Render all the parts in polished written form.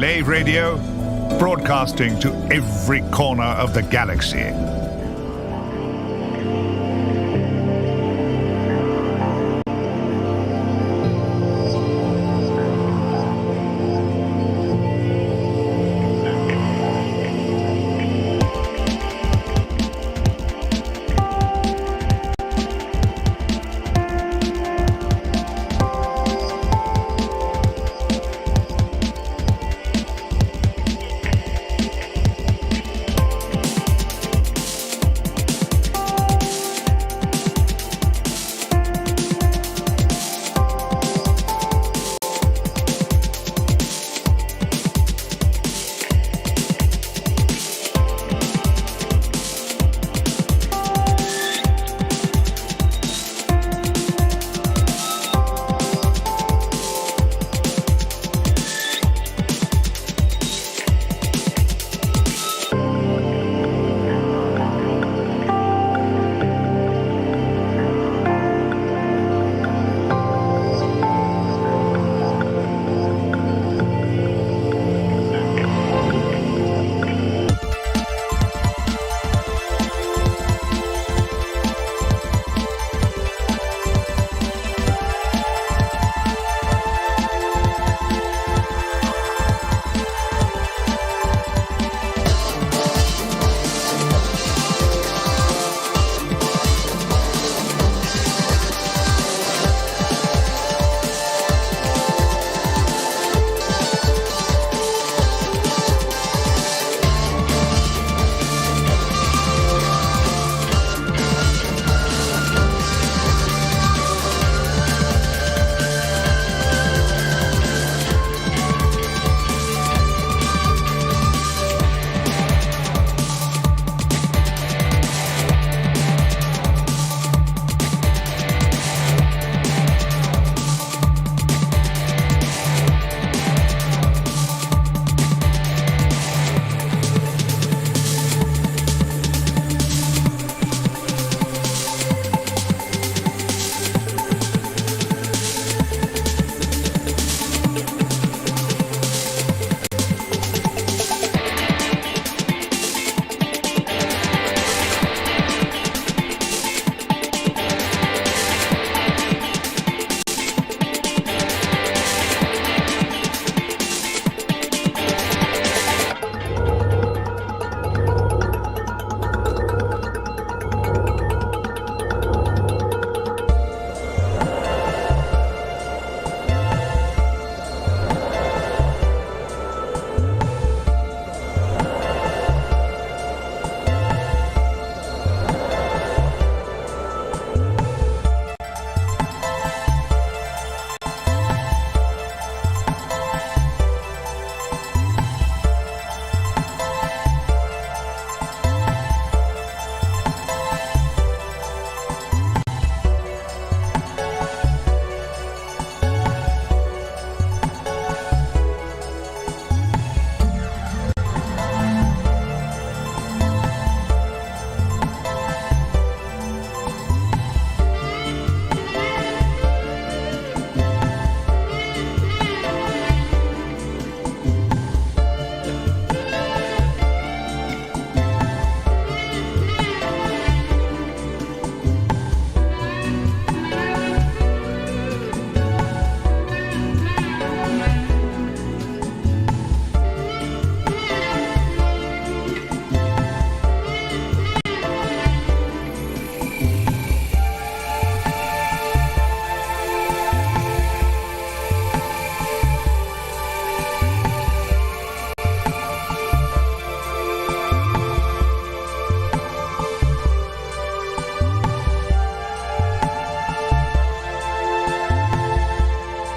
Lave Radio, broadcasting to every corner of the galaxy.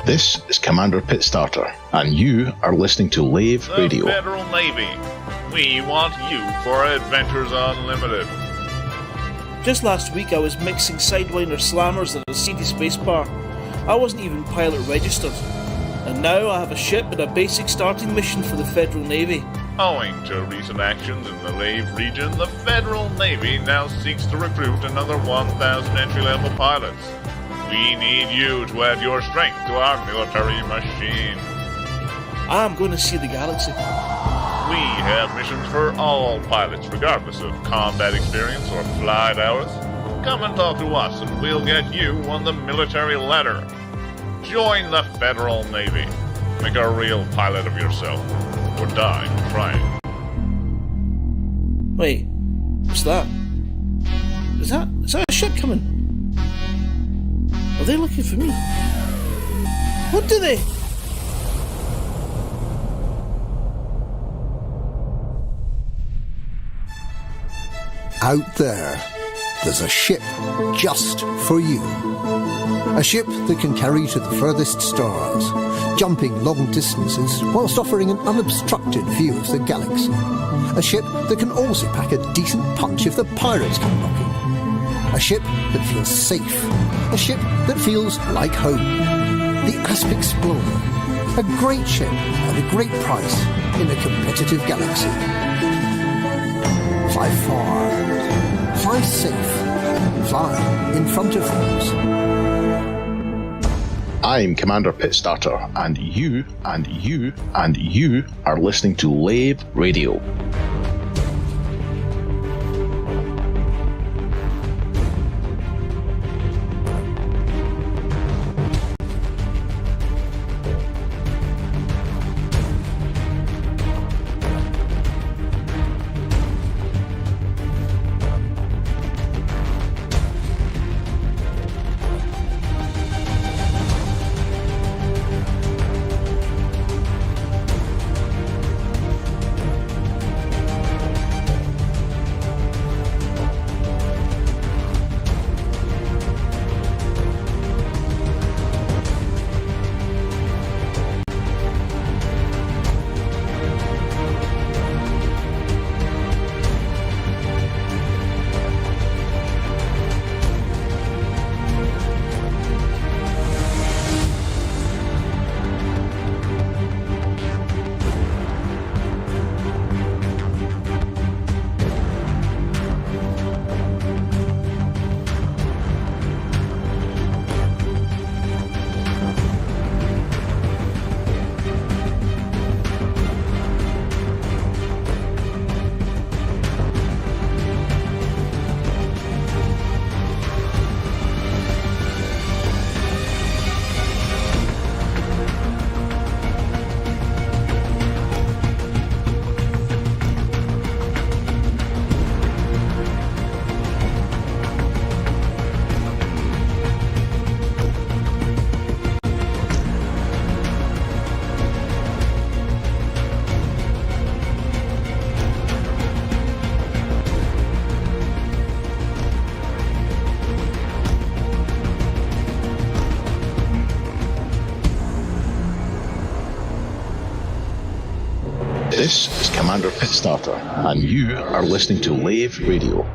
This is Commander Pitstarter, and you are listening to Lave Radio. The Federal Navy. We want you for Adventures Unlimited. Just last week I was mixing Sidewinder slammers at a seedy space bar. I wasn't even pilot registered. And now I have a ship and a basic starting mission for the Federal Navy. Owing to recent actions in the Lave region, the Federal Navy now seeks to recruit another 1,000 entry-level pilots. We need you to add your strength to our military machine. I'm going to see the galaxy. We have missions for all pilots, regardless of combat experience or flight hours. Come and talk to us, and we'll get you on the military ladder. Join the Federal Navy. Make a real pilot of yourself, or die trying. Wait, what's that? Is that a ship coming? Are they looking for me? What do they? Out there's a ship just for you. A ship that can carry you to the furthest stars, jumping long distances whilst offering an unobstructed view of the galaxy. A ship that can also pack a decent punch if the pirates come knocking. A ship that feels safe. A ship that feels like home. The Asp Explorer. A great ship at a great price in a competitive galaxy. Fly far. Fly safe. Fly in front of things. I'm Commander Pitstarter, and you are listening to Lave Radio. This is Commander Pitstarter, and you are listening to Lave Radio.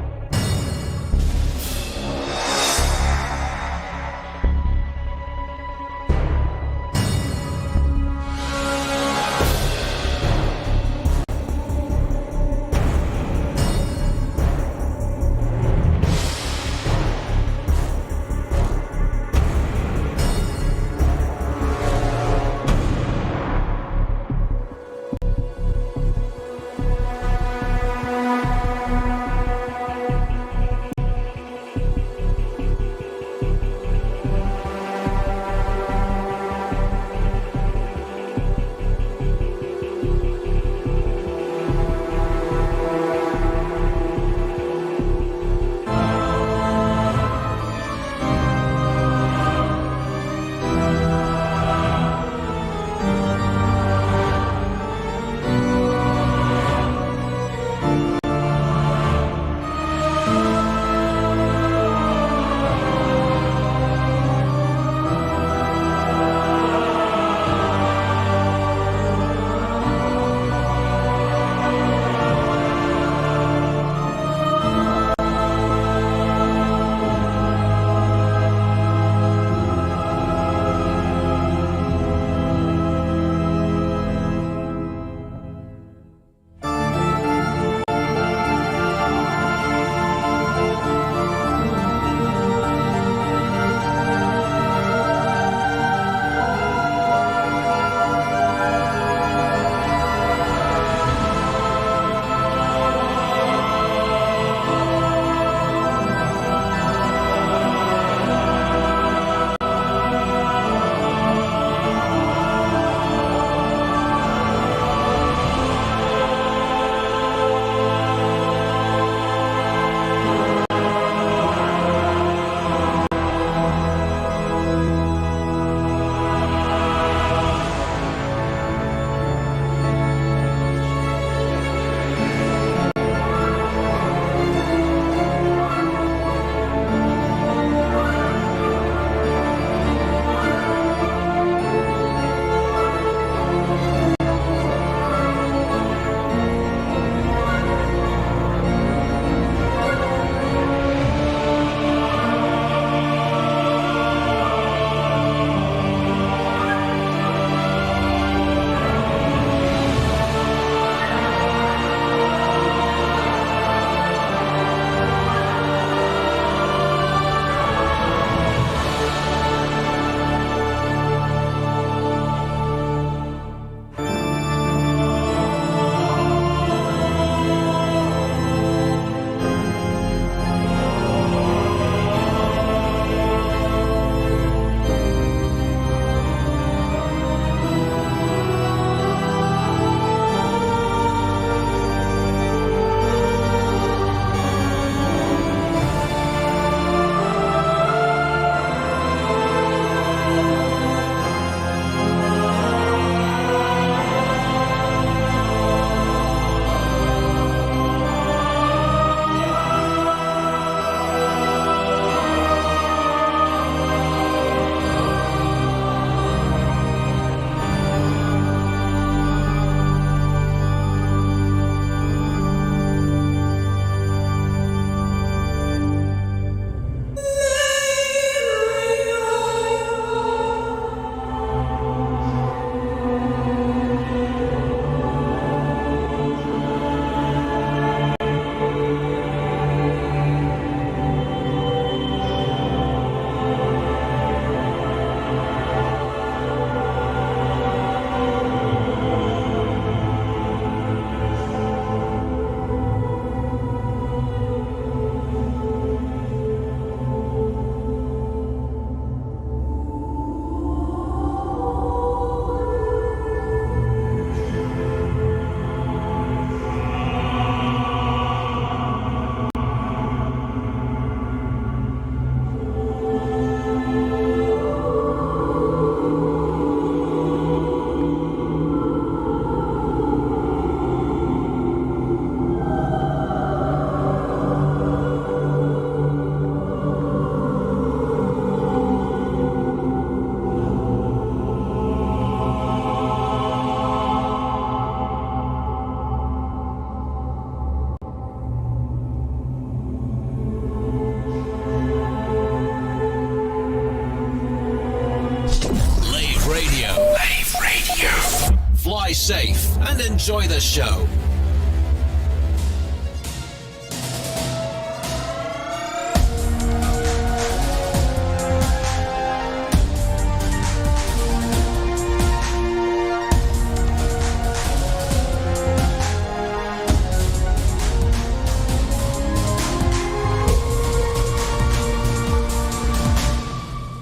Stay safe and enjoy the show.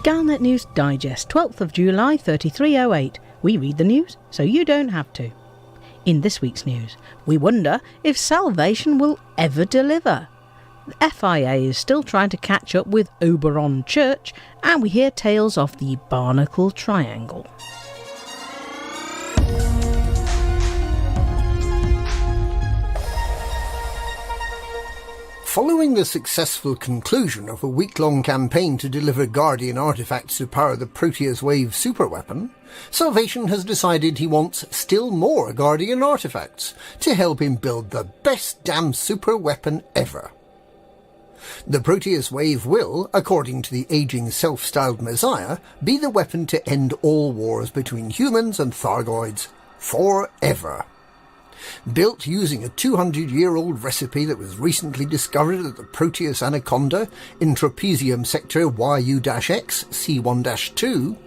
Galnet News Digest, 12th of July 3308. We read the news so you don't have to. In this week's news, we wonder if salvation will ever deliver. The FIA is still trying to catch up with Oberon Church, and we hear tales of the Barnacle Triangle. Following the successful conclusion of a week-long campaign to deliver Guardian artifacts to power the Proteus Wave superweapon, Salvation has decided he wants still more Guardian artifacts to help him build the best damn superweapon ever. The Proteus Wave will, according to the aging self-styled Messiah, be the weapon to end all wars between humans and Thargoids forever. Built using a 200-year-old recipe that was recently discovered at the Proteus Anaconda in Trapezium Sector YU-X C1-2,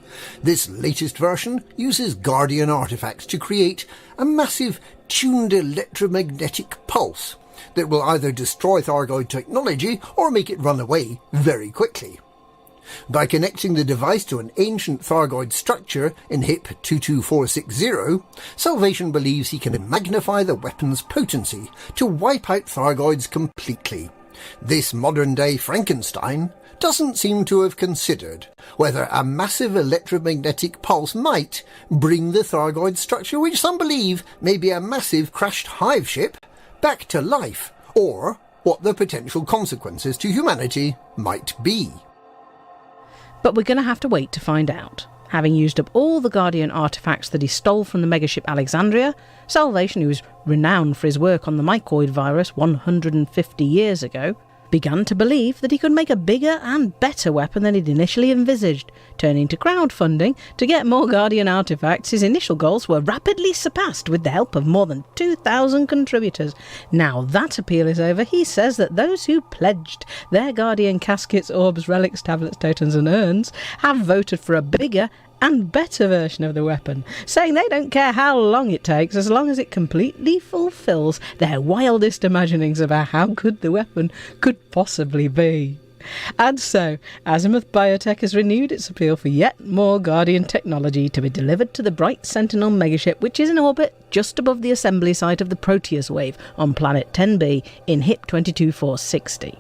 this latest version uses Guardian artifacts to create a massive tuned electromagnetic pulse that will either destroy Thargoid technology or make it run away very quickly. By connecting the device to an ancient Thargoid structure in HIP 22460, Salvation believes he can magnify the weapon's potency to wipe out Thargoids completely. This modern-day Frankenstein doesn't seem to have considered whether a massive electromagnetic pulse might bring the Thargoid structure, which some believe may be a massive crashed hive ship, back to life, or what the potential consequences to humanity might be. But we're going to have to wait to find out. Having used up all the Guardian artefacts that he stole from the megaship Alexandria, Salvation, who was renowned for his work on the mycoid virus 150 years ago, began to believe that he could make a bigger and better weapon than he'd initially envisaged. Turning to crowdfunding to get more Guardian artifacts, his initial goals were rapidly surpassed with the help of more than 2,000 contributors. Now that appeal is over, he says that those who pledged their Guardian caskets, orbs, relics, tablets, totems and urns have voted for a bigger and better version of the weapon, saying they don't care how long it takes as long as it completely fulfills their wildest imaginings about how good the weapon could possibly be. And so, Azimuth Biotech has renewed its appeal for yet more Guardian technology to be delivered to the Bright Sentinel megaship, which is in orbit just above the assembly site of the Proteus Wave on planet 10b in HIP 22460.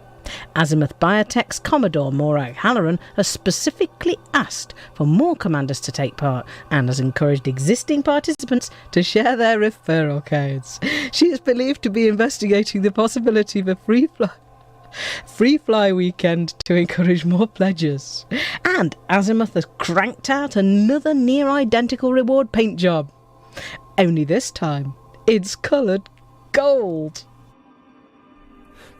Azimuth Biotech's Commodore Morag Halloran has specifically asked for more commanders to take part and has encouraged existing participants to share their referral codes. She is believed to be investigating the possibility of a free fly weekend to encourage more pledges. And Azimuth has cranked out another near identical reward paint job. Only this time, it's coloured gold.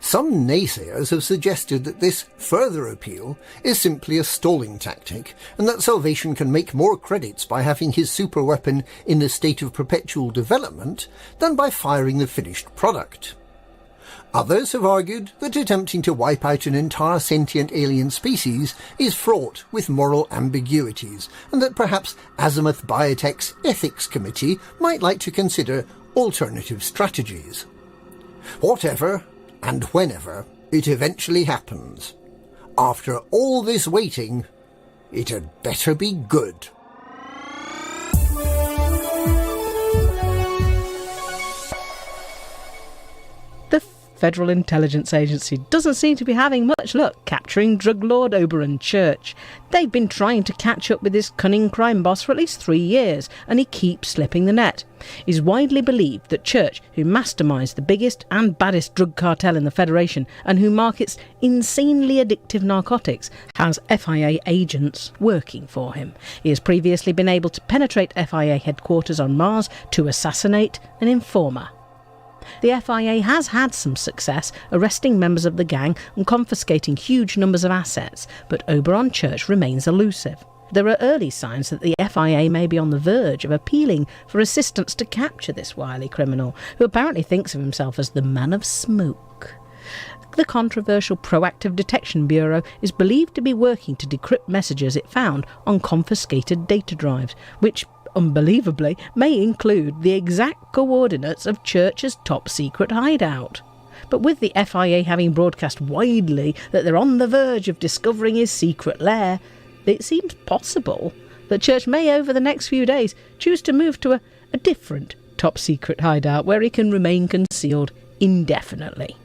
Some naysayers have suggested that this further appeal is simply a stalling tactic, and that Salvation can make more credits by having his superweapon in a state of perpetual development than by firing the finished product. Others have argued that attempting to wipe out an entire sentient alien species is fraught with moral ambiguities, and that perhaps Azimuth Biotech's Ethics Committee might like to consider alternative strategies. Whatever and whenever it eventually happens, after all this waiting, it had better be good. The Federal Intelligence Agency doesn't seem to be having much luck capturing drug lord Oberon Church. They've been trying to catch up with this cunning crime boss for at least 3 years, and he keeps slipping the net. It is widely believed that Church, who masterminds the biggest and baddest drug cartel in the Federation and who markets insanely addictive narcotics, has FIA agents working for him. He has previously been able to penetrate FIA headquarters on Mars to assassinate an informer. The FIA has had some success arresting members of the gang and confiscating huge numbers of assets, but Oberon Church remains elusive. There are early signs that the FIA may be on the verge of appealing for assistance to capture this wily criminal, who apparently thinks of himself as the man of smoke. The controversial Proactive Detection Bureau is believed to be working to decrypt messages it found on confiscated data drives, which, unbelievably, may include the exact coordinates of Church's top-secret hideout. But with the FIA having broadcast widely that they're on the verge of discovering his secret lair, it seems possible that Church may, over the next few days, choose to move to a different top-secret hideout where he can remain concealed indefinitely.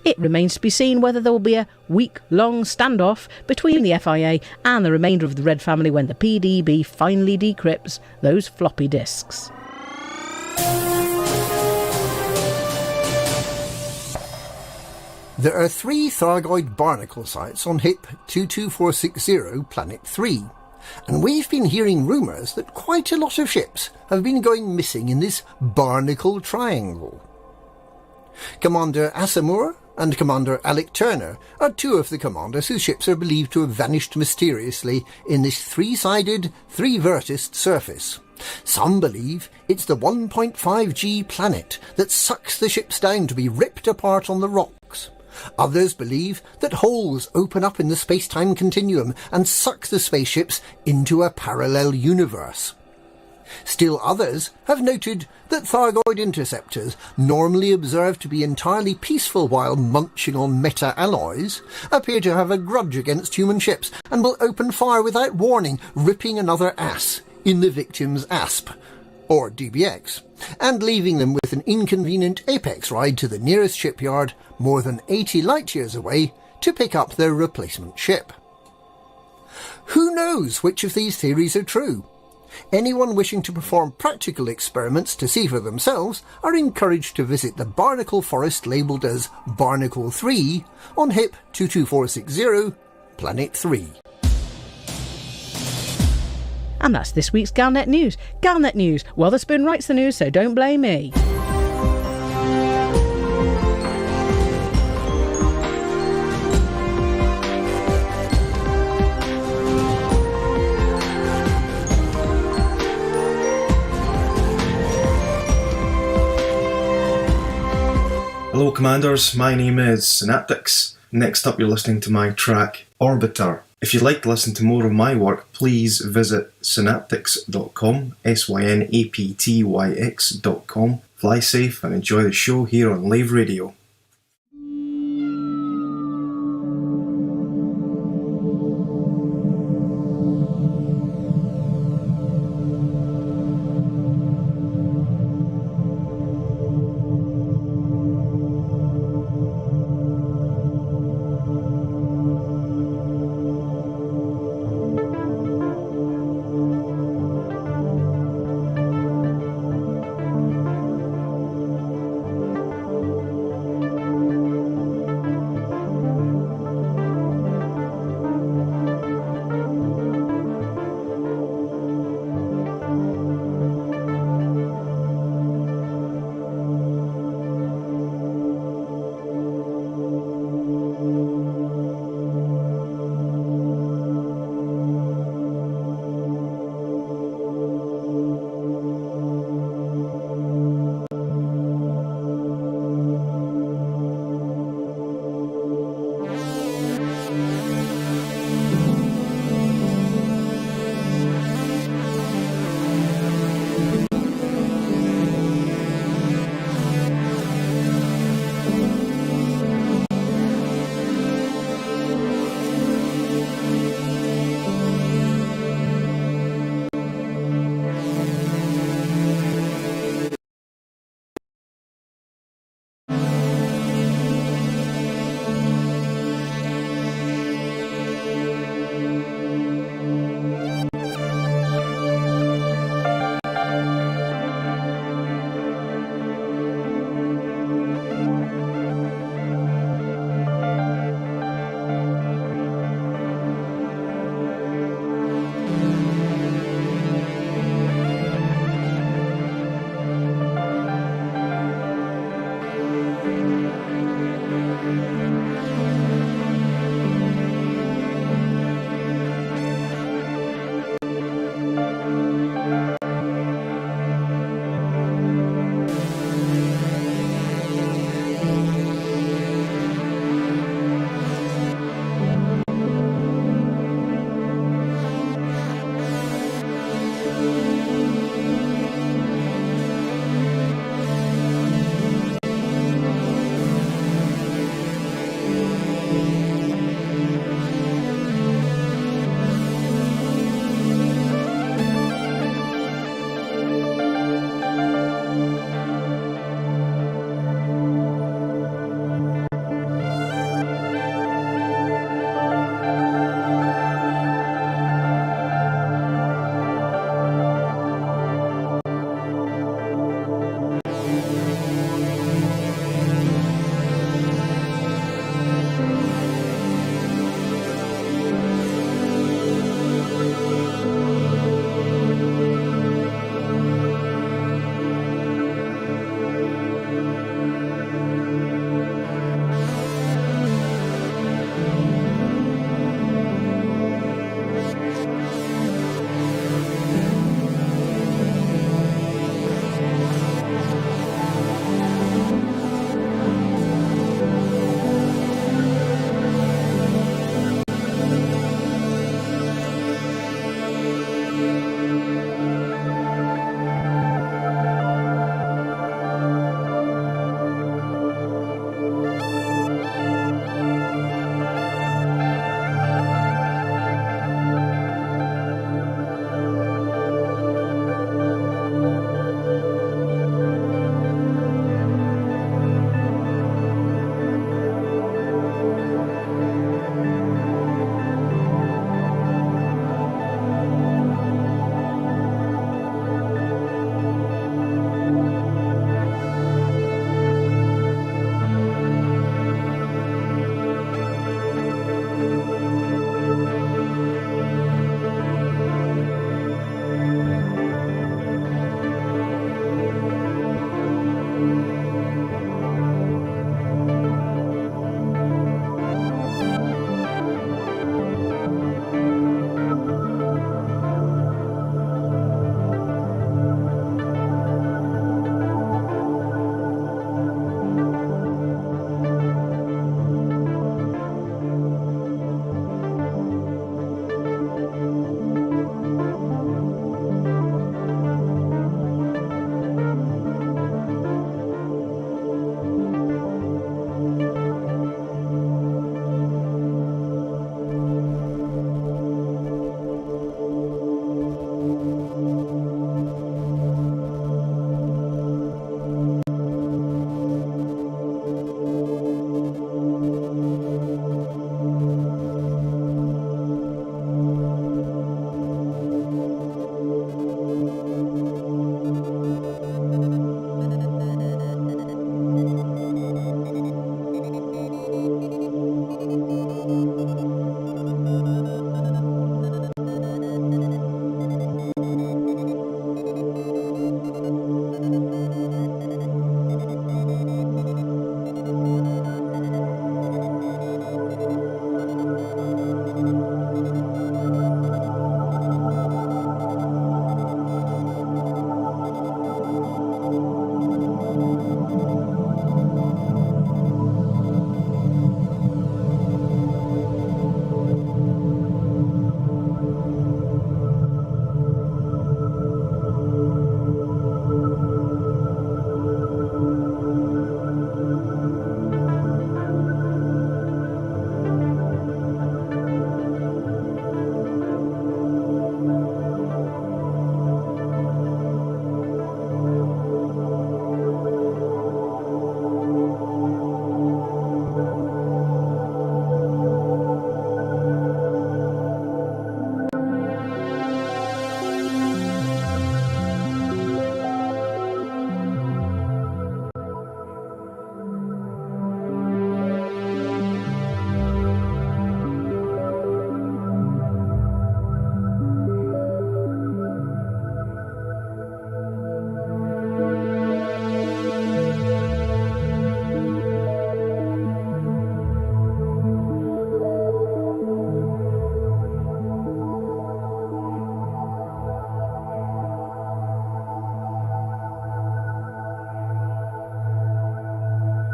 It remains to be seen whether there will be a week-long standoff between the FIA and the remainder of the Red family when the PDB finally decrypts those floppy disks. There are 3 Thargoid barnacle sites on HIP 22460 Planet 3, and we've been hearing rumours that quite a lot of ships have been going missing in this barnacle triangle. Commander Asimur and Commander Alec Turner are 2 of the commanders whose ships are believed to have vanished mysteriously in this 3-sided, 3-verticed surface. Some believe it's the 1.5G planet that sucks the ships down to be ripped apart on the rocks. Others believe that holes open up in the space-time continuum and suck the spaceships into a parallel universe. Still others have noted that Thargoid interceptors, normally observed to be entirely peaceful while munching on meta-alloys, appear to have a grudge against human ships and will open fire without warning, ripping another ass in the victim's ASP, or DBX, and leaving them with an inconvenient apex ride to the nearest shipyard more than 80 light-years away to pick up their replacement ship. Who knows which of these theories are true? Anyone wishing to perform practical experiments to see for themselves are encouraged to visit the barnacle forest labelled as Barnacle 3 on HIP 22460, Planet 3. And that's this week's Galnet News. Galnet News. Weatherspoon writes the news, so don't blame me. Hello Commanders, my name is Synaptics. Next up you're listening to my track Orbiter. If you'd like to listen to more of my work, please visit synaptics.com, synaptyx.com. Fly safe and enjoy the show here on Lave Radio.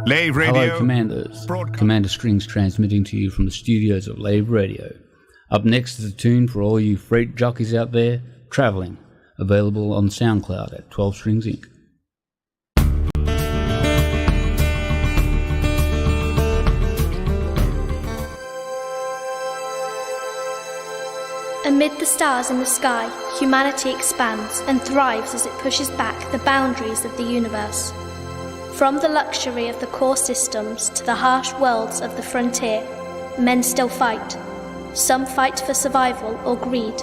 Lave Radio. Hello, Commanders. Commander Strings transmitting to you from the studios of Lave Radio. Up next is a tune for all you freight jockeys out there travelling. Available on SoundCloud at 12 Strings Inc. Amid the stars in the sky, humanity expands and thrives as it pushes back the boundaries of the universe. From the luxury of the core systems to the harsh worlds of the frontier, men still fight. Some fight for survival or greed.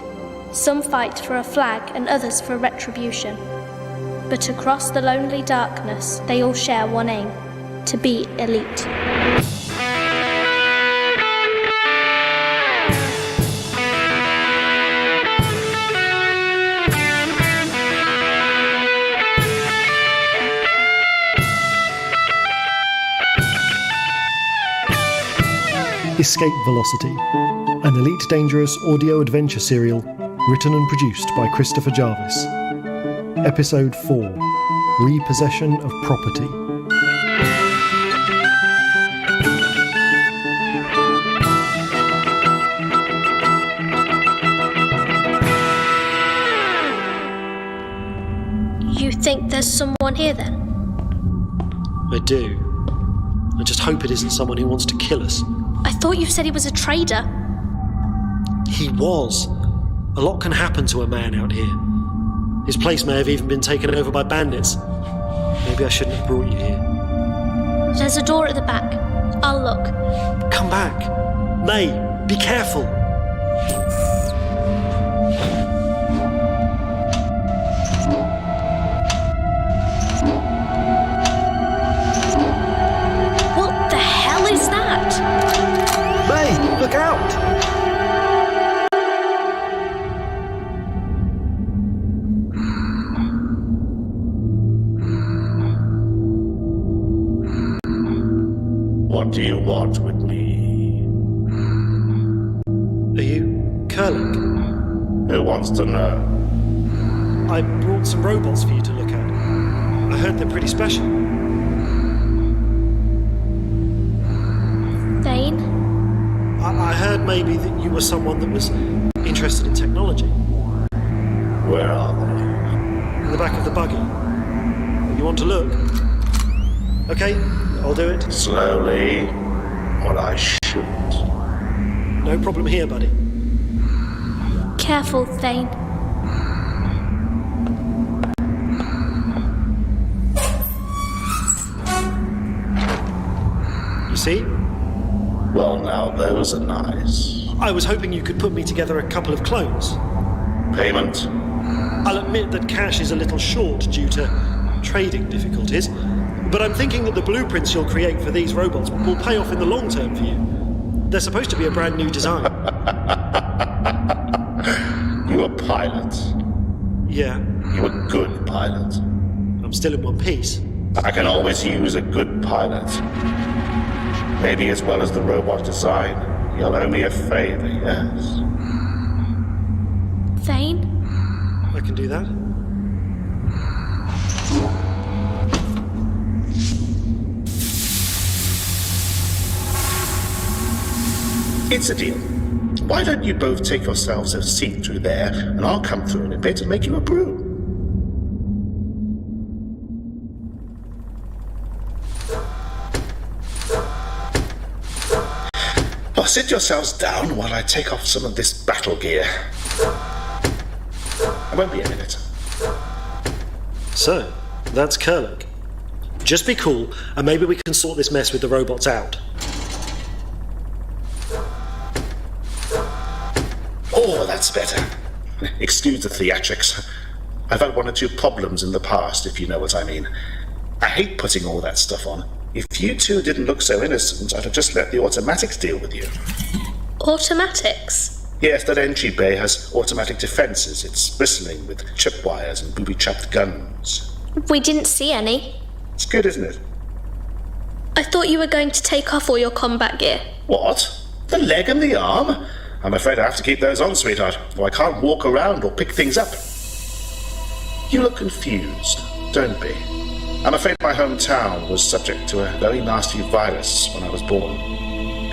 Some fight for a flag and others for retribution. But across the lonely darkness, they all share one aim: to be elite. Escape Velocity, an Elite Dangerous audio adventure serial written and produced by Christopher Jarvis. Episode 4, Repossession of Property. You think there's someone here then? I do. I just hope it isn't someone who wants to kill us. I thought you said he was a trader. He was. A lot can happen to a man out here. His place may have even been taken over by bandits. Maybe I shouldn't have brought you here. There's a door at the back. I'll look. Come back. May, be careful. What the hell is that? May, look out! What do you want with me? Are you Kurluk? Who wants to know? I brought some robots for you to look at. I heard they're pretty special. Thane? I heard maybe that you were someone that was interested in technology. Where are they? In the back of the buggy. You want to look? Okay, I'll do it. Slowly, or I shoot. No problem here, buddy. Careful, Thane. You see? Well, now those are nice. I was hoping you could put me together a couple of clones. Payment? I'll admit that cash is a little short due to trading difficulties, but I'm thinking that the blueprints you'll create for these robots will pay off in the long term for you. They're supposed to be a brand new design. You a pilot? Yeah. You a good pilot? I'm still in one piece. I can always use a good pilot. Maybe as well as the robot design. You'll owe me a favor, yes? Thane? I can do that. It's a deal. Why don't you both take yourselves a seat through there, and I'll come through in a bit and make you a brew. Well, sit yourselves down while I take off some of this battle gear. I won't be a minute. So, that's Kurluk. Just be cool, and maybe we can sort this mess with the robots out. Oh, that's better. Excuse the theatrics. I've had one or two problems in the past, if you know what I mean. I hate putting all that stuff on. If you two didn't look so innocent, I'd have just let the automatics deal with you. Automatics? Yes, that entry bay has automatic defenses. It's bristling with tripwires and booby-trapped guns. We didn't see any. It's good, isn't it? I thought you were going to take off all your combat gear. What? The leg and the arm? I'm afraid I have to keep those on, sweetheart, or I can't walk around or pick things up. You look confused. Don't be. I'm afraid my hometown was subject to a very nasty virus when I was born.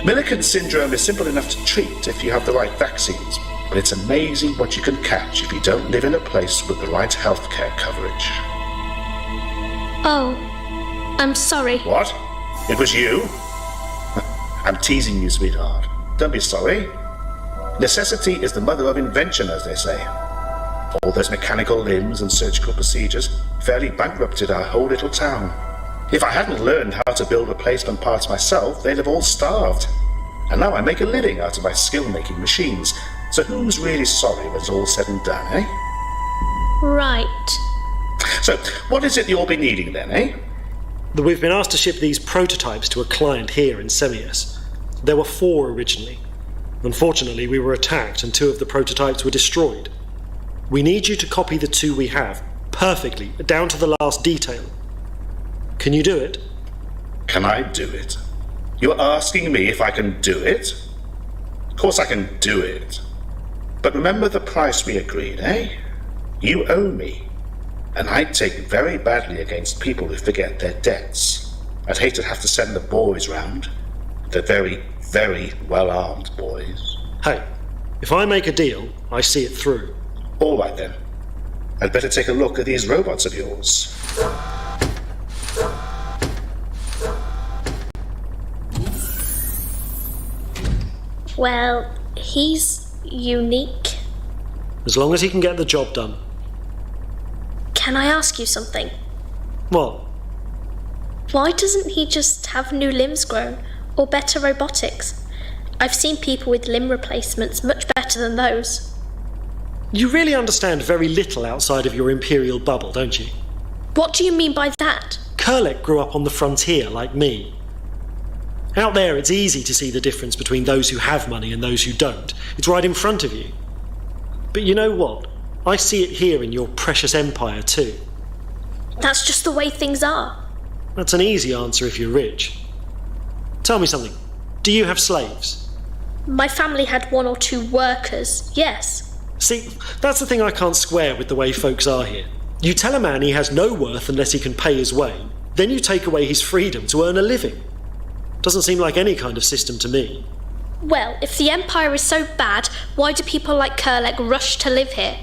Milliken syndrome is simple enough to treat if you have the right vaccines, but it's amazing what you can catch if you don't live in a place with the right healthcare coverage. Oh, I'm sorry. What? It was you? I'm teasing you, sweetheart. Don't be sorry. Necessity is the mother of invention, as they say. All those mechanical limbs and surgical procedures fairly bankrupted our whole little town. If I hadn't learned how to build replacement parts myself, they'd have all starved. And now I make a living out of my skill making machines. So who's really sorry when it's all said and done, eh? Right. So, what is it you'll be needing then, eh? We've been asked to ship these prototypes to a client here in Semius. There were 4 originally. Unfortunately, we were attacked and 2 of the prototypes were destroyed. We need you to copy the 2 we have, perfectly, down to the last detail. Can you do it? Can I do it? You're asking me if I can do it? Of course I can do it. But remember the price we agreed, eh? You owe me. And I'd take very badly against people who forget their debts. I'd hate to have to send the boys round. They're very, very well-armed boys. Hey, if I make a deal, I see it through. All right then. I'd better take a look at these robots of yours. Well, he's unique. As long as he can get the job done. Can I ask you something? What? Why doesn't he just have new limbs grown, or better robotics? I've seen people with limb replacements much better than those. You really understand very little outside of your imperial bubble, don't you? What do you mean by that? Kurlek grew up on the frontier like me. Out there, it's easy to see the difference between those who have money and those who don't. It's right in front of you. But you know what? I see it here in your precious empire too. That's just the way things are. That's an easy answer if you're rich. Tell me something. Do you have slaves? My family had 1 or 2 workers, yes. See, that's the thing I can't square with the way folks are here. You tell a man he has no worth unless he can pay his way, then you take away his freedom to earn a living. Doesn't seem like any kind of system to me. Well, if the Empire is so bad, why do people like Kurlek rush to live here?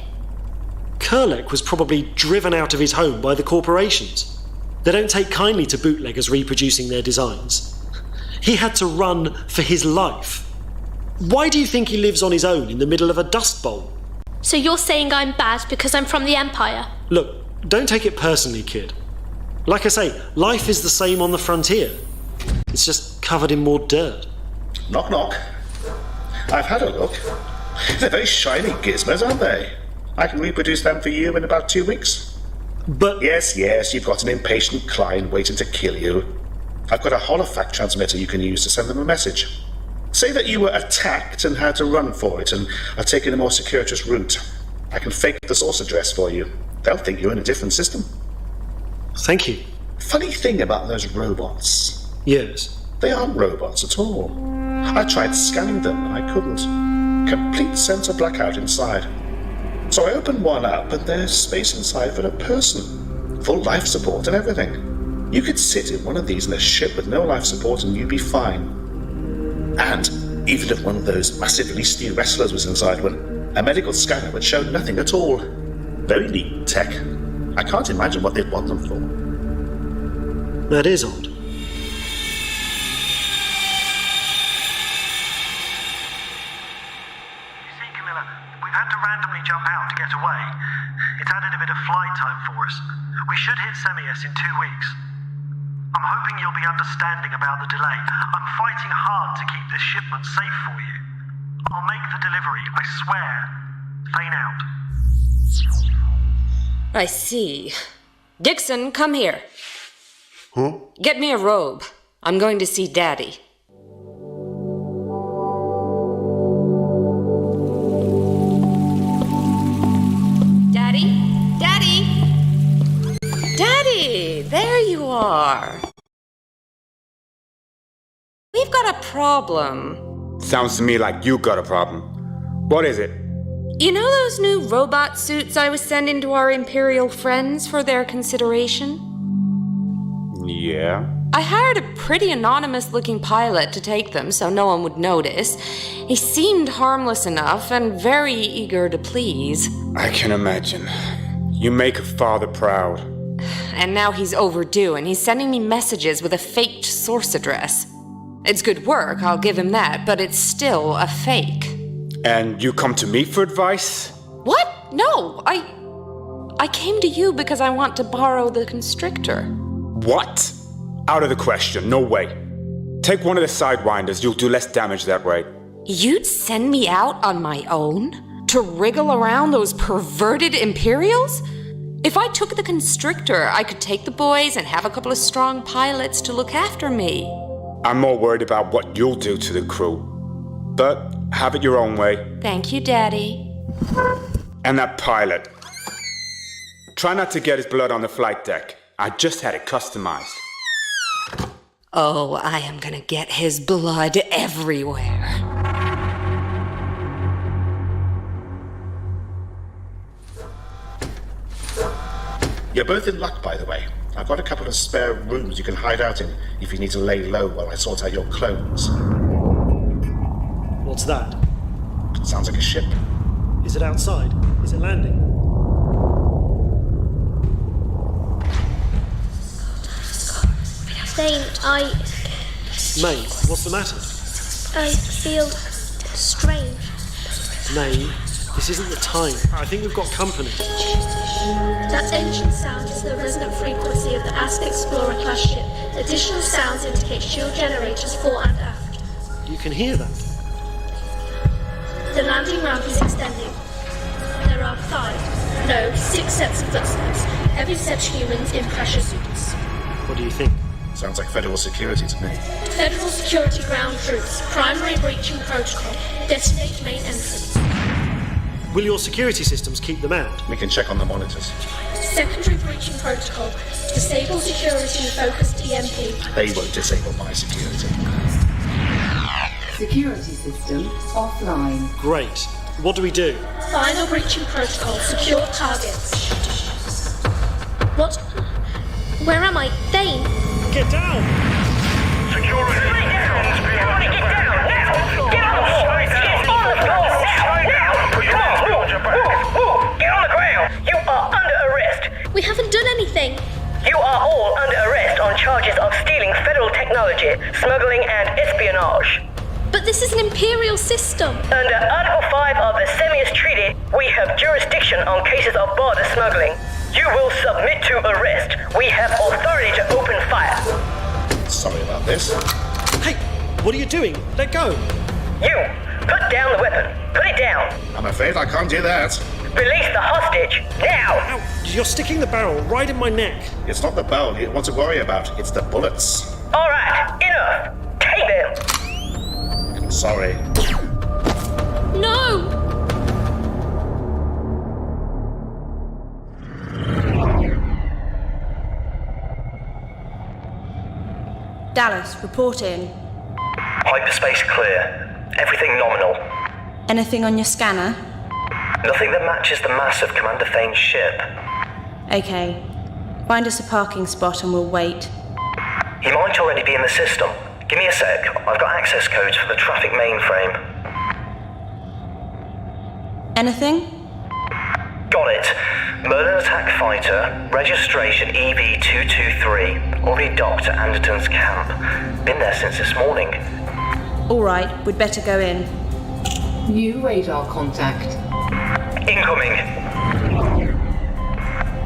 Kurlek was probably driven out of his home by the corporations. They don't take kindly to bootleggers reproducing their designs. He had to run for his life. Why do you think he lives on his own in the middle of a dust bowl? So you're saying I'm bad because I'm from the Empire? Look, don't take it personally, kid. Like I say, life is the same on the frontier. It's just covered in more dirt. Knock, knock. I've had a look. They're very shiny gizmos, aren't they? I can reproduce them for you in about 2 weeks. But... Yes, you've got an impatient client waiting to kill you. I've got a holofact transmitter you can use to send them a message. Say that you were attacked and had to run for it and are taking a more circuitous route. I can fake the source address for you. They'll think you're in a different system. Thank you. Funny thing about those robots. Yes. They aren't robots at all. I tried scanning them and I couldn't. Complete sense of blackout inside. So I opened one up and there's space inside for a person. Full life support and everything. You could sit in one of these in a ship with no life support and you'd be fine. And even if one of those massive Listi wrestlers was inside one, a medical scanner would show nothing at all. Very neat tech. I can't imagine what they'd want them for. That is odd. Jump out to get away. It's added a bit of flight time for us. We should hit Semius in 2 weeks. I'm hoping you'll be understanding about the delay. I'm fighting hard to keep this shipment safe for you. I'll make the delivery, I swear. Fane out. I see. Dixon, come here. Huh? Get me a robe. I'm going to see Daddy. Daddy, there you are. We've got a problem. Sounds to me like you got a problem. What is it? You know those new robot suits I was sending to our Imperial friends for their consideration? Yeah? I hired a pretty anonymous-looking pilot to take them so no one would notice. He seemed harmless enough and very eager to please. I can imagine. You make a father proud. And now he's overdue, and he's sending me messages with a faked source address. It's good work, I'll give him that, but it's still a fake. And you come to me for advice? What? No, I came to you because I want to borrow the constrictor. What? Out of the question, no way. Take one of the sidewinders, you'll do less damage that way. You'd send me out on my own? To wriggle around those perverted Imperials? If I took the constrictor, I could take the boys and have a couple of strong pilots to look after me. I'm more worried about what you'll do to the crew. But have it your own way. Thank you, Daddy. And that pilot. Try not to get his blood on the flight deck. I just had it customized. Oh, I am gonna get his blood everywhere. You're both in luck, by the way. I've got a couple of spare rooms you can hide out in if you need to lay low while I sort out your clones. What's that? Sounds like a ship. Is it outside? Is it landing? Thane, May, what's the matter? I feel strange. May, this isn't the time. I think we've got company. That ancient sound is the resonant frequency of the Asp Explorer class ship. Additional sounds indicate shield generators fore and aft. You can hear that? The landing ramp is extending. There are 6 sets of footsteps. Every set humans in pressure suits. What do you think? Sounds like Federal security to me. Federal security ground troops. Primary breaching protocol. Destinate main entrance. Will your security systems keep them out? We can check on the monitors. Secondary breaching protocol. Disable security focused EMP. They won't disable my security. Security system offline. Great. What do we do? Final breaching protocol. Secure targets. What? Where am I? Thane! Get down! Security! Everybody get down! Now! Get on the floor! Get on the floor! Now! Get on the ground! You are under arrest! We haven't done anything! You are all under arrest on charges of stealing federal technology, smuggling and espionage. But this is an Imperial system! Under Article 5 of the Semius Treaty, we have jurisdiction on cases of border smuggling. You will submit to arrest. We have authority to open fire. Sorry about this. Hey, what are you doing? Let go! You, put down the weapon. Put it down. I'm afraid I can't do that. Release the hostage, now! Ow, you're sticking the barrel right in my neck. It's not the barrel you want to worry about, it's the bullets. All right, enough. Take them. Sorry. No! Dallas, report in. Hyperspace clear. Everything nominal. Anything on your scanner? Nothing that matches the mass of Commander Thane's ship. Okay. Find us a parking spot and we'll wait. He might already be in the system. Give me a sec. I've got access codes for the traffic mainframe. Anything? Got it. Merlin attack fighter, registration EV223, already docked at Anderton's camp. Been there since this morning. Alright, we'd better go in. New radar contact. Incoming.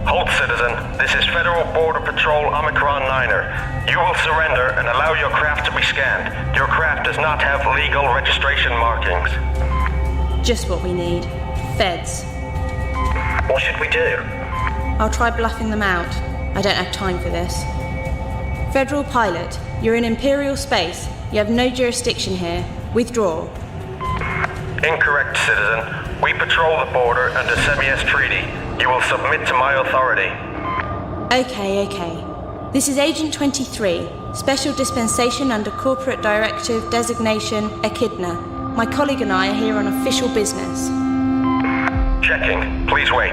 Hold, citizen. This is Federal Border Patrol Omicron 9er. You will surrender and allow your craft to be scanned. Your craft does not have legal registration markings. Just what we need. Feds. What should we do? I'll try bluffing them out. I don't have time for this. Federal pilot, you're in Imperial space. You have no jurisdiction here. Withdraw. Incorrect, citizen. We patrol the border under Semius Treaty. You will submit to my authority. Okay. This is Agent 23, Special Dispensation under Corporate Directive Designation Echidna. My colleague and I are here on official business. Checking. Please wait.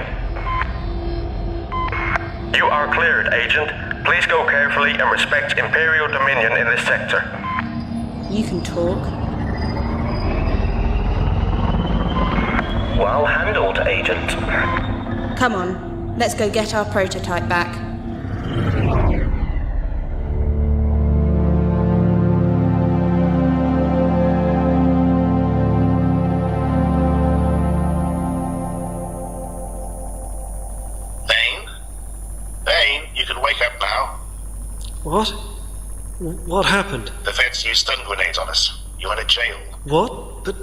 You are cleared, Agent. Please go carefully and respect Imperial dominion in this sector. You can talk. Well handled, Agent. Come on, let's go get our prototype back. Bane, you can wake up now. What? What happened? The feds used stun grenades on us. You're in a jail. What? But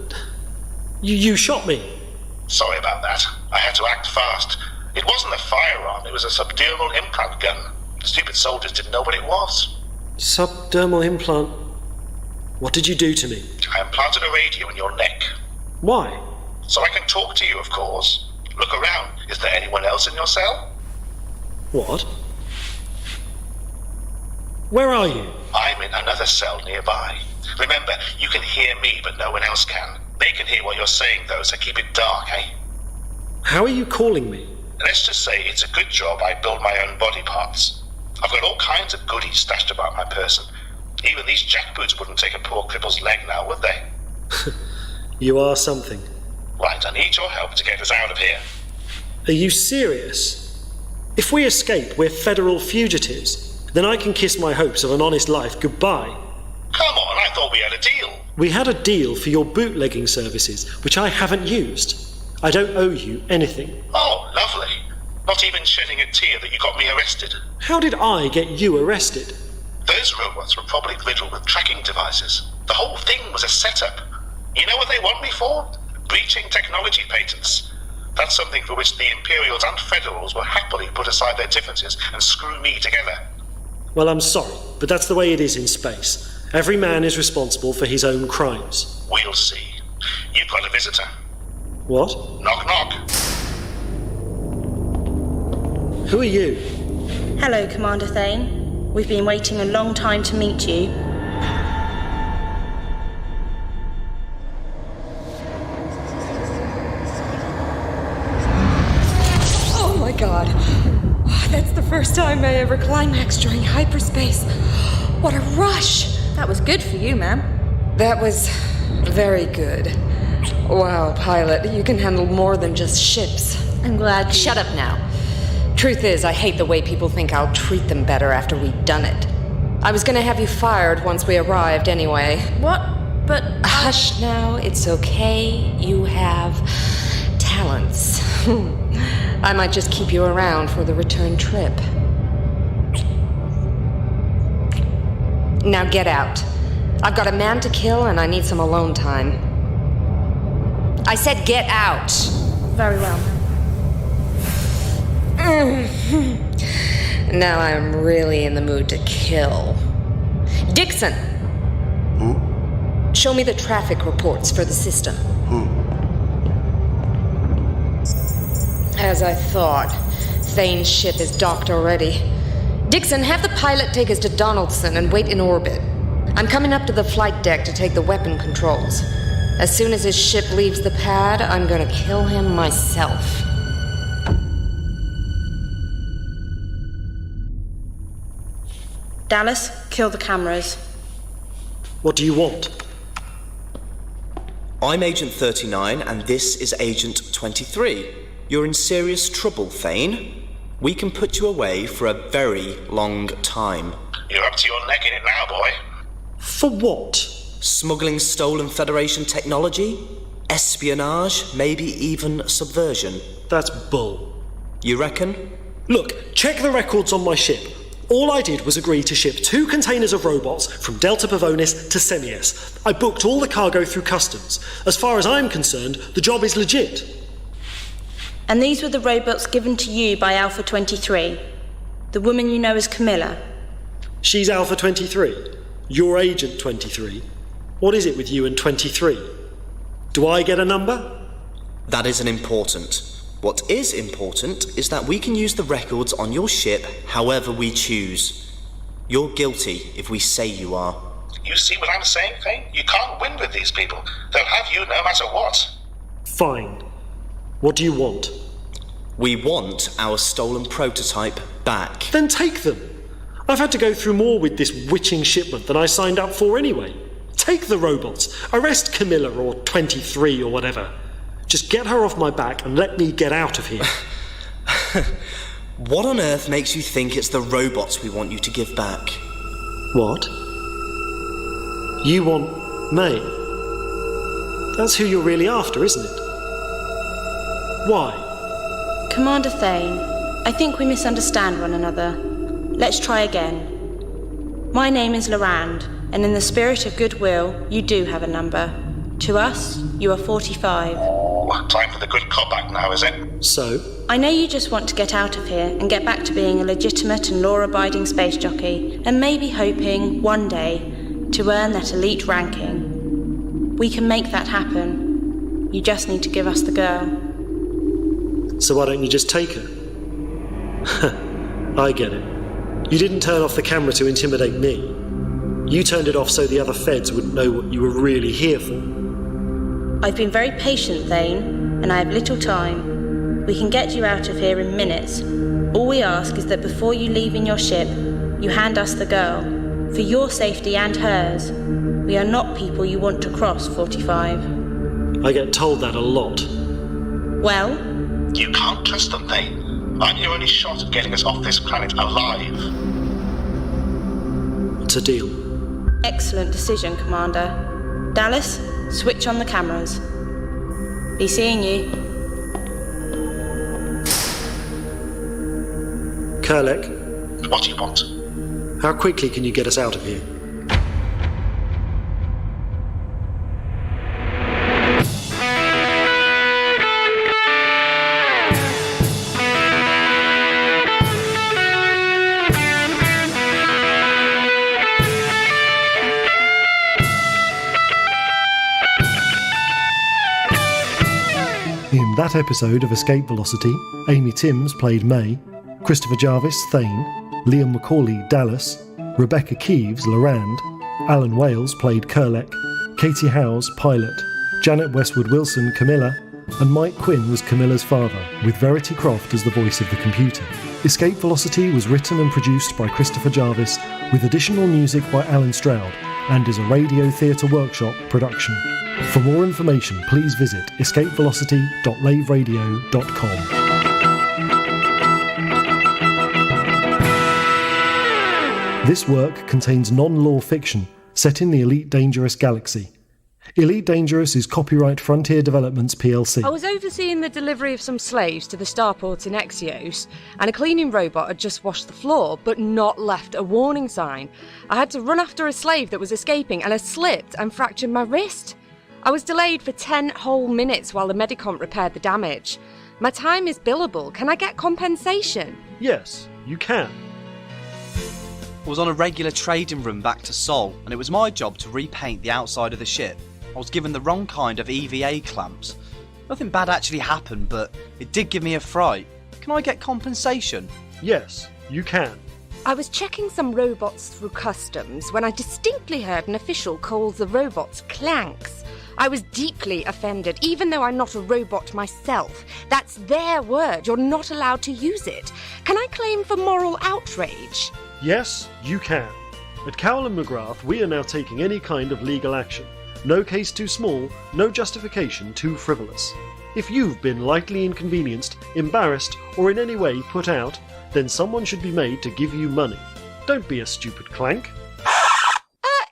you shot me. Sorry about that. I had to act fast. It wasn't a firearm, it was a subdermal implant gun. The stupid soldiers didn't know what it was. Subdermal implant? What did you do to me? I implanted a radio in your neck. Why? So I can talk to you, of course. Look around. Is there anyone else in your cell? What? Where are you? I'm in another cell nearby. Remember, you can hear me, but no one else can. They can hear what you're saying, though, so keep it dark, eh? How are you calling me? Let's just say it's a good job I build my own body parts. I've got all kinds of goodies stashed about my person. Even these jackboots wouldn't take a poor cripple's leg now, would they? You are something. Right, I need your help to get us out of here. Are you serious? If we escape, we're federal fugitives. Then I can kiss my hopes of an honest life goodbye. Come on, I thought we had a deal. We had a deal for your bootlegging services, which I haven't used. I don't owe you anything. Oh, lovely. Not even shedding a tear that you got me arrested. How did I get you arrested? Those robots were probably riddled with tracking devices. The whole thing was a setup. You know what they want me for? Breaching technology patents. That's something for which the Imperials and Federals will happily put aside their differences and screw me together. Well, I'm sorry, but that's the way it is in space. Every man is responsible for his own crimes. We'll see. You've got a visitor. What? Knock, knock. Who are you? Hello, Commander Thane. We've been waiting a long time to meet you. Oh my god. That's the first time I ever climaxed during hyperspace. What a rush! That was good for you, ma'am. That was very good. Wow, pilot, you can handle more than just ships. I'm glad. Shut up now. Truth is, I hate the way people think I'll treat them better after we've done it. I was gonna have you fired once we arrived anyway. What? But... Hush now, it's okay. You have talents. I might just keep you around for the return trip. Now get out. I've got a man to kill and I need some alone time. I said get out! Very well. Now I'm really in the mood to kill. Dixon! Show me the traffic reports for the system. As I thought, Thane's ship is docked already. Dixon, have the pilot take us to Donaldson and wait in orbit. I'm coming up to the flight deck to take the weapon controls. As soon as his ship leaves the pad, I'm gonna kill him myself. Dallas, kill the cameras. What do you want? I'm Agent 39, and this is Agent 23. You're in serious trouble, Thane. We can put you away for a very long time. You're up to your neck in it now, boy. For what? Smuggling stolen Federation technology? Espionage? Maybe even subversion? That's bull. You reckon? Look, check the records on my ship. All I did was agree to ship 2 containers of robots from Delta Pavonis to Semius. I booked all the cargo through customs. As far as I'm concerned, the job is legit. And these were the robots given to you by Alpha 23. The woman you know as Camilla. She's Alpha 23. You're Agent 23. What is it with you and 23? Do I get a number? That isn't important. What is important is that we can use the records on your ship however we choose. You're guilty if we say you are. You see what I'm saying, Thane? You can't win with these people. They'll have you no matter what. Fine. What do you want? We want our stolen prototype back. Then take them. I've had to go through more with this witching shipment than I signed up for anyway. Take the robots. Arrest Camilla or 23 or whatever. Just get her off my back and let me get out of here. What on earth makes you think it's the robots we want you to give back? What? You want May? That's who you're really after, isn't it? Why? Commander Thane, I think we misunderstand one another. Let's try again. My name is Lorand, and in the spirit of goodwill, you do have a number. To us, you are 45. Oh, time for the good cop act now, is it? So? I know you just want to get out of here and get back to being a legitimate and law-abiding space jockey, and maybe hoping, one day, to earn that elite ranking. We can make that happen. You just need to give us the girl. So why don't you just take her? I get it. You didn't turn off the camera to intimidate me. You turned it off so the other feds wouldn't know what you were really here for. I've been very patient, Thane, and I have little time. We can get you out of here in minutes. All we ask is that before you leave in your ship, you hand us the girl. For your safety and hers. We are not people you want to cross, 45. I get told that a lot. Well? You can't trust them, Thane. I'm your only shot at getting us off this planet alive. What's a deal? Excellent decision, Commander. Dallas, switch on the cameras. Be seeing you. Kerlek? What do you want? How quickly can you get us out of here? In that episode of Escape Velocity, Amy Timms played May, Christopher Jarvis, Thane, Liam Macaulay, Dallas, Rebecca Keeves, Lorand, Alan Wales played Kerlek, Katie Howes, Pilot, Janet Westwood Wilson, Camilla, and Mike Quinn was Camilla's father, with Verity Croft as the voice of the computer. Escape Velocity was written and produced by Christopher Jarvis, with additional music by Alan Stroud, and is a Radio Theatre Workshop production. For more information, please visit escapevelocity.laveradio.com. This work contains non-law fiction set in the Elite Dangerous galaxy. Elite Dangerous is copyright Frontier Developments plc. I was overseeing the delivery of some slaves to the starports in Exios, and a cleaning robot had just washed the floor, but not left a warning sign. I had to run after a slave that was escaping, and I slipped and fractured my wrist. I was delayed for 10 whole minutes while the Medicomp repaired the damage. My time is billable. Can I get compensation? Yes, you can. I was on a regular trading run back to Sol, and it was my job to repaint the outside of the ship. I was given the wrong kind of EVA clamps. Nothing bad actually happened, but it did give me a fright. Can I get compensation? Yes, you can. I was checking some robots through customs when I distinctly heard an official call the robots clanks. I was deeply offended, even though I'm not a robot myself. That's their word. You're not allowed to use it. Can I claim for moral outrage? Yes, you can. At Cowell and McGrath, we are now taking any kind of legal action. No case too small, no justification too frivolous. If you've been lightly inconvenienced, embarrassed, or in any way put out, then someone should be made to give you money. Don't be a stupid clank.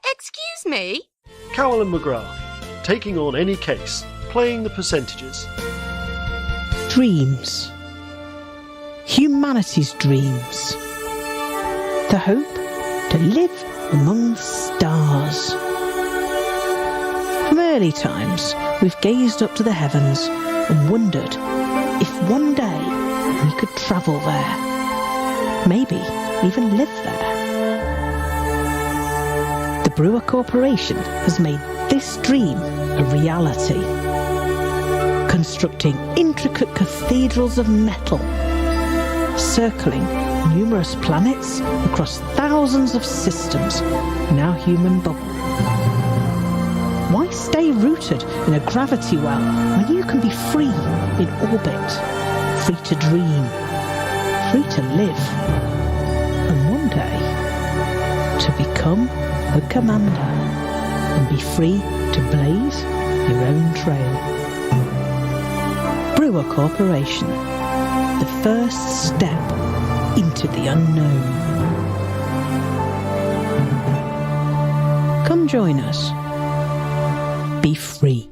Excuse me? Cowell and McGrath, taking on any case, playing the percentages. Dreams. Humanity's dreams. The hope to live among the stars. From early times, we've gazed up to the heavens and wondered if one day we could travel there. Maybe even live there. The Brewer Corporation has made this dream a reality. Constructing intricate cathedrals of metal, circling numerous planets across thousands of systems in our human bubble. Why stay rooted in a gravity well when you can be free in orbit, free to dream, free to live, and one day Become the commander and be free to blaze your own trail. Brewer Corporation, the first step into the unknown. Come join us. Be free.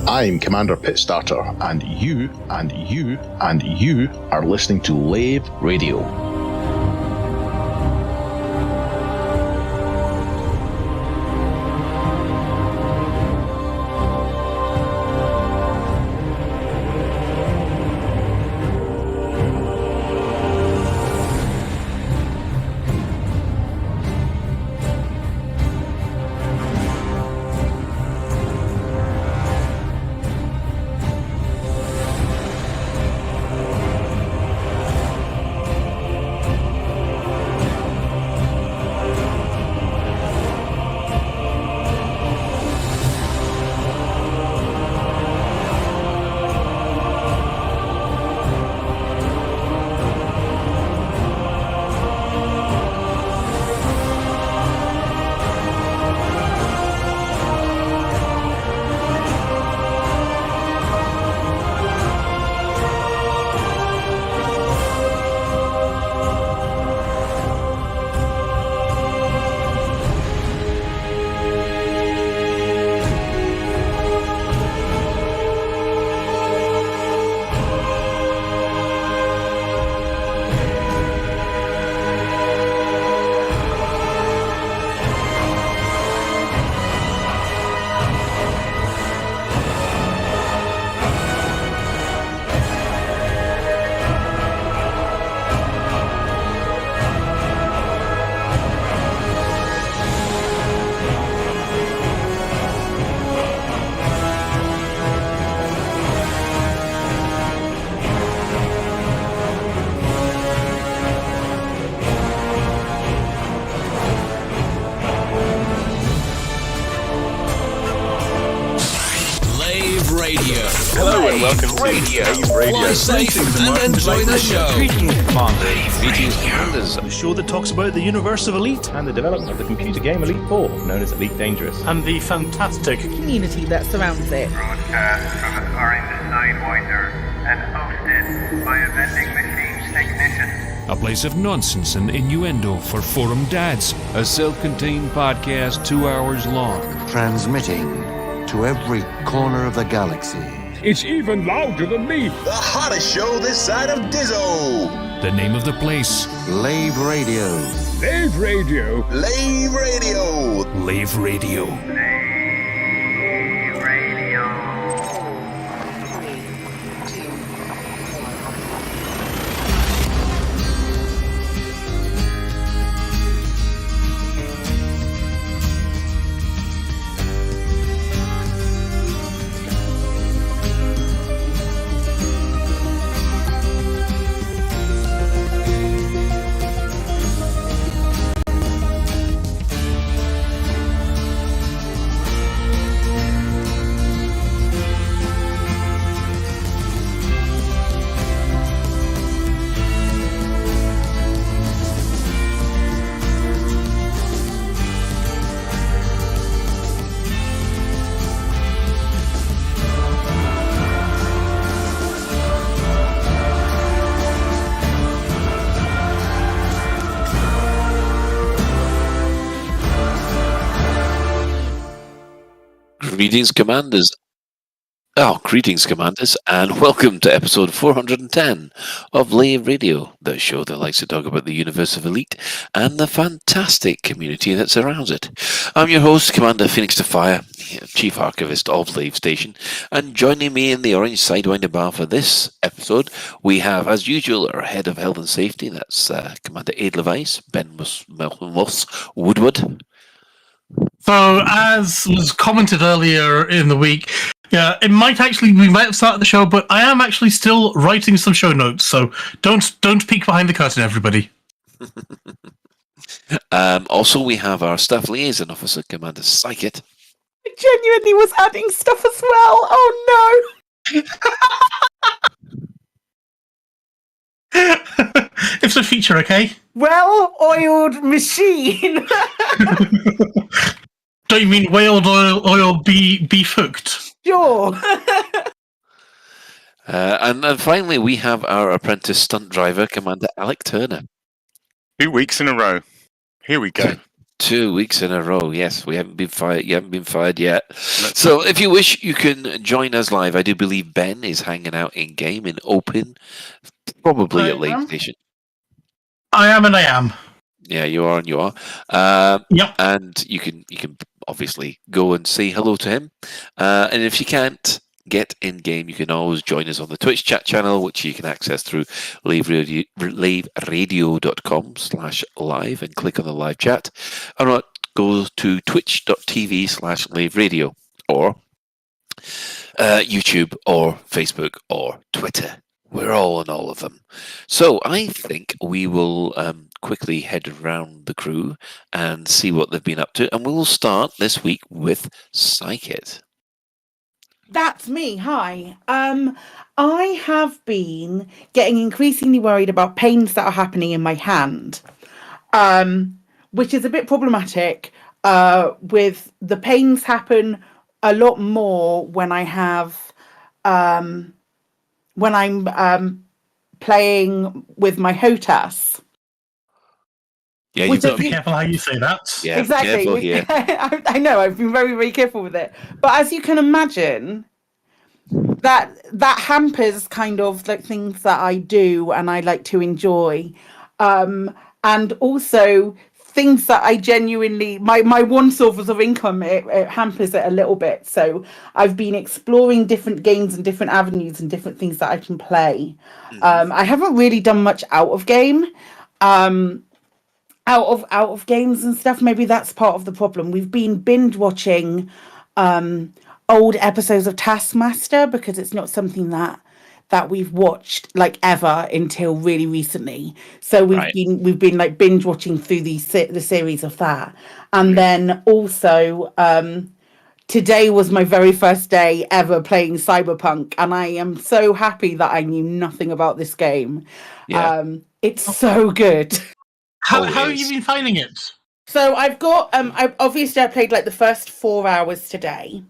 I'm Commander Pitstarter, and you are listening to Lave Radio. Radio. Fly safe and enjoy the show. Greetings, Commanders. The show that talks about the universe of Elite and the development of the computer game Elite 4, known as Elite Dangerous. And the fantastic community that surrounds it. Broadcast from a foreign Sidewinder and hosted by a vending machine technician. A place of nonsense and innuendo for forum dads. A self-contained podcast 2 hours long. Transmitting to every corner of the galaxy. It's even louder than me. The hottest show this side of Dizzo. The name of the place. Lave Radio. Lave Radio. Lave Radio. Lave Radio. Greetings, Commanders. Greetings, Commanders, and welcome to episode 410 of Lave Radio, the show that likes to talk about the universe of Elite and the fantastic community that surrounds it. I'm your host, Commander Phoenix to Fire, Chief Archivist of Lave Station, and joining me in the Orange Sidewinder bar for this episode, we have, as usual, our Head of Health and Safety, that's Commander Aid Levice, Ben Moss Woodward. So, as was commented earlier in the week, yeah, we might have started the show, but I am actually still writing some show notes, so don't peek behind the curtain, everybody. Also, we have our Staff Liaison Officer, Commander Psychit. I genuinely was adding stuff as well. Oh no! It's a feature, okay? Well-oiled machine. Don't you mean whaled oil beef hooked? Sure. And then finally, we have our apprentice stunt driver, Commander Alec Turner. 2 weeks in a row. Here we go. 2 weeks in a row. Yes, we haven't been fired. You haven't been fired yet. So, if you wish, you can join us live. I do believe Ben is hanging out in game in open, probably at Lave Station. I am, and I am. Yeah, you are, and you are. Yep. And you can obviously go and say hello to him. And if you can't get in game, you can always join us on the Twitch chat channel, which you can access through laveradio.com/live and click on the live chat. Or go to twitch.tv/laveradio or YouTube or Facebook or Twitter. We're all on all of them. So I think we will quickly head around the crew and see what they've been up to. And we'll start this week with Psychit. That's me. Hi. I have been getting increasingly worried about pains that are happening in my hand, which is a bit problematic. With the pains happen a lot more when I have when I'm playing with my HOTAS. Yeah, you've got to be careful how you say that. Yeah, exactly. I know, I've been very, very careful with it. But as you can imagine, that hampers kind of like things that I do and I like to enjoy. And also things that I genuinely, my one source of income, it hampers it a little bit. So I've been exploring different games and different avenues and different things that I can play. I haven't really done much out of game. Out of games and stuff. Maybe that's part of the problem. We've been binge watching old episodes of Taskmaster because it's not something that we've watched like ever until really recently. So we've been like binge watching through the series of that, and then also today was my very first day ever playing Cyberpunk, and I am so happy that I knew nothing about this game. Yeah. It's so good. How have you been finding it? So I've got I played like the first 4 hours today,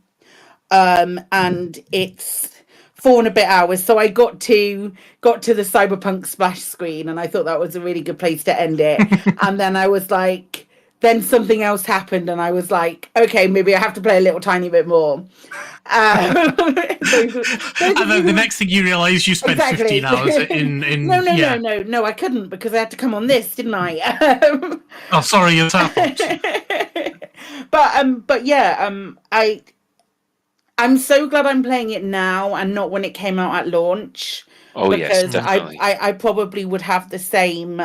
and it's 4 and a bit hours. So I got to the Cyberpunk splash screen, and I thought that was a really good place to end it. And then I was like, then something else happened, and I was like, okay, maybe I have to play a little tiny bit more. And then the next thing you realise, you spent 15 hours in. No, I couldn't, because I had to come on this, didn't I? Oh, sorry, it's happened. But yeah, I'm so glad I'm playing it now and not when it came out at launch. Oh, yes, because definitely. I probably would have the same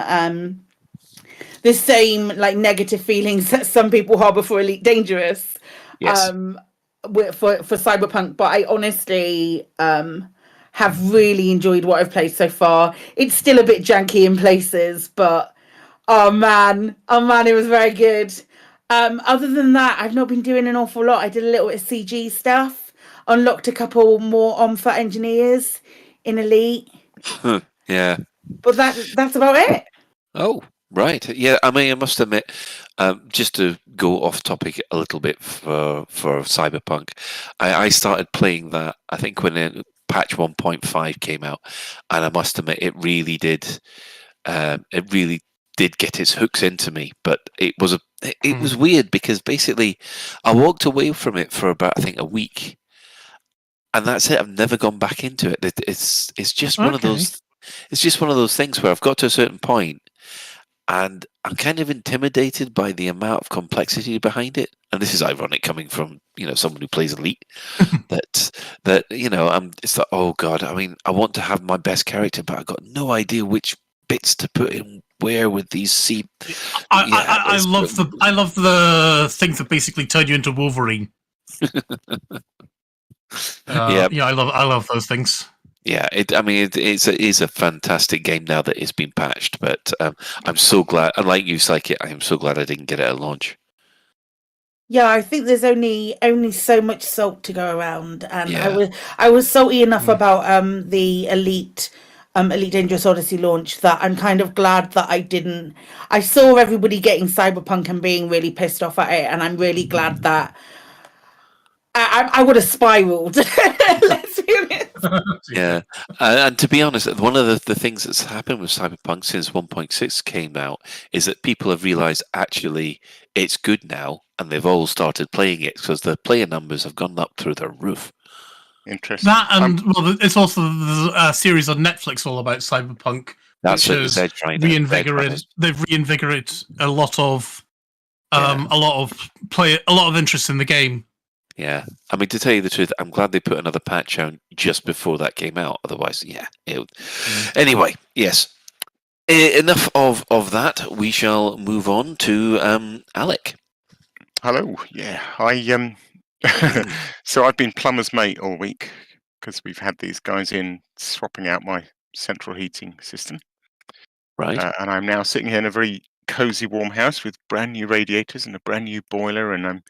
like negative feelings that some people harbour for Elite Dangerous. Yes. For Cyberpunk, but I honestly have really enjoyed what I've played so far. It's still a bit janky in places, but oh man, it was very good. Other than that, I've not been doing an awful lot. I did a little bit of CG stuff, unlocked a couple more on-foot engineers in Elite. Yeah. But that's about it. Oh, right. Yeah, I mean, I must admit, just to go off topic a little bit for Cyberpunk, I started playing that, I think, when patch 1.5 came out, and I must admit, it really did get its hooks into me. But it was weird, because basically I walked away from it for about, I think, a week, and that's it. I've never gone back into it. It's just one of those. It's just one of those things where I've got to a certain point, and I'm kind of intimidated by the amount of complexity behind it. And this is ironic coming from, someone who plays Elite. that it's like, oh god. I mean, I want to have my best character, but I've got no idea which bits to put in where with these C. I love the things that basically turn you into Wolverine. Yeah, I love those things. Yeah, it's a fantastic game now that it's been patched, but I'm so glad. And like you, Psyche, I am so glad I didn't get it at launch. Yeah, I think there's only so much salt to go around, and Yeah. I was salty enough about the Elite Dangerous Odyssey launch that I'm kind of glad that I didn't. I saw everybody getting Cyberpunk and being really pissed off at it, and I'm really glad that I would have spiraled. Let's be honest. Yeah, and to be honest, one of the things that's happened with Cyberpunk since 1.6 came out is that people have realised actually it's good now, and they've all started playing it because the player numbers have gone up through the roof. Interesting. That it's also the series on Netflix all about Cyberpunk. That's which what has they're trying to reinvigorated. They've reinvigorated a lot of interest in the game. Yeah, I mean, to tell you the truth, I'm glad they put another patch out just before that came out. Otherwise, Anyway, yes. Enough of that. We shall move on to Alec. Hello. Yeah, so I've been plumber's mate all week because we've had these guys in swapping out my central heating system. Right. And I'm now sitting here in a very cozy, warm house with brand new radiators and a brand new boiler, and I'm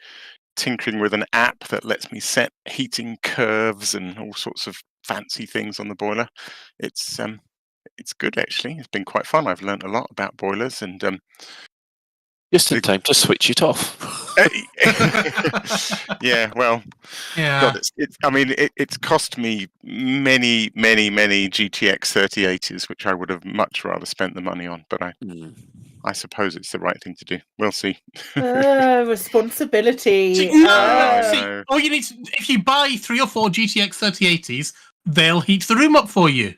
tinkering with an app that lets me set heating curves and all sorts of fancy things on the boiler. It's good, actually. It's been quite fun. I've learnt a lot about boilers, and just in time to switch it off. Yeah, well, yeah. God, it's cost me many GTX 3080s, which I would have much rather spent the money on, but I suppose it's the right thing to do. We'll see. Responsibility. All you need if you buy 3 or 4 GTX 3080s, they'll heat the room up for you.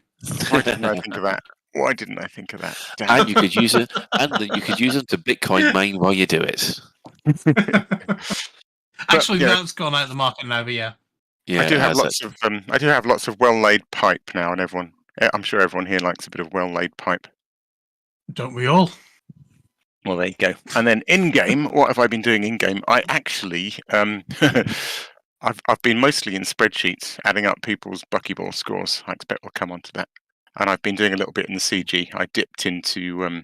Why didn't I think of that? Damn. And you could use it, you could use them to Bitcoin mine while you do it. Actually, that's gone out of the market now, but yeah. I do have lots of well-laid pipe now, and I'm sure everyone here likes a bit of well-laid pipe. Don't we all? Well, there you go. And then in-game, what have I been doing in-game? I actually, I've been mostly in spreadsheets, adding up people's buckyball scores. I expect we'll come on to that. And I've been doing a little bit in the CG. I dipped into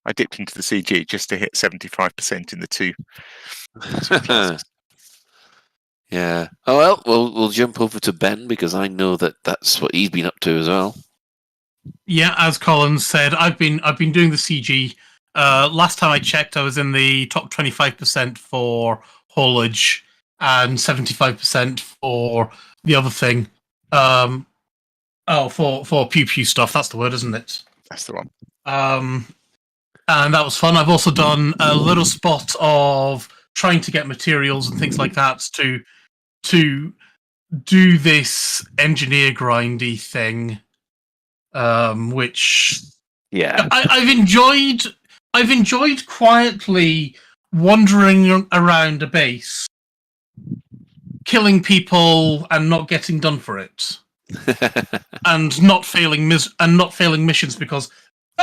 the CG just to hit 75% in the two. Yeah. Oh well, we'll jump over to Ben because I know that's what he's been up to as well. Yeah, as Colin said, I've been doing the CG. Last time I checked, I was in the top 25% for haulage and 75% for the other thing. For pew pew stuff. That's the word, isn't it? That's the one. And that was fun. I've also done a little spot of trying to get materials and things like that to do this engineer grindy thing, which I've enjoyed quietly wandering around a base, killing people and not getting done for it, and not failing missions because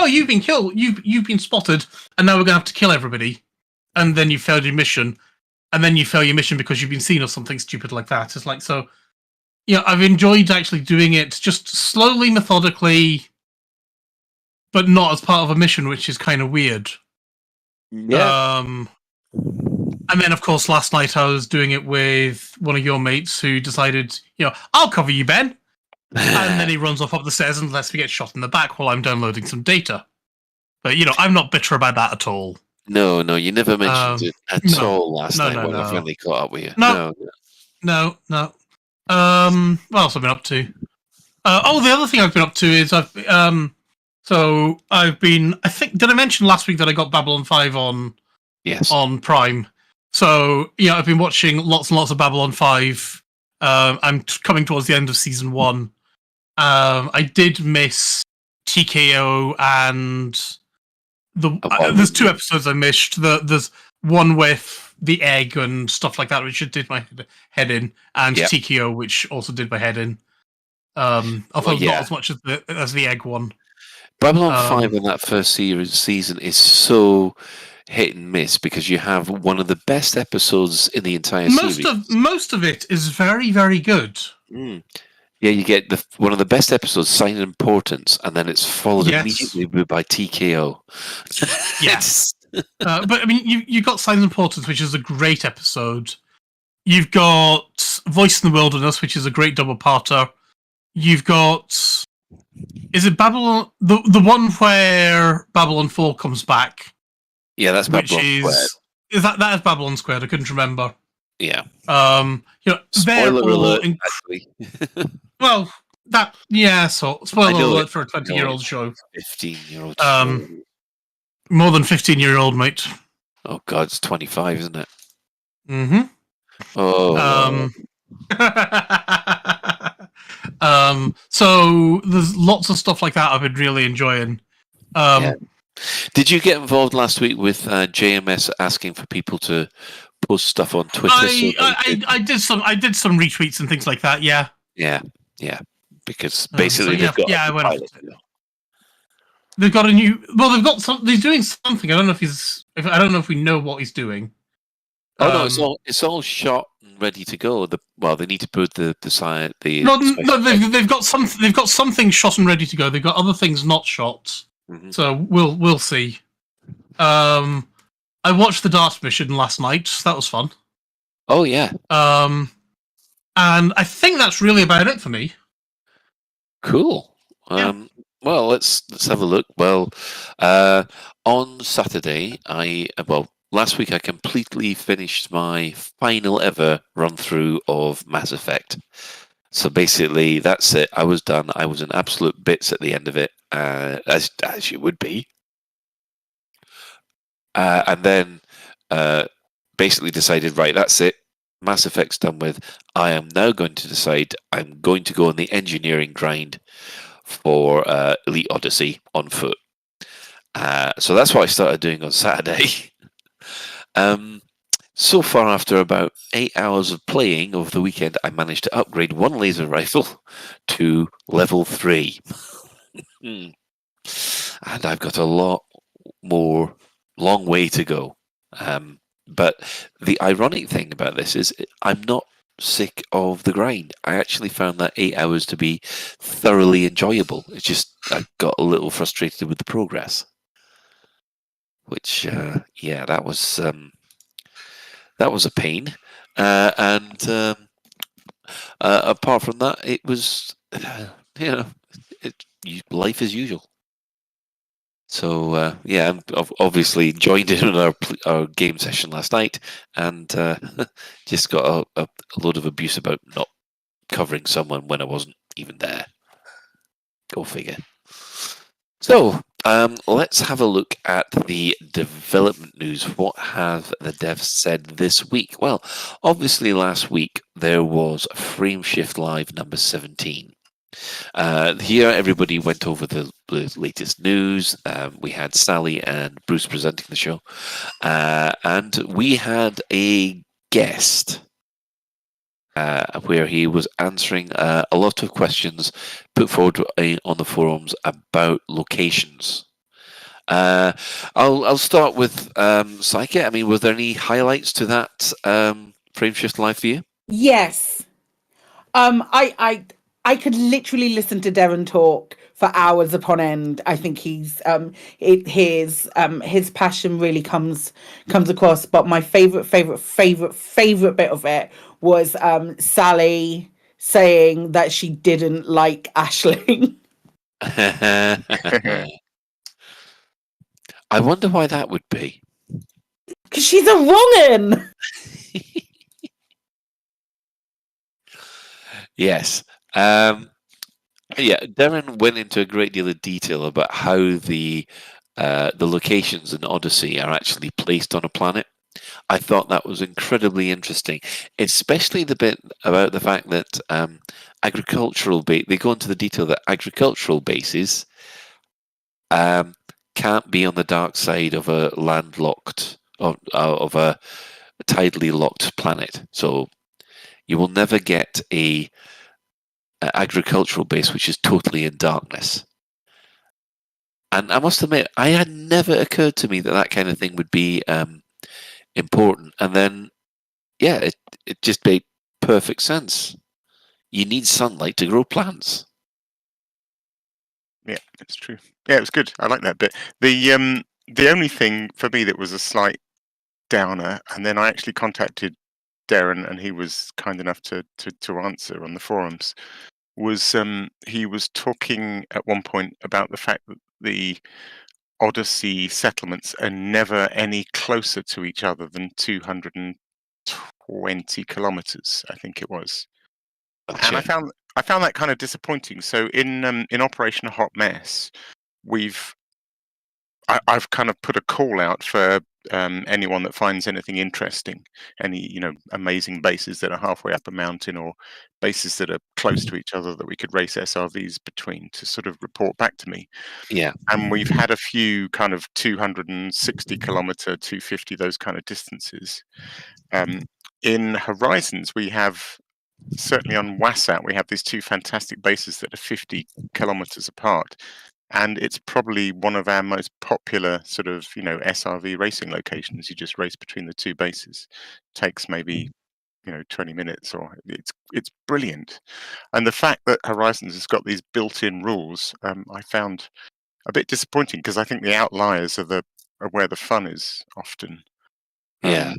you've been killed, you've been spotted, and now we're gonna have to kill everybody, and then you failed your mission, and then you fail your mission because you've been seen or something stupid like that. It's like, so I've enjoyed actually doing it just slowly, methodically, but not as part of a mission, which is kind of weird. Yeah. And then, of course, last night I was doing it with one of your mates who decided, I'll cover you, Ben. And then he runs off up the stairs and lets me get shot in the back while I'm downloading some data. But, I'm not bitter about that at all. No, you never mentioned it at all last night when I finally caught up with you. No. What else have I been up to? The other thing I've been up to is did I mention last week that I got Babylon 5 on Prime? So, I've been watching lots and lots of Babylon 5. I'm coming towards the end of season 1. I did miss TKO and there's 2 episodes I missed. There's one with the egg and stuff like that, which did my head in, and TKO, which also did my head in. Although not as much as the egg one. Babylon 5 in that first season is so hit and miss because you have one of the best episodes in the entire series. Most of it is very, very good. Mm. Yeah, you get one of the best episodes, Sign of Importance, and then it's followed immediately by TKO. Yes. But I mean, you've got Signs of Importance, which is a great episode. You've got Voice in the Wilderness, which is a great double-parter. You've got... Is it Babylon... The one where Babylon 4 comes back? Yeah, that's Babylon Squared. That is Babylon Squared? I couldn't remember. Yeah. Spoiler alert, actually. Well, spoiler alert for a 20-year-old show. 15-year-old show. More than 15-year-old, mate. Oh, God, it's 25, isn't it? Mm-hmm. Oh. So there's lots of stuff like that I've been really enjoying. Did you get involved last week with JMS asking for people to post stuff on Twitter? I did some retweets and things like that. Yeah. Yeah. Because basically they've got. Yeah, I went off. They've got a new. Well, they've got some. He's doing something. I don't know if we know what he's doing. No, it's all shot and ready to go. They need to put the side. They've got something shot and ready to go. They've got other things not shot. Mm-hmm. So we'll see. I watched the Dart mission last night. That was fun. Oh yeah. And I think that's really about it for me. Cool. Well, let's have a look. Well, on Saturday, last week I completely finished my final ever run through of Mass Effect. So basically, that's it. I was done. I was in absolute bits at the end of it, as you would be. And then basically decided, right, that's it. Mass Effect's done with. I am now going to decide I'm going to go on the engineering grind for Elite Odyssey on foot. So that's what I started doing on Saturday. So far, after about 8 hours of playing over the weekend, I managed to upgrade one laser rifle to level 3. And I've got a long way to go. But the ironic thing about this is I'm not sick of the grind. I actually found that 8 hours to be thoroughly enjoyable. It's just I got a little frustrated with the progress. Which, that was a pain. and apart from that, it was, life as usual. So yeah, I'm obviously joined in on our game session last night, and just got a load of abuse about not covering someone when I wasn't even there. Go figure. So let's have a look at the development news. What have the devs said this week? Well, obviously last week there was Frameshift Live number 17. Here, everybody went over the latest news. We had Sally and Bruce presenting the show, and we had a guest where he was answering a lot of questions put forward on the forums about locations. I'll start with Psyche. I mean, were there any highlights to that Frameshift Live for you? Yes. I could literally listen to Derrin talk for hours upon end. I think his passion really comes across. But my favorite bit of it was Sally saying that she didn't like Aisling. I wonder why that would be. Because she's a wrong'un. Yes. Yeah, Derrin went into a great deal of detail about how the locations in Odyssey are actually placed on a planet. I thought that was incredibly interesting, especially the bit about the fact that they go into the detail that agricultural bases can't be on the dark side of a landlocked of a tidally locked planet. So you will never get a agricultural base which is totally in darkness. And I must admit, I had never occurred to me that kind of thing would be important. And then, yeah, it just made perfect sense. You need sunlight to grow plants. Yeah, it's true. Yeah, it was good. I like that bit. The only thing for me that was a slight downer, and then I actually contacted Derrin, and he was kind enough to answer on the forums, was he was talking at one point about the fact that the Odyssey settlements are never any closer to each other than 220 kilometers, I think it was. Gotcha. And I found that kind of disappointing. So in Operation Hot Mess, I've kind of put a call out for anyone that finds anything interesting, any amazing bases that are halfway up a mountain or bases that are close to each other that we could race SRVs between, to sort of report back to me. Yeah. And we've had a few kind of 260 kilometer, 250, those kind of distances. In Horizons, we have, certainly on Wasat, we have these two fantastic bases that are 50 kilometers apart. And it's probably one of our most popular sort of, SRV racing locations. You just race between the two bases. Takes maybe, 20 minutes, or it's brilliant. And the fact that Horizons has got these built-in rules, I found a bit disappointing, because I think the outliers are where the fun is often. Yeah.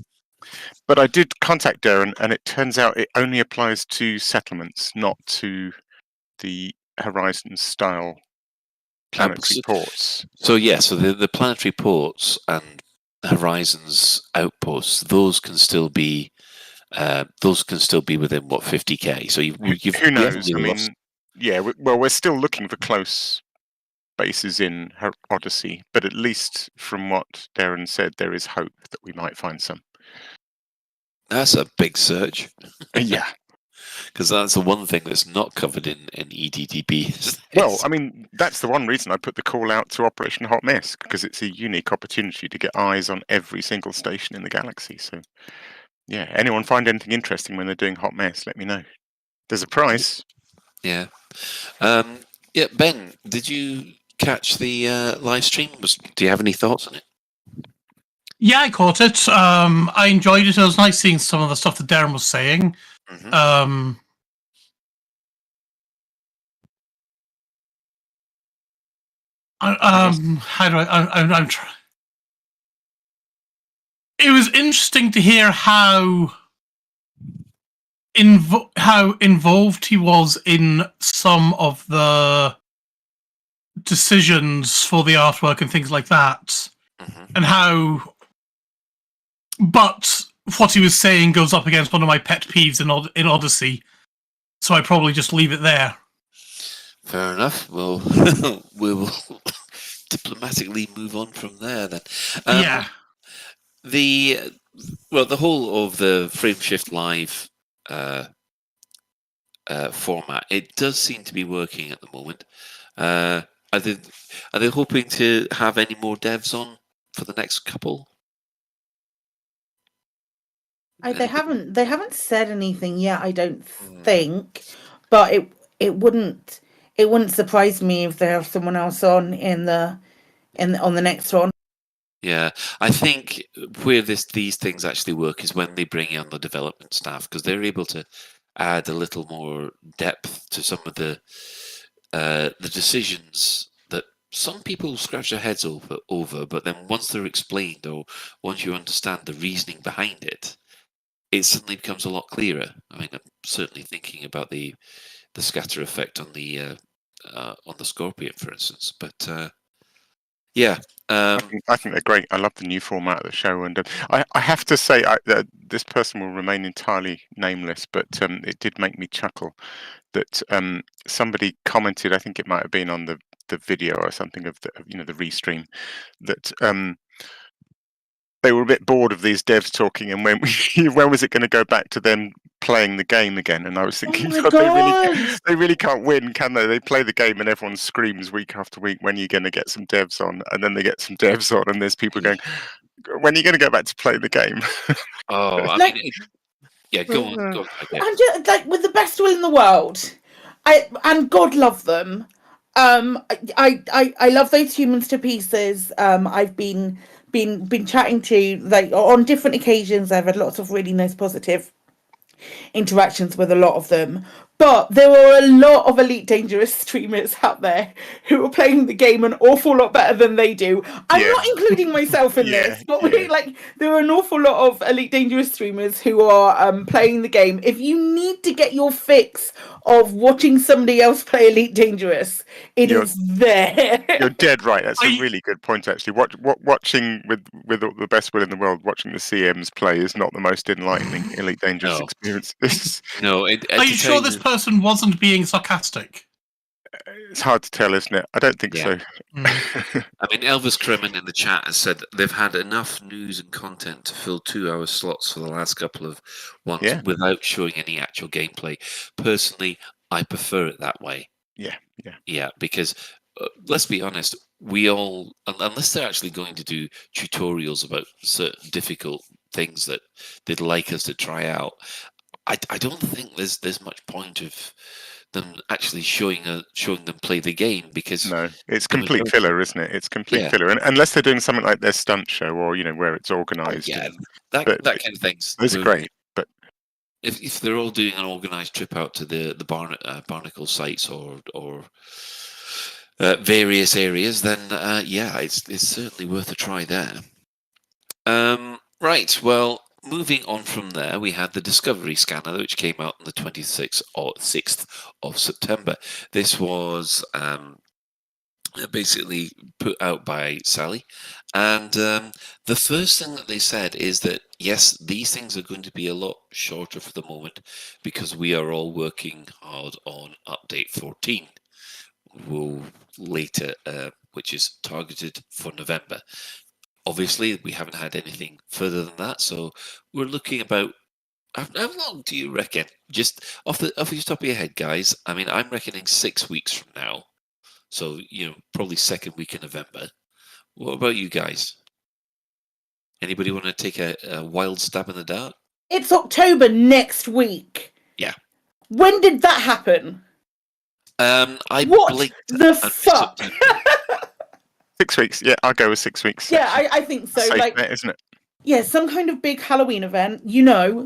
But I did contact Derrin, and it turns out it only applies to settlements, not to the Horizons style planetary ports. So yeah, so the planetary ports and Horizons outposts, those can still be within 50k. So you've who knows? I mean, yeah. We're still looking for close bases in Odyssey, but at least from what Derrin said, there is hope that we might find some. That's a big search. Yeah. Because that's the one thing that's not covered in EDDB. Well, I mean, that's the one reason I put the call out to Operation Hot Mess, because it's a unique opportunity to get eyes on every single station in the galaxy. So, yeah, anyone find anything interesting when they're doing Hot Mess, let me know. There's a price. Yeah. Yeah, Ben, did you catch the live stream? Do you have any thoughts on it? Yeah, I caught it. I enjoyed it. It was nice seeing some of the stuff that Derrin was saying. Mm-hmm. How do I'm trying. It was interesting to hear how how involved he was in some of the decisions for the artwork and things like that, and how. But what he was saying goes up against one of my pet peeves in Odyssey, so I probably just leave it there. Fair enough. Well, we will diplomatically move on from there then. Yeah. The whole of the Frameshift Live format, it does seem to be working at the moment. Are they hoping to have any more devs on for the next couple? They haven't said anything yet, I don't think, but it wouldn't surprise me if they have someone else on on the next one. Yeah, I think where these things actually work is when they bring in the development staff, because they're able to add a little more depth to some of the decisions that some people scratch their heads over, but then once they're explained or once you understand the reasoning behind it, it suddenly becomes a lot clearer. I mean, I'm certainly thinking about the scatter effect on the Scorpion, for instance. But yeah, I think they're great. I love the new format of the show, and I have to say this person will remain entirely nameless, but it did make me chuckle that somebody commented. I think it might have been on the video or something of the restream, that they were a bit bored of these devs talking, and when was it going to go back to them playing the game again? And I was thinking, they really can't win, can they? They play the game and everyone screams week after week, when are you going to get some devs on? And then they get some devs on, and there's people going, when are you going to go back to play the game? Oh, I mean, yeah, go on. I'm just, like, with the best will in the world, and God love them. I love those humans to pieces. I've been chatting to, like, on different occasions. I've had lots of really nice positive interactions with a lot of them, but there are a lot of Elite Dangerous streamers out there who are playing the game an awful lot better than they do. I'm not including myself in this, but really, like, there are an awful lot of Elite Dangerous streamers who are playing the game. If you need to get your fix of watching somebody else play Elite Dangerous, it is there. You're dead right. That's a really good point, actually. Watching with all the best will in the world, watching the CMs play is not the most enlightening Elite Dangerous experience. No. Are you sure this person wasn't being sarcastic? It's hard to tell, isn't it? I don't think so. I mean, Elvis Kremen in the chat has said they've had enough news and content to fill 2-hour slots for the last couple of ones without showing any actual gameplay. Personally, I prefer it that way. Yeah, because let's be honest, we all, unless they're actually going to do tutorials about certain difficult things that they'd like us to try out, I don't think there's much point of them actually showing them play the game, because it's complete filler, isn't it? It's complete filler, and unless they're doing something like their stunt show or where it's organised. That kind of things. It's great, but if they're all doing an organised trip out to the Barnacle sites or various areas, then it's certainly worth a try there. Right, well, moving on from there, we had the Discovery Scanner, which came out on the 26th or 6th of September. This was basically put out by Sally. And the first thing that they said is that, yes, these things are going to be a lot shorter for the moment because we are all working hard on Update 14. Later, which is targeted for November. Obviously, we haven't had anything further than that, so we're looking about. How long do you reckon? Just off the top of your head, guys. I mean, I'm reckoning 6 weeks from now, so probably second week in November. What about you guys? Anybody want to take a wild stab in the dark? It's October next week. Yeah. When did that happen? What the fuck? 6 weeks. Yeah, I'll go with 6 weeks. Yeah, I think so. Safe bet, isn't it? Yeah, some kind of big Halloween event,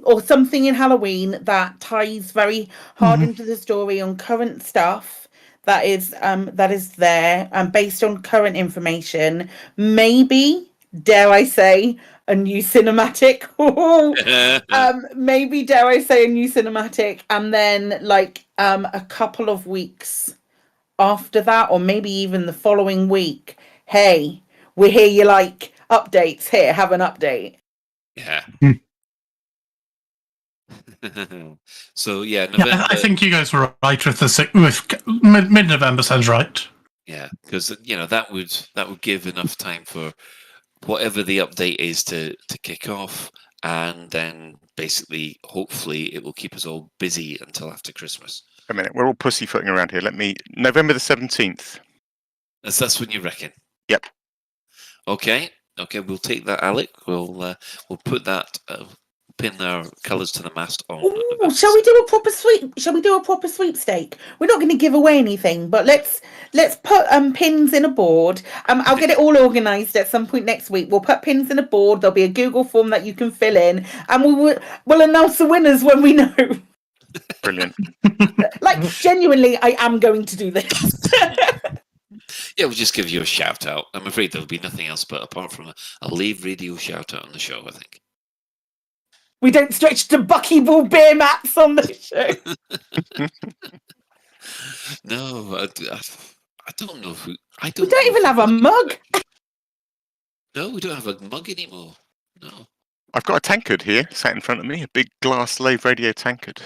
or something in Halloween that ties very hard into the story on current stuff that is there and based on current information. Maybe, dare I say, a new cinematic. Maybe, dare I say, a new cinematic, and then like a couple of weeks after that, or maybe even the following week, hey, we hear you like updates. Here, have an update. Yeah. So yeah, Yeah, I think you guys were right with mid-November sounds right. Yeah, because that would give enough time for whatever the update is to kick off, and then basically, hopefully, it will keep us all busy until after Christmas. A minute, we're all pussyfooting around here. November the 17th. That's when you reckon. Yep. Okay, we'll take that, Alec. We'll put that. Pin our colours to the mast on. Ooh, shall we do a proper sweepstake? We're not going to give away anything, but let's put pins in a board. I'll get it all organised at some point next week. We'll put pins in a board. There'll be a Google form that you can fill in, and we'll announce the winners when we know. Brilliant. Like, genuinely, I am going to do this. Yeah, we'll just give you a shout out. I'm afraid there'll be nothing else but apart from a Lave Radio shout out on the show, I think. We don't stretch to buckyball beer mats on the show. No, I don't know if we don't even have a mug. No, we don't have a mug anymore. No. I've got a tankard here, sat in front of me, a big glass Lave Radio tankard.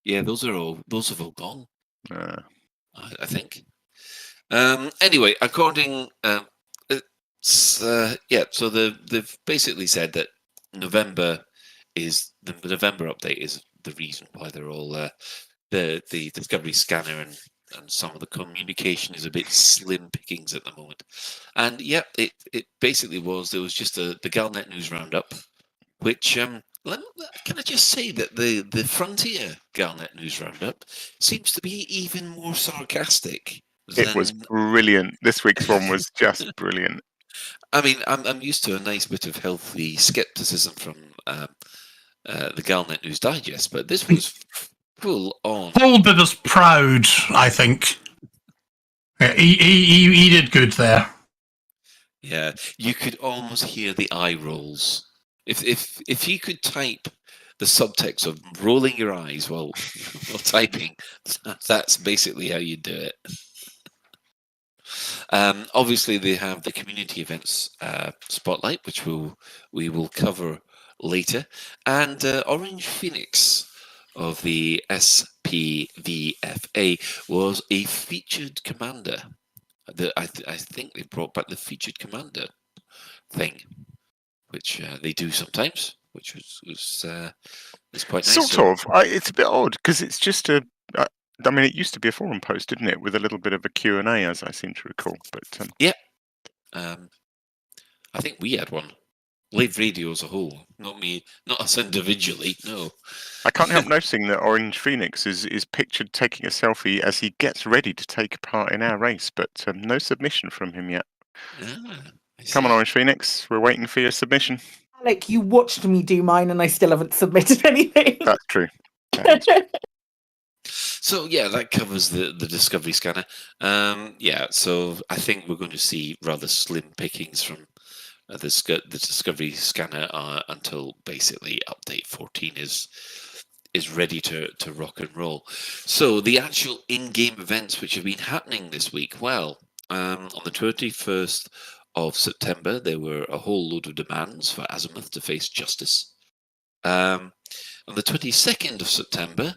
Yeah, those have all gone. I think. Anyway, according, so they've basically said that November is the November update is the reason why they're all the Discovery scanner and some of the communication is a bit slim pickings at the moment. And yeah, it basically there was just the Galnet news roundup, which can I just say that the Frontier Galnet news roundup seems to be even more sarcastic. It was brilliant. This week's one was just brilliant. I mean, I'm used to a nice bit of healthy skepticism from the Galnet News Digest, but this was full on. Paul did us proud, I think. Yeah, he did good there. Yeah, you could almost hear the eye rolls. If you could type the subtext of rolling your eyes while typing, that's basically how you do it. Obviously, they have the community events spotlight, which we will cover later, and Orange Phoenix of the SPVFA was a featured commander. I think they brought back the featured commander thing, which they do sometimes, which was quite nice. Sort of. It's a bit odd because it's just a. I mean, it used to be a forum post, didn't it, with a little bit of a Q&A, as I seem to recall. But yeah, I think we had one. Lave Radio as a whole, not me, not us individually. No, I can't help noticing that Orange Phoenix is pictured taking a selfie as he gets ready to take part in our race, but no submission from him yet. Come on, Orange Phoenix, we're waiting for your submission. Alec, you watched me do mine, and I still haven't submitted anything. That's true. So yeah, that covers the Discovery scanner. So I think we're going to see rather slim pickings from the Discovery scanner until basically update 14 is ready to rock and roll. So the actual in-game events which have been happening this week, well, on the 21st of September, there were a whole load of demands for Azimuth to face justice. On the 22nd of September,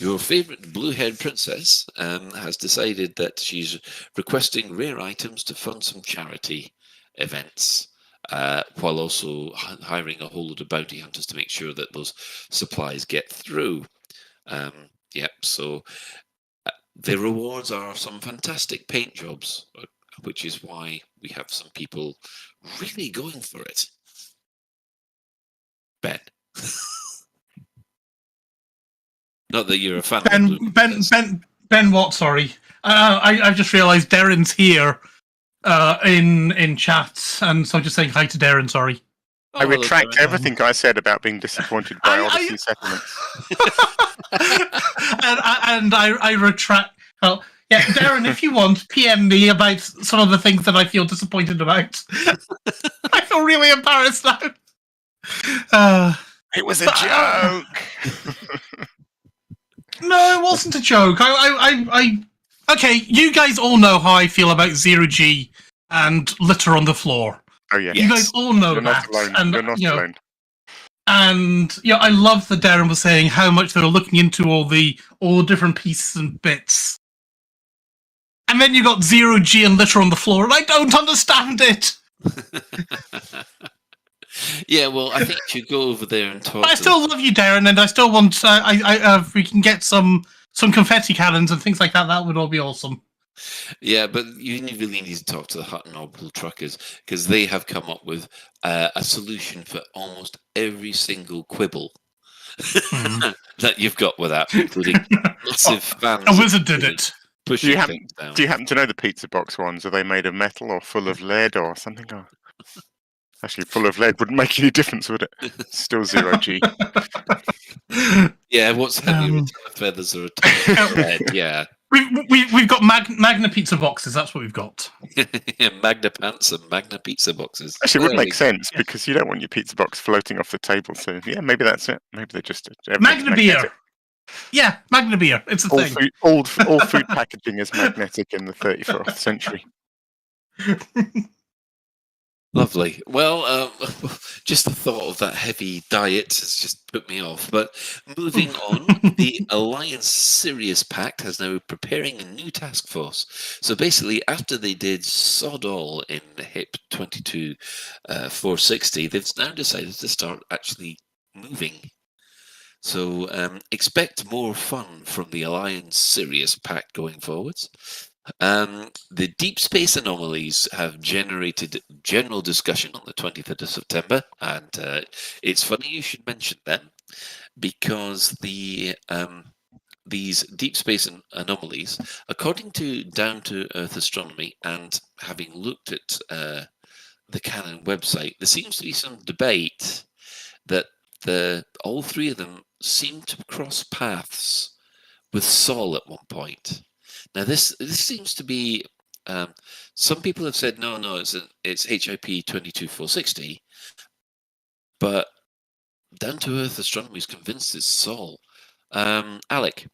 your favourite blue-haired princess has decided that she's requesting rare items to fund some charity events, while also hiring a whole load of bounty hunters to make sure that those supplies get through. So the rewards are some fantastic paint jobs, which is why we have some people really going for it. Ben. Not that you're a fan of Ben what, sorry. I just realised Derrin's here in chat, and so just saying hi to Derrin, sorry. I retract everything I said about being disappointed by Odyssey settlements. and I retract. Well, yeah, Derrin, if you want, PM me about some of the things that I feel disappointed about. I feel really embarrassed now. It was a joke. No, it wasn't a joke. Okay, you guys all know how I feel about Zero G and litter on the floor. Oh yeah, you guys all know You're that. not alone. And You're not alone. And I love that Derrin was saying how much they were looking into all the different pieces and bits. And then you got Zero G and litter on the floor, and I don't understand it. Yeah, well, I think you should go over there and talk. But I still love you, Derrin, and I still want. If we can get some confetti cannons and things like that, that would all be awesome. Yeah, but you really need to talk to the Hutton Orbital truckers because they have come up with a solution for almost every single quibble that you've got with that, including massive fans. A wizard did it. Do you happen to know the pizza box ones? Are they made of metal or full of lead or something? Oh. Actually, full of lead wouldn't make any difference, would it? Still 0G. Yeah, what's heavier, a ton of feathers or a ton of lead? Yeah. We've got Magna pizza boxes. That's what we've got. Yeah, Magna pants and Magna pizza boxes. Actually, it would make sense because you don't want your pizza box floating off the table. So yeah, maybe that's it. Maybe they're just Magna beer. Yeah, Magna beer. It's a thing. All food packaging is magnetic in the 34th century. Lovely. Well, just the thought of that heavy diet has just put me off. But moving on, the Alliance Sirius Pact has now preparing a new task force. So basically, after they did sod all in HIP 22-460, they've now decided to start actually moving. So expect more fun from the Alliance Sirius Pact going forwards. The deep space anomalies have generated general discussion on the 23rd of September, and it's funny you should mention them because these deep space anomalies, according to Down to Earth Astronomy and having looked at the Canon website, there seems to be some debate that all three of them seem to cross paths with Sol at one point. Now, this seems to be. Some people have said no, it's HIP 22460, but Down to Earth Astronomy is convinced it's Sol. Alec,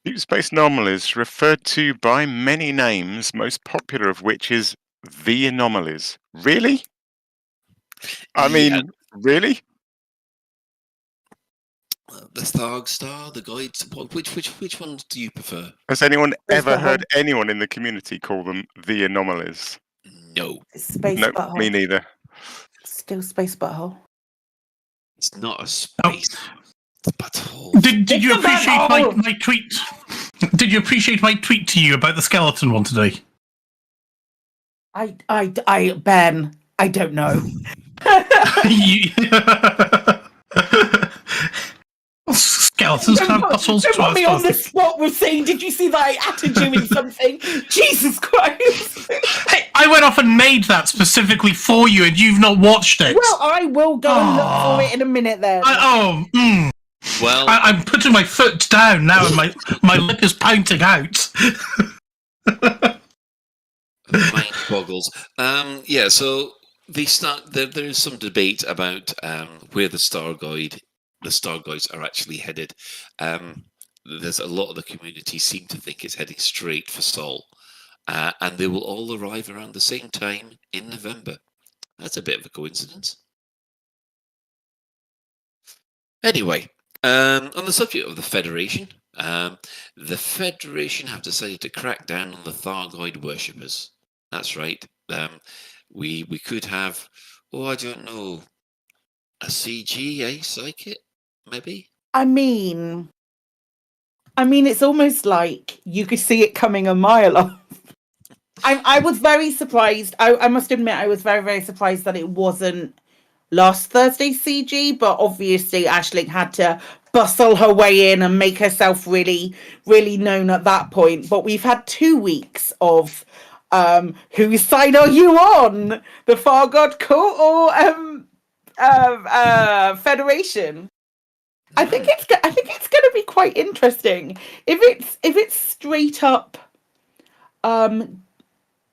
deep space anomalies referred to by many names, most popular of which is the anomalies. Really? I mean, really? The Tharg Star, the Guides. Which ones do you prefer? Has anyone ever heard anyone in the community call them the anomalies? No. Space no, butthole. Me neither. Still space butthole. It's not a space butthole. Did you appreciate my tweet? Did you appreciate my tweet to you about the skeleton one today? Ben, I don't know. Skeletons can't muscles. Don't put me on the spot with saying, did you see that I added you in something? Jesus Christ. Hey, I went off and made that specifically for you and you've not watched it. Well, I will go and look for it in a minute then. Well, I'm putting my foot down now and my lip is pointing out. Mind boggles. Yeah, so there is some debate about where the Star Guides are actually headed. There's a lot of the community seem to think it's heading straight for Sol, and they will all arrive around the same time in November. That's a bit of a coincidence. Anyway, on the subject of the Federation have decided to crack down on the Thargoid worshippers. That's right. We could have, I don't know, a CG, psychic, maybe? I mean, it's almost like you could see it coming a mile off. I was very surprised. I must admit, I was very, very surprised that it wasn't last Thursday's CG, but obviously Aisling had to bustle her way in and make herself really, really known at that point. But we've had 2 weeks of whose side are you on? The Far God Court or Federation? I think it's going to be quite interesting if it's straight up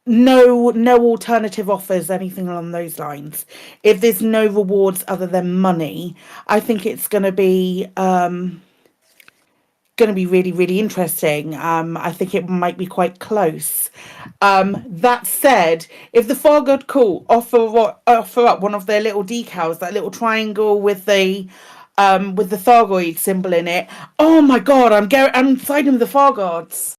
no alternative offers, anything along those lines. If there's no rewards other than money, I think it's going to be really, really interesting. I think it might be quite close. That said, if the Far God Cool offer up one of their little decals, that little triangle with the Thargoid symbol in it, oh my god, I'm siding with the Far Gods.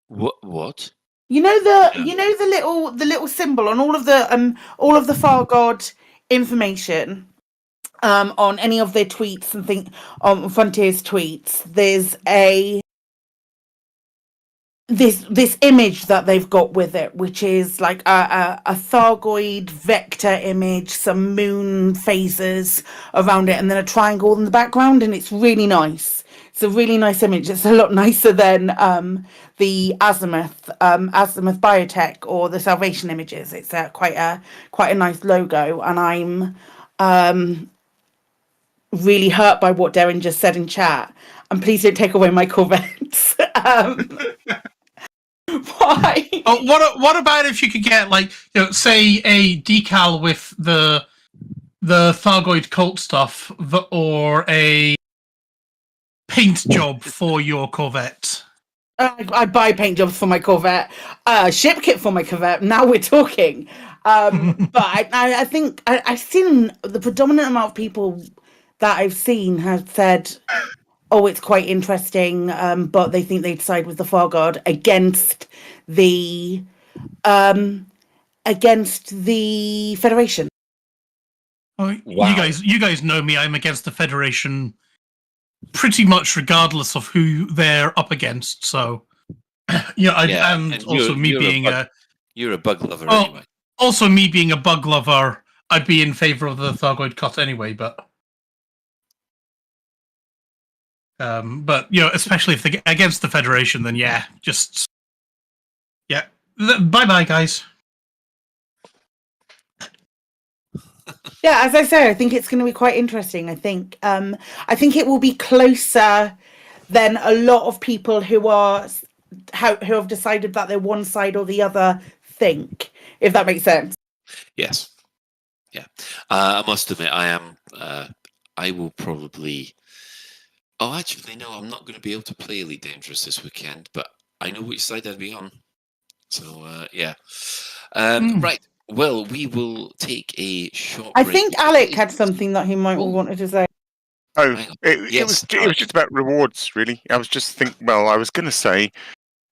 What? You know the little symbol on all of the Far God information. On any of their tweets and on Frontier's tweets, there's this image that they've got with it, which is like a Thargoid vector image, some moon phases around it, and then a triangle in the background, and it's really nice. It's a really nice image. It's a lot nicer than the Azimuth Biotech or the Salvation images. It's quite a nice logo, and I'm really hurt by what Derrin just said in chat. And please don't take away my Corvettes. Why? Oh, what about if you could get, like, say a decal with the Thargoid cult stuff, or a paint job for your Corvette? I buy paint jobs for my Corvette, ship kit for my Corvette. Now we're talking. But I think I've seen the predominant amount of people that I've seen have said, "Oh, it's quite interesting," but they think they'd side with the Far God against the Federation. Oh, wow. You guys know me. I'm against the Federation pretty much regardless of who they're up against. So, you're a bug lover anyway. Also, me being a bug lover, I'd be in favor of the Thargoid cut anyway. But especially if they're against the Federation, then bye bye, guys. Yeah, as I say, I think it's going to be quite interesting. I think it will be closer than a lot of people who have decided that they're one side or the other think, if that makes sense. Yes. Yeah. I must admit, I am. I will probably. Oh, actually, no, I'm not going to be able to play Elite Dangerous this weekend, but I know which side I'd be on. So, yeah. Right. Well, we will take a short break. I think Alec had something that he might wanted to say. Oh, it was just about rewards, really. I was just thinking. Well, I was going to say,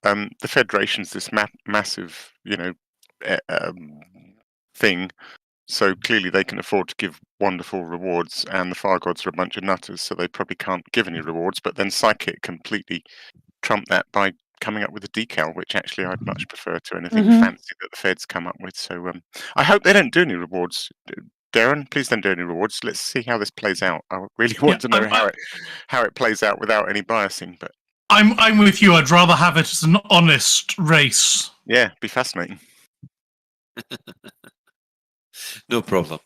the Federation's this massive, thing. So clearly they can afford to give wonderful rewards, and the Far Gods are a bunch of nutters, so they probably can't give any rewards. But then Psychic completely trumped that by coming up with a decal, which actually I'd much prefer to anything fancy that the Feds come up with. So I hope they don't do any rewards. Derrin, please don't do any rewards. Let's see how this plays out. I really want to know how it plays out without any biasing. But I'm with you. I'd rather have it as an honest race. Yeah, be fascinating. No problem.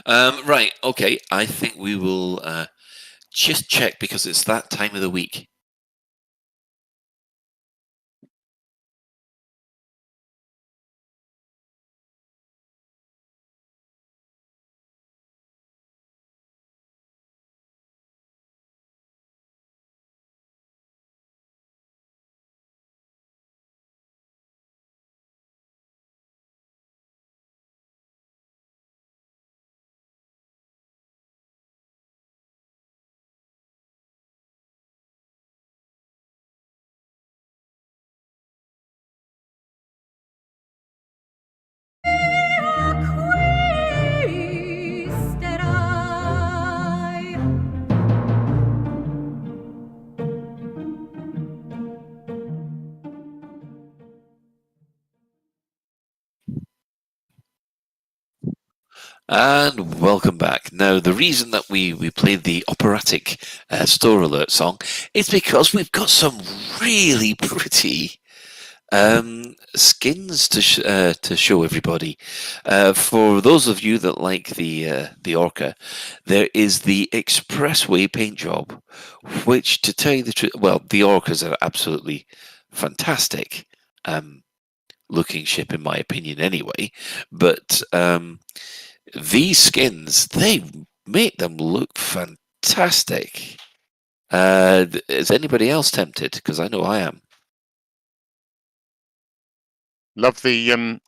Right, okay. I think we will just check because it's that time of the week. And welcome back. Now, the reason that we played the operatic store alert song is because we've got some really pretty skins to show everybody. For those of you that like the Orca, there is the Expressway paint job, which, to tell you the truth, well, the Orcas are absolutely fantastic. looking ship, in my opinion, anyway. But these skins, they make them look fantastic. Is anybody else tempted? Because I know I am. Love the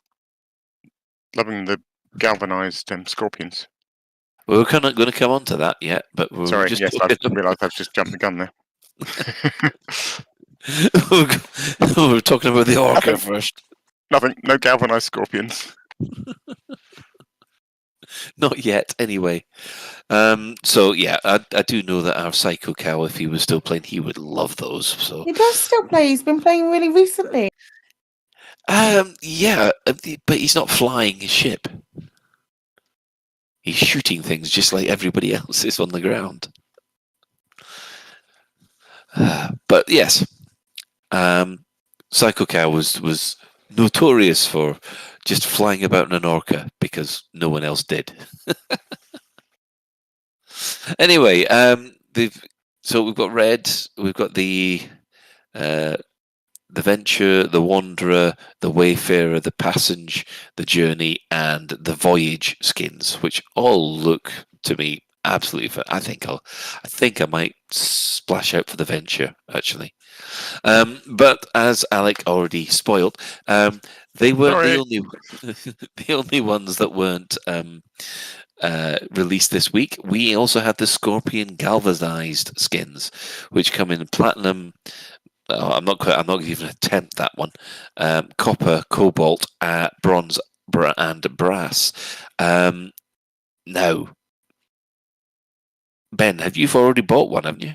loving the galvanized scorpions. Well, we're kind of going to come on to that yet, but we're Sorry, just yes, I realised I've just jumped the gun there. we're talking about the orca first. Nothing, no galvanized scorpions. Not yet, anyway. So yeah, I do know that our Psycho Cow, if he was still playing, he would love those. So He does still play. He's been playing really recently. yeah, but he's not flying his ship. He's shooting things just like everybody else is on the ground. But yes, Psycho Cow was notorious for just flying about in an orca because no one else did. Anyway, so we've got Red, we've got the Venture, the Wanderer, the Wayfarer, the Passage, the Journey, and the Voyage skins, which all look to me absolutely fun. I think I might splash out for the Venture actually. But as Alec already spoiled, they weren't the only ones that weren't released this week. We also had the Scorpion galvanized skins, which come in platinum. I'm not even attempt that one. Copper, cobalt, bronze, and brass. Now, Ben, you've already bought one, haven't you?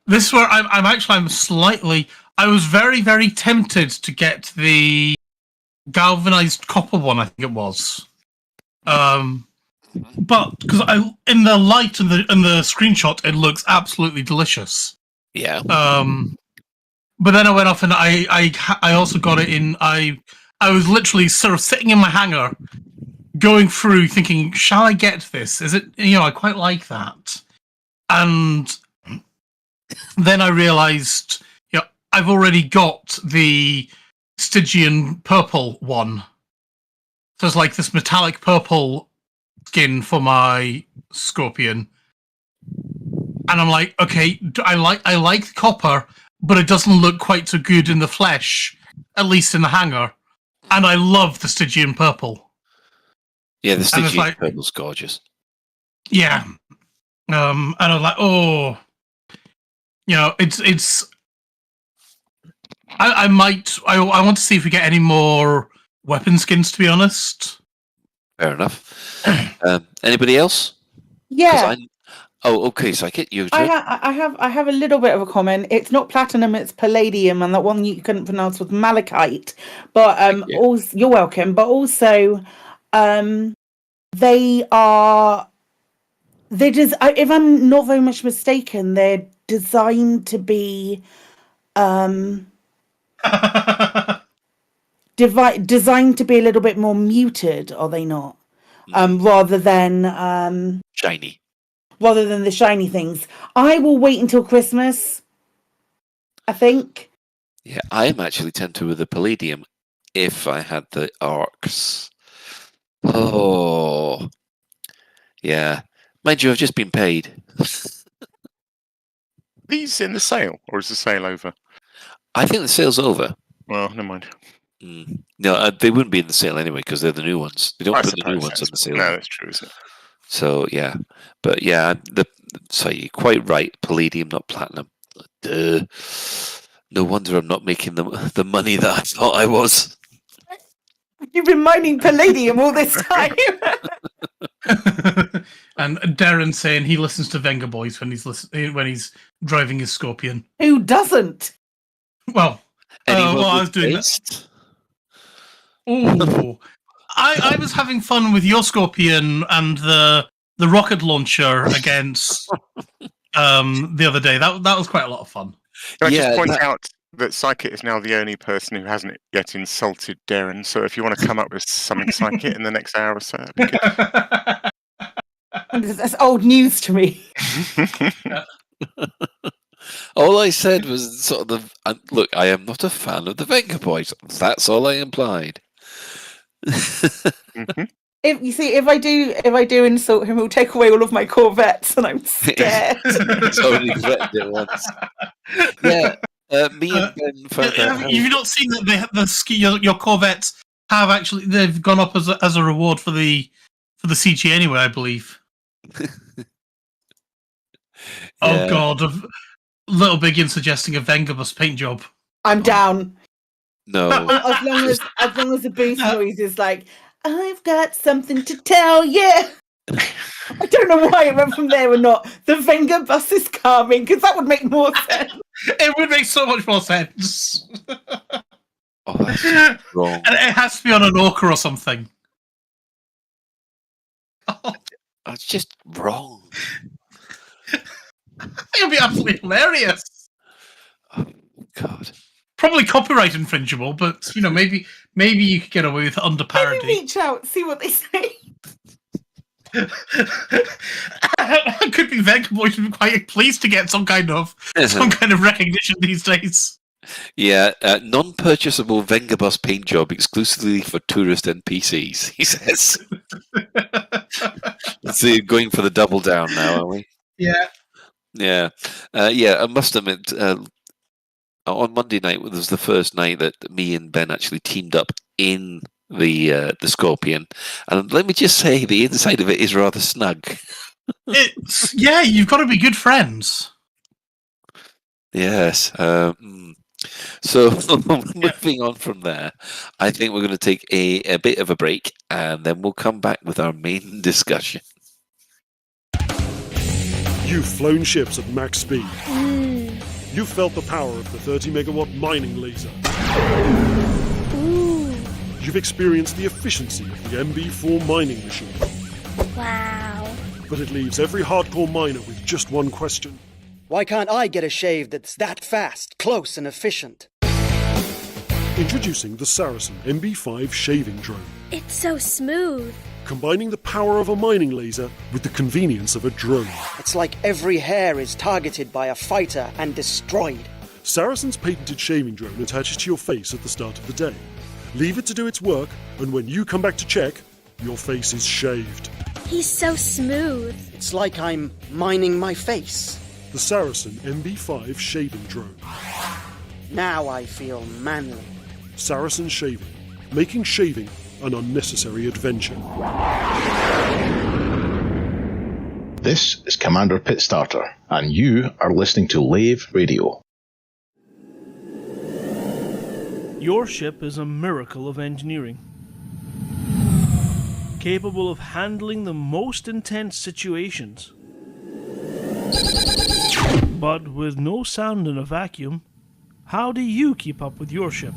This is where I'm slightly. I was very, very tempted to get the galvanized copper one. I think it was. But because in the light and the screenshot, it looks absolutely delicious. Yeah. But then I went off and I also got it in. I was literally sort of sitting in my hangar, going through, thinking, shall I get this? Is it? I quite like that. And then I realised, I've already got the Stygian purple one. So it's like this metallic purple skin for my Scorpion, and I'm like, okay, I like the copper, but it doesn't look quite so good in the flesh, at least in the hangar. And I love the Stygian purple. Yeah, the Stygian purple's gorgeous. Yeah, and I was like, oh, it's. I want to see if we get any more weapon skins. To be honest. Fair enough. Anybody else? Yeah. Okay. So I get you. I have a little bit of a comment. It's not platinum, it's palladium, and that one you couldn't pronounce was malachite. But also, you're welcome. But also, they are. If I'm not very much mistaken, they're designed to be. Designed to be a little bit more muted, are they not? Rather than shiny. Rather than the shiny things. I will wait until Christmas, I think. Yeah, I am actually tempted with the palladium if I had the arcs. Oh. Yeah. Mind you, I've just been paid. These in the sale, or is the sale over? I think the sale's over. Well, never mind. No, they wouldn't be in the sale anyway because they're the new ones. They don't put the new ones on the sale. No, that's true, isn't it? So yeah, but yeah, so you're quite right. Palladium, not platinum. Duh. No wonder I'm not making the money that I thought I was. You've been mining palladium all this time. And Derrin saying he listens to Venga Boys when he's driving his Scorpion. Who doesn't? Well, I was doing that. Oh, I was having fun with your Scorpion and the rocket launcher against the other day. That was quite a lot of fun. Can I just point out that Psychic is now the only person who hasn't yet insulted Derrin. So if you want to come up with something Psychic in the next hour or so, that'd be good. That's old news to me. All I said was sort of look. I am not a fan of the Venga Boys. That's all I implied. If I do insult him, he'll take away all of my Corvettes, and I'm scared. He's only threatened it once. Yeah, me and Ben found out. Have you not seen that your Corvettes have actually they've gone up as a reward for the CG anyway? I believe. Oh God! Little Biggin suggesting a Vengabus paint job. I'm down. No. As long as the boost noise is like, I've got something to tell you. I don't know why it went from there and not the Vengabus is coming, because that would make more sense. It would make so much more sense. Oh, that's wrong. And it has to be on an orca or something. That's just wrong. It'll be absolutely hilarious. Oh, God. Probably copyright infringible, but maybe you could get away with under parody. Maybe reach out, see what they say. Could be Venga Boys would be quite pleased to get some kind of recognition these days. Yeah, non-purchasable Vengabus paint job exclusively for tourist NPCs, he says. Let's see, going for the double down now, are we? Yeah. Yeah. I must admit, on Monday night was the first night that me and Ben actually teamed up in the Scorpion, and let me just say, the inside of it is rather snug. You've got to be good friends. Yes. So moving on from there, I think we're going to take a bit of a break, and then we'll come back with our main discussion. You've flown ships at max speed. You've felt the power of the 30-megawatt mining laser. Ooh. You've experienced the efficiency of the MB4 mining machine. Wow. But it leaves every hardcore miner with just one question. Why can't I get a shave that's that fast, close, and efficient? Introducing the Saracen MB5 shaving drone. It's so smooth. Combining the power of a mining laser with the convenience of a drone. It's like every hair is targeted by a fighter and destroyed. Saracen's patented shaving drone attaches to your face at the start of the day. Leave it to do its work, and when you come back to check, your face is shaved. He's so smooth. It's like I'm mining my face. The Saracen MB5 shaving drone. Now I feel manly. Saracen Shaving. Making shaving an unnecessary adventure. This is Commander Pitstarter, and you are listening to Lave Radio. Your ship is a miracle of engineering, capable of handling the most intense situations. But with no sound in a vacuum, how do you keep up with your ship?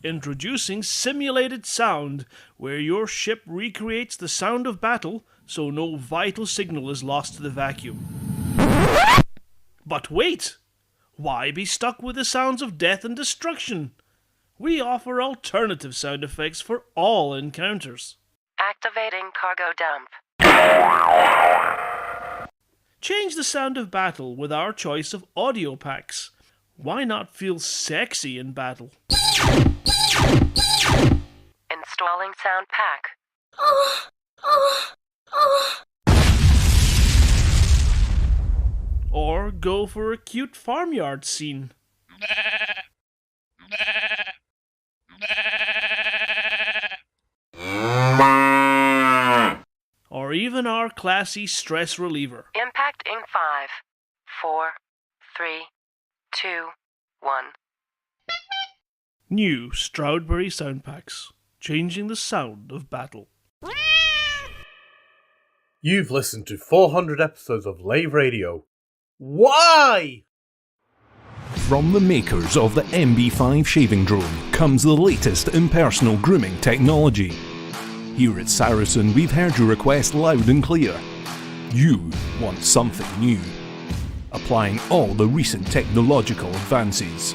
Introducing Simulated Sound, where your ship recreates the sound of battle so no vital signal is lost to the vacuum. But wait! Why be stuck with the sounds of death and destruction? We offer alternative sound effects for all encounters. Activating cargo dump. Change the sound of battle with our choice of audio packs. Why not feel sexy in battle? Installing sound pack. Or go for a cute farmyard scene. Or even our classy stress reliever. Impact in 5, 4, 3, 2, 1. New Stroudsbury sound packs, changing the sound of battle. You've listened to 400 episodes of Lave Radio. Why? From the makers of the MB5 shaving drone comes the latest in personal grooming technology. Here at Saracen, we've heard your request loud and clear. You want something new. Applying all the recent technological advances.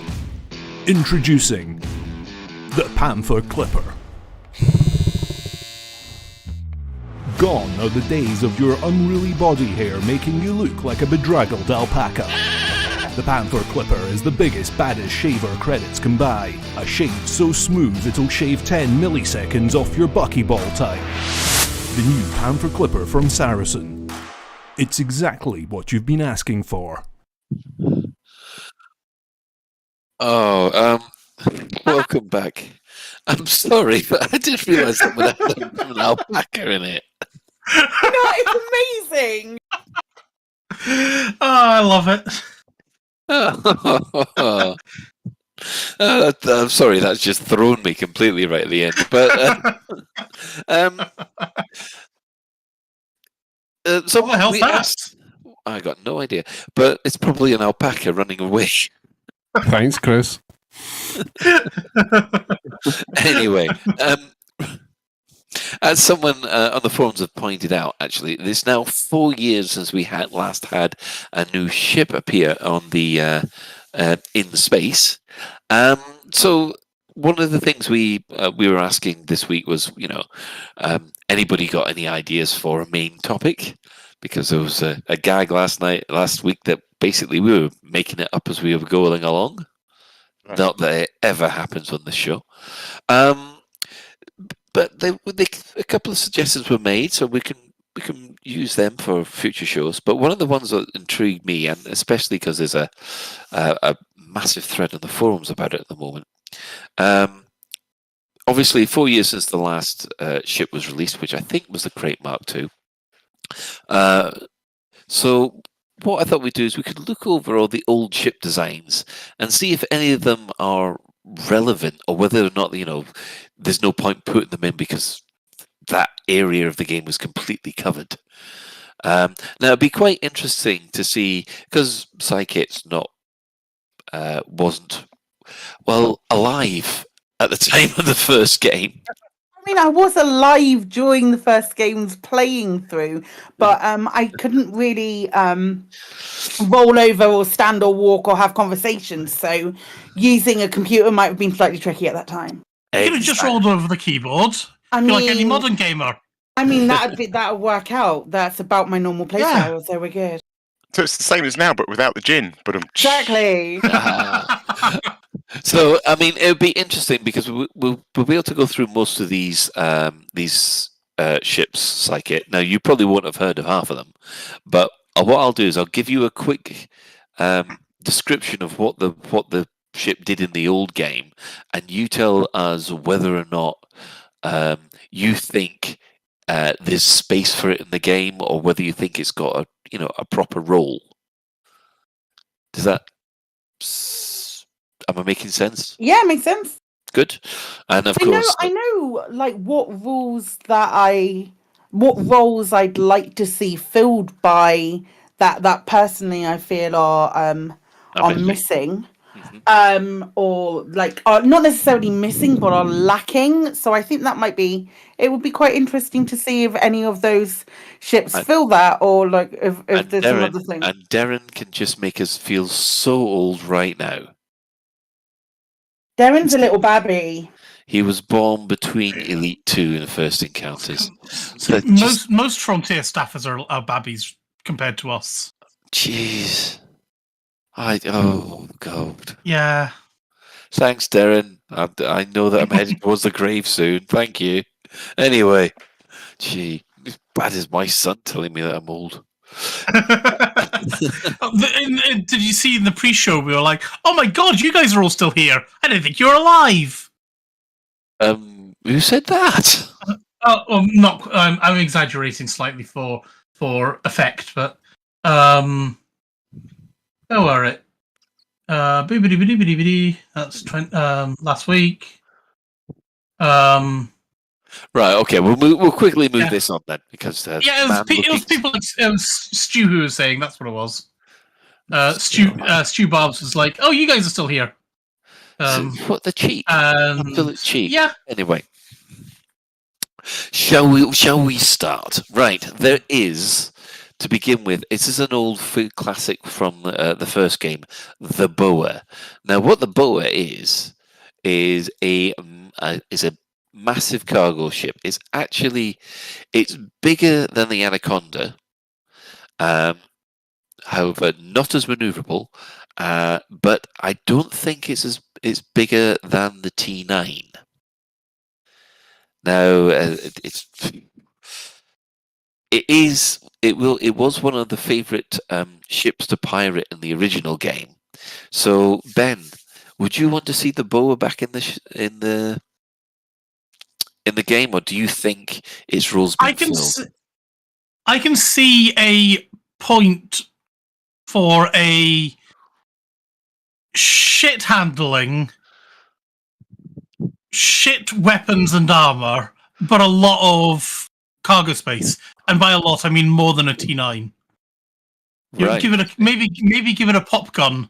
Introducing the Panther Clipper. Gone are the days of your unruly body hair making you look like a bedraggled alpaca. The Panther Clipper is the biggest, baddest shaver credits can buy. A shave so smooth it'll shave 10 milliseconds off your buckyball time. The new Panther Clipper from Saracen. It's exactly what you've been asking for. Welcome back. I'm sorry, but I didn't realise that would have an alpaca in it. It's amazing. Oh, I love it. I'm sorry, that's just thrown me completely right at the end. But so what the hell's that? I got no idea, but it's probably an alpaca running away. Thanks, Chris. Anyway, as someone on the forums have pointed out, actually, it's now 4 years since we last had a new ship appear on the in space. So one of the things we were asking this week was, anybody got any ideas for a main topic? Because there was a gag last week that basically we were making it up as we were going along. Right. Not that it ever happens on the show. But a couple of suggestions were made, so we can use them for future shows. But one of the ones that intrigued me, and especially because there's a massive thread on the forums about it at the moment. Obviously, 4 years since the last ship was released, which I think was the Crate Mark II. So what I thought we'd do is we could look over all the old ship designs and see if any of them are relevant, or whether or not, there's no point putting them in because that area of the game was completely covered. Now it'd be quite interesting to see, because Psychit's wasn't alive at the time of the first game. I mean, I was alive during the first game's playing through, but I couldn't really roll over or stand or walk or have conversations. So using a computer might have been slightly tricky at that time. You could have just rolled over the keyboard. Like any modern gamer. I mean, that'd work out. That's about my normal playstyle, so we're good. So it's the same as now, but without the gin. But exactly. So, I mean, it would be interesting because we'll be able to go through most of these ships, Psychic. Now, you probably won't have heard of half of them, but what I'll do is I'll give you a quick description of what the ship did in the old game, and you tell us whether or not you think there's space for it in the game, or whether you think it's got a proper role. Does that? Am I making sense? Yeah, it makes sense. Good. And of course, I know like what roles I'd like to see filled by that personally I feel are missing. Mm-hmm. Or like are not necessarily missing but are lacking. So I think it would be quite interesting to see if any of those ships fill that, or like if there's another thing. And Derrin can just make us feel so old right now. Derrin's a little babby. He was born between Elite 2 and the First Encounters. So most Frontier staffers are babbies compared to us. Jeez. Oh, God. Yeah. Thanks, Derrin. I know that I'm heading towards the grave soon. Thank you. Anyway, gee, as bad as my son telling me that I'm old. Did you see in the pre-show we were like, oh my god, you guys are all still here. I didn't think you were alive. Who said that? I'm exaggerating slightly for effect, but where were it? That's last week. Right. Okay. We'll quickly move this on then, because it was people like Stu who was saying that's what it was. Stu Barbs was like, "Oh, you guys are still here." What the cheat? Absolute cheat. Yeah. Anyway, shall we start? Right. There is, to begin with, this is an old food classic from the first game, the boa. Now, what the boa is a massive cargo ship. It's bigger than the Anaconda. However, not as maneuverable. But I don't think it's bigger than the T9. Now, it was one of the favourite ships to pirate in the original game. So, Ben, would you want to see the boa back in the game, or do you think its role's been filled? I can see a point for a shit handling, shit weapons and armor, but a lot of cargo space. And by a lot, I mean more than a T9. Right. Maybe give it a pop gun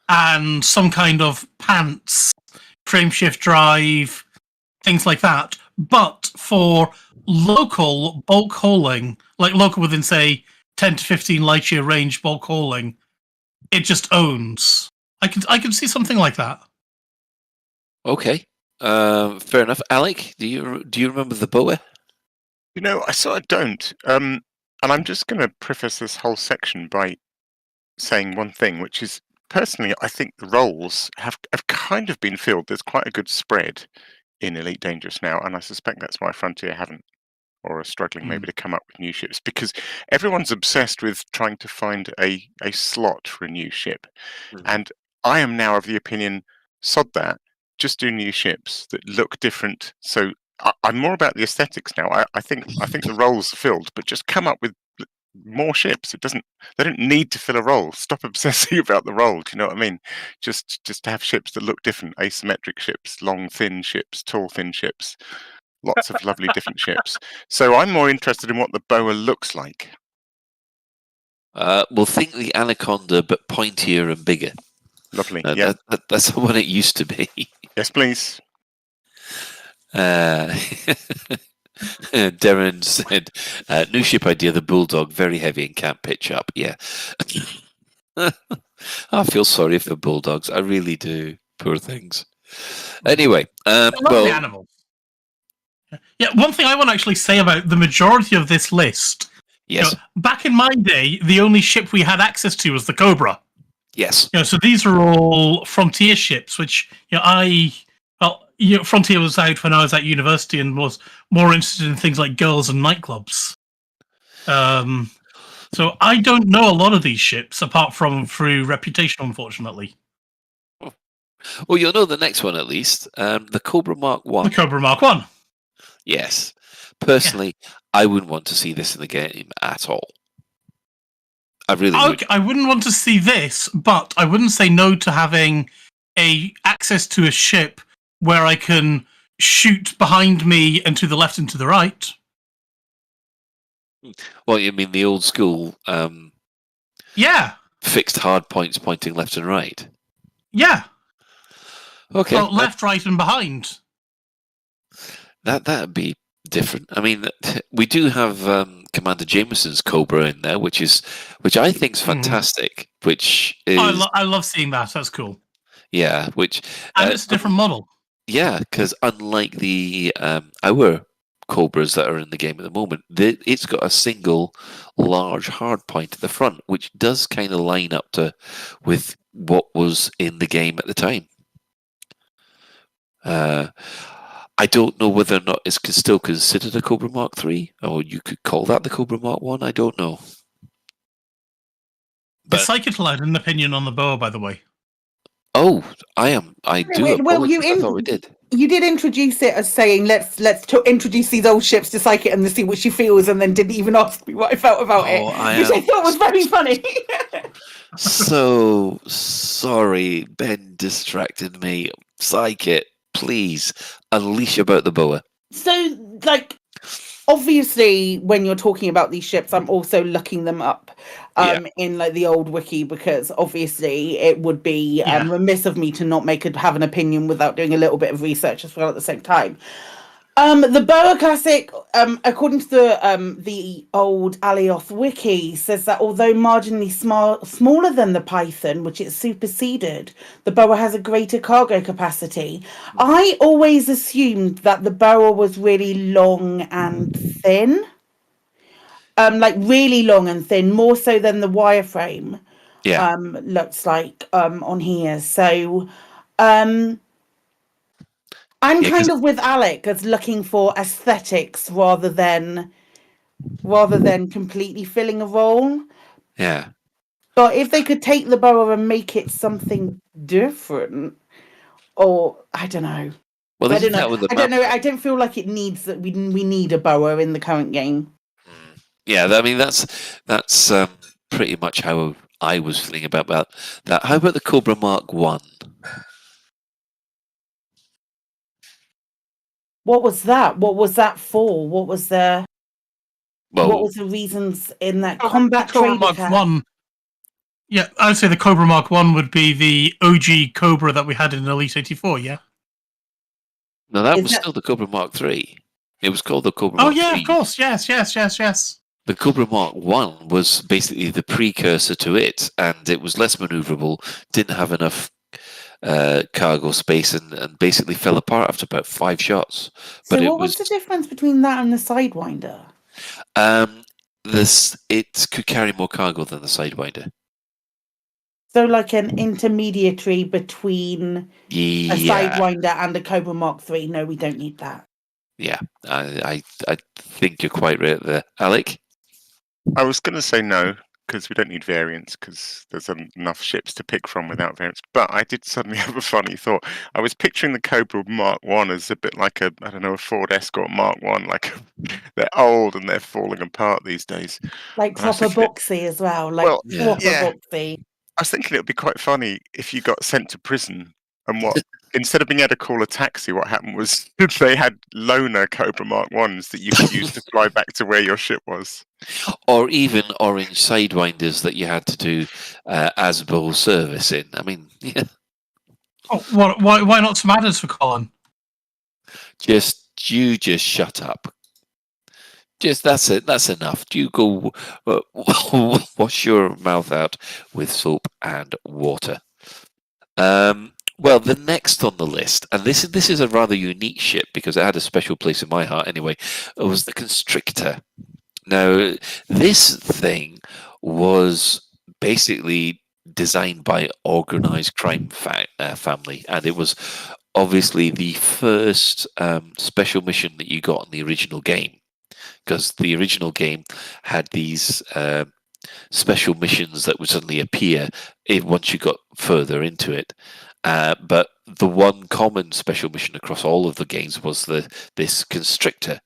and some kind of pants, frameshift drive, things like that. But for local bulk hauling, like local within, say, 10 to 15 light year range bulk hauling, it just owns. I can see something like that. Okay, fair enough. Alec, do you remember the boa? I sort of don't. And I'm just going to preface this whole section by saying one thing, which is, personally, I think the roles have kind of been filled. There's quite a good spread in Elite Dangerous now, and I suspect that's why Frontier haven't, or are struggling maybe to come up with new ships, because everyone's obsessed with trying to find a slot for a new ship. And I am now of the opinion, sod that, just do new ships that look different. So I'm more about the aesthetics now. I think the roles are filled, but just come up with more ships. They don't need to fill a role. Stop obsessing about the role. Do you know what I mean? Just to have ships that look different, asymmetric ships, long thin ships, tall thin ships, lots of lovely different ships. So I'm more interested in what the boa looks like. We'll think the Anaconda, but pointier and bigger. Lovely. That's what it used to be. Yes, please. Derrin said, new ship idea, the Bulldog, very heavy and can't pitch up. Yeah. I feel sorry for Bulldogs. I really do. Poor things. Anyway. The animals. Yeah, one thing I want to actually say about the majority of this list. Yes. Back in my day, the only ship we had access to was the Cobra. Yes. So these are all Frontier ships, which Frontier was out when I was at university and was more interested in things like girls and nightclubs. So I don't know a lot of these ships apart from through reputation, unfortunately. Well, you'll know the next one at least. The Cobra Mark 1. The Cobra Mark 1. Yes. Personally, I wouldn't want to see this in the game at all. I really would. I wouldn't want to see this, but I wouldn't say no to having access to a ship where I can shoot behind me and to the left and to the right. Well, you mean the old school fixed hard points pointing left and right? Yeah. Okay. Well, left, right, and behind. That'd be different. I mean, we do have Commander Jameson's Cobra in there, which I think is fantastic. Which is I love seeing that. That's cool. Yeah, and it's a different model. Yeah, because unlike the our Cobras that are in the game at the moment, it's got a single large hard point at the front, which does kind of line up with what was in the game at the time. I don't know whether or not it's still considered a Cobra Mark 3, or you could call that the Cobra Mark 1. I don't know. But Psychical had an opinion on the boa, by the way. Oh, I do. Well, I thought we did. You did introduce it as saying, let's introduce these old ships to Psychic and see what she feels, and then didn't even ask me what I felt about it, which I thought was very funny. So sorry, Ben distracted me. Psychic, please unleash about the boa. So, obviously, when you're talking about these ships, I'm also looking them up in the old wiki, because obviously it would be remiss of me to not have an opinion without doing a little bit of research as well at the same time. The Boa Classic, according to the old Alioth wiki, says that although marginally smaller than the Python, which it superseded, the Boa has a greater cargo capacity. I always assumed that the Boa was really long and thin. Like really long and thin, more so than the wireframe. Yeah. Looks like on here. So I'm kind of with Alec as looking for aesthetics rather than completely filling a role. Yeah. But if they could take the Boa and make it something different, or I don't know. Well, I don't know. I don't know. I don't feel like it needs that. We need a Boa in the current game. Yeah, I mean that's pretty much how I was feeling about that. How about the Cobra Mark 1? What was that? What was that for? What was the? Well, what was the reasons in that combat Cobra trader Mark 1. Yeah, I'd say the Cobra Mark 1 would be the OG Cobra that we had in Elite 84, yeah? No, that was still the Cobra Mark 3. It was called the Cobra Mark 3. Oh, yeah, of course. Yes. The Cobra Mark 1 was basically the precursor to it, and it was less maneuverable, didn't have enough cargo space, and basically fell apart after about 5 shots. So what was the difference between that and the Sidewinder? It could carry more cargo than the Sidewinder. So like an intermediary between a Sidewinder and a Cobra Mark 3. No, we don't need that. Yeah, I think you're quite right there. Alec? I was going to say no, because we don't need variants, because there's enough ships to pick from without variants. But I did suddenly have a funny thought. I was picturing the Cobra Mark 1 as a bit like a Ford Escort Mark 1. Like, they're old and they're falling apart these days. Like proper boxy as well. Like proper boxy. I was thinking it would be quite funny if you got sent to prison and instead of being able to call a taxi, what happened was they had loaner Cobra Mark 1s that you could use to fly back to where your ship was. Or even orange Sidewinders that you had to do ASBO service in. I mean, yeah. Oh, why not some adders for Colin? Just shut up. That's it. That's enough. You go wash your mouth out with soap and water. Well, the next on the list, and this is a rather unique ship because it had a special place in my heart anyway, it was the Constrictor. Now, this thing was basically designed by Organized Crime Family, and it was obviously the first special mission that you got in the original game, because the original game had these special missions that would suddenly appear once you got further into it. But the one common special mission across all of the games was this Constrictor.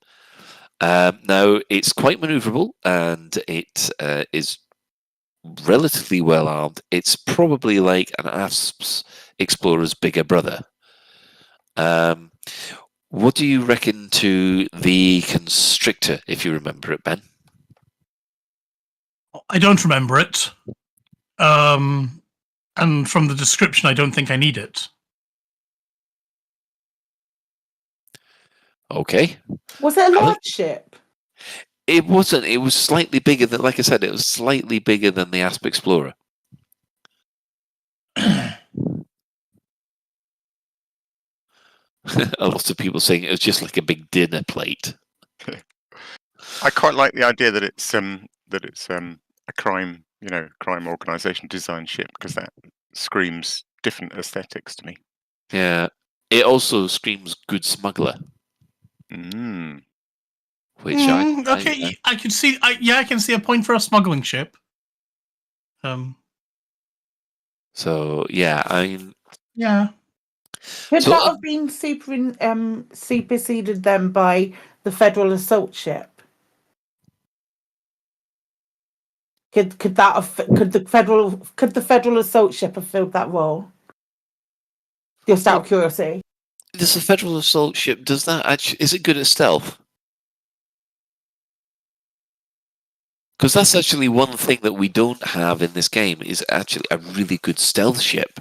Now, it's quite maneuverable, and it is relatively well armed. It's probably like an ASP's Explorer's bigger brother. What do you reckon to the Constrictor, if you remember it, Ben? I don't remember it. And from the description, I don't think I need it. Okay. Was it a large ship? It wasn't. It was slightly bigger than, like I said, it was slightly bigger than the Asp Explorer. A lot of people saying it was just like a big dinner plate. I quite like the idea that it's a crime organization design ship, because that screams different aesthetics to me. Yeah. It also screams good smuggler. Which I could see. I can see a point for a smuggling ship. So yeah, I mean. Yeah. Could that have been superseded then by the Federal Assault Ship? Could the Federal Assault Ship have filled that role? Just out of curiosity. Does the Federal Assault Ship, does that actually, is it good at stealth? Because that's actually one thing that we don't have in this game, is actually a really good stealth ship.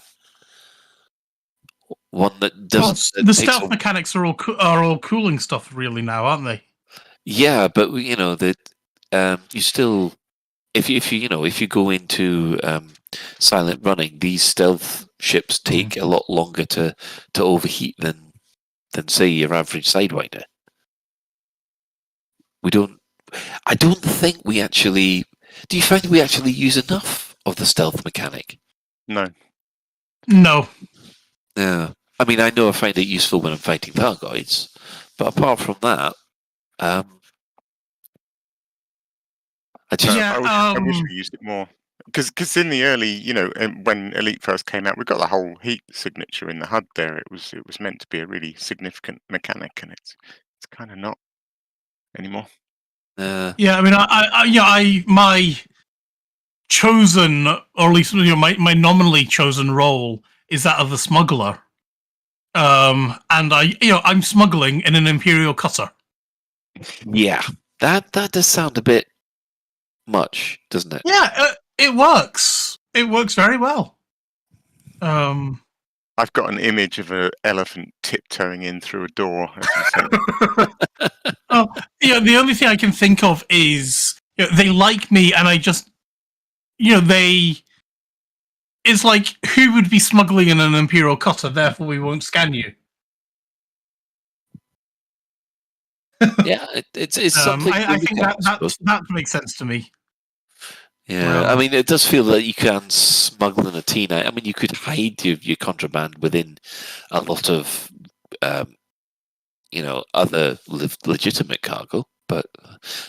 one that doesn't. The stealth mechanics are all cooling stuff really now, aren't they? Yeah, but you know that you still, if you go into silent running, these stealth ships take a lot longer to overheat than say your average Sidewinder. I don't think we actually. Do you find we actually use enough of the stealth mechanic? No. No. Yeah. I mean, I know I find it useful when I'm fighting Thargoids, but apart from that, I wish we used it more. Because in the early, when Elite first came out, we got the whole heat signature in the HUD there. It was meant to be a really significant mechanic, and it's kind of not anymore. Yeah, I mean, my chosen, or at least my nominally chosen role is that of the smuggler, and I'm smuggling in an Imperial cutter. Yeah, that does sound a bit much, doesn't it? Yeah, it works. It works very well. I've got an image of an elephant tiptoeing in through a door. The only thing I can think of is they like me, and I just, it's like, who would be smuggling in an Imperial cutter? Therefore, we won't scan you. Yeah, it's something. I think that makes sense to me. Yeah, I mean, it does feel that you can smuggle in a T9. I mean, you could hide your contraband within a lot of, other legitimate cargo, but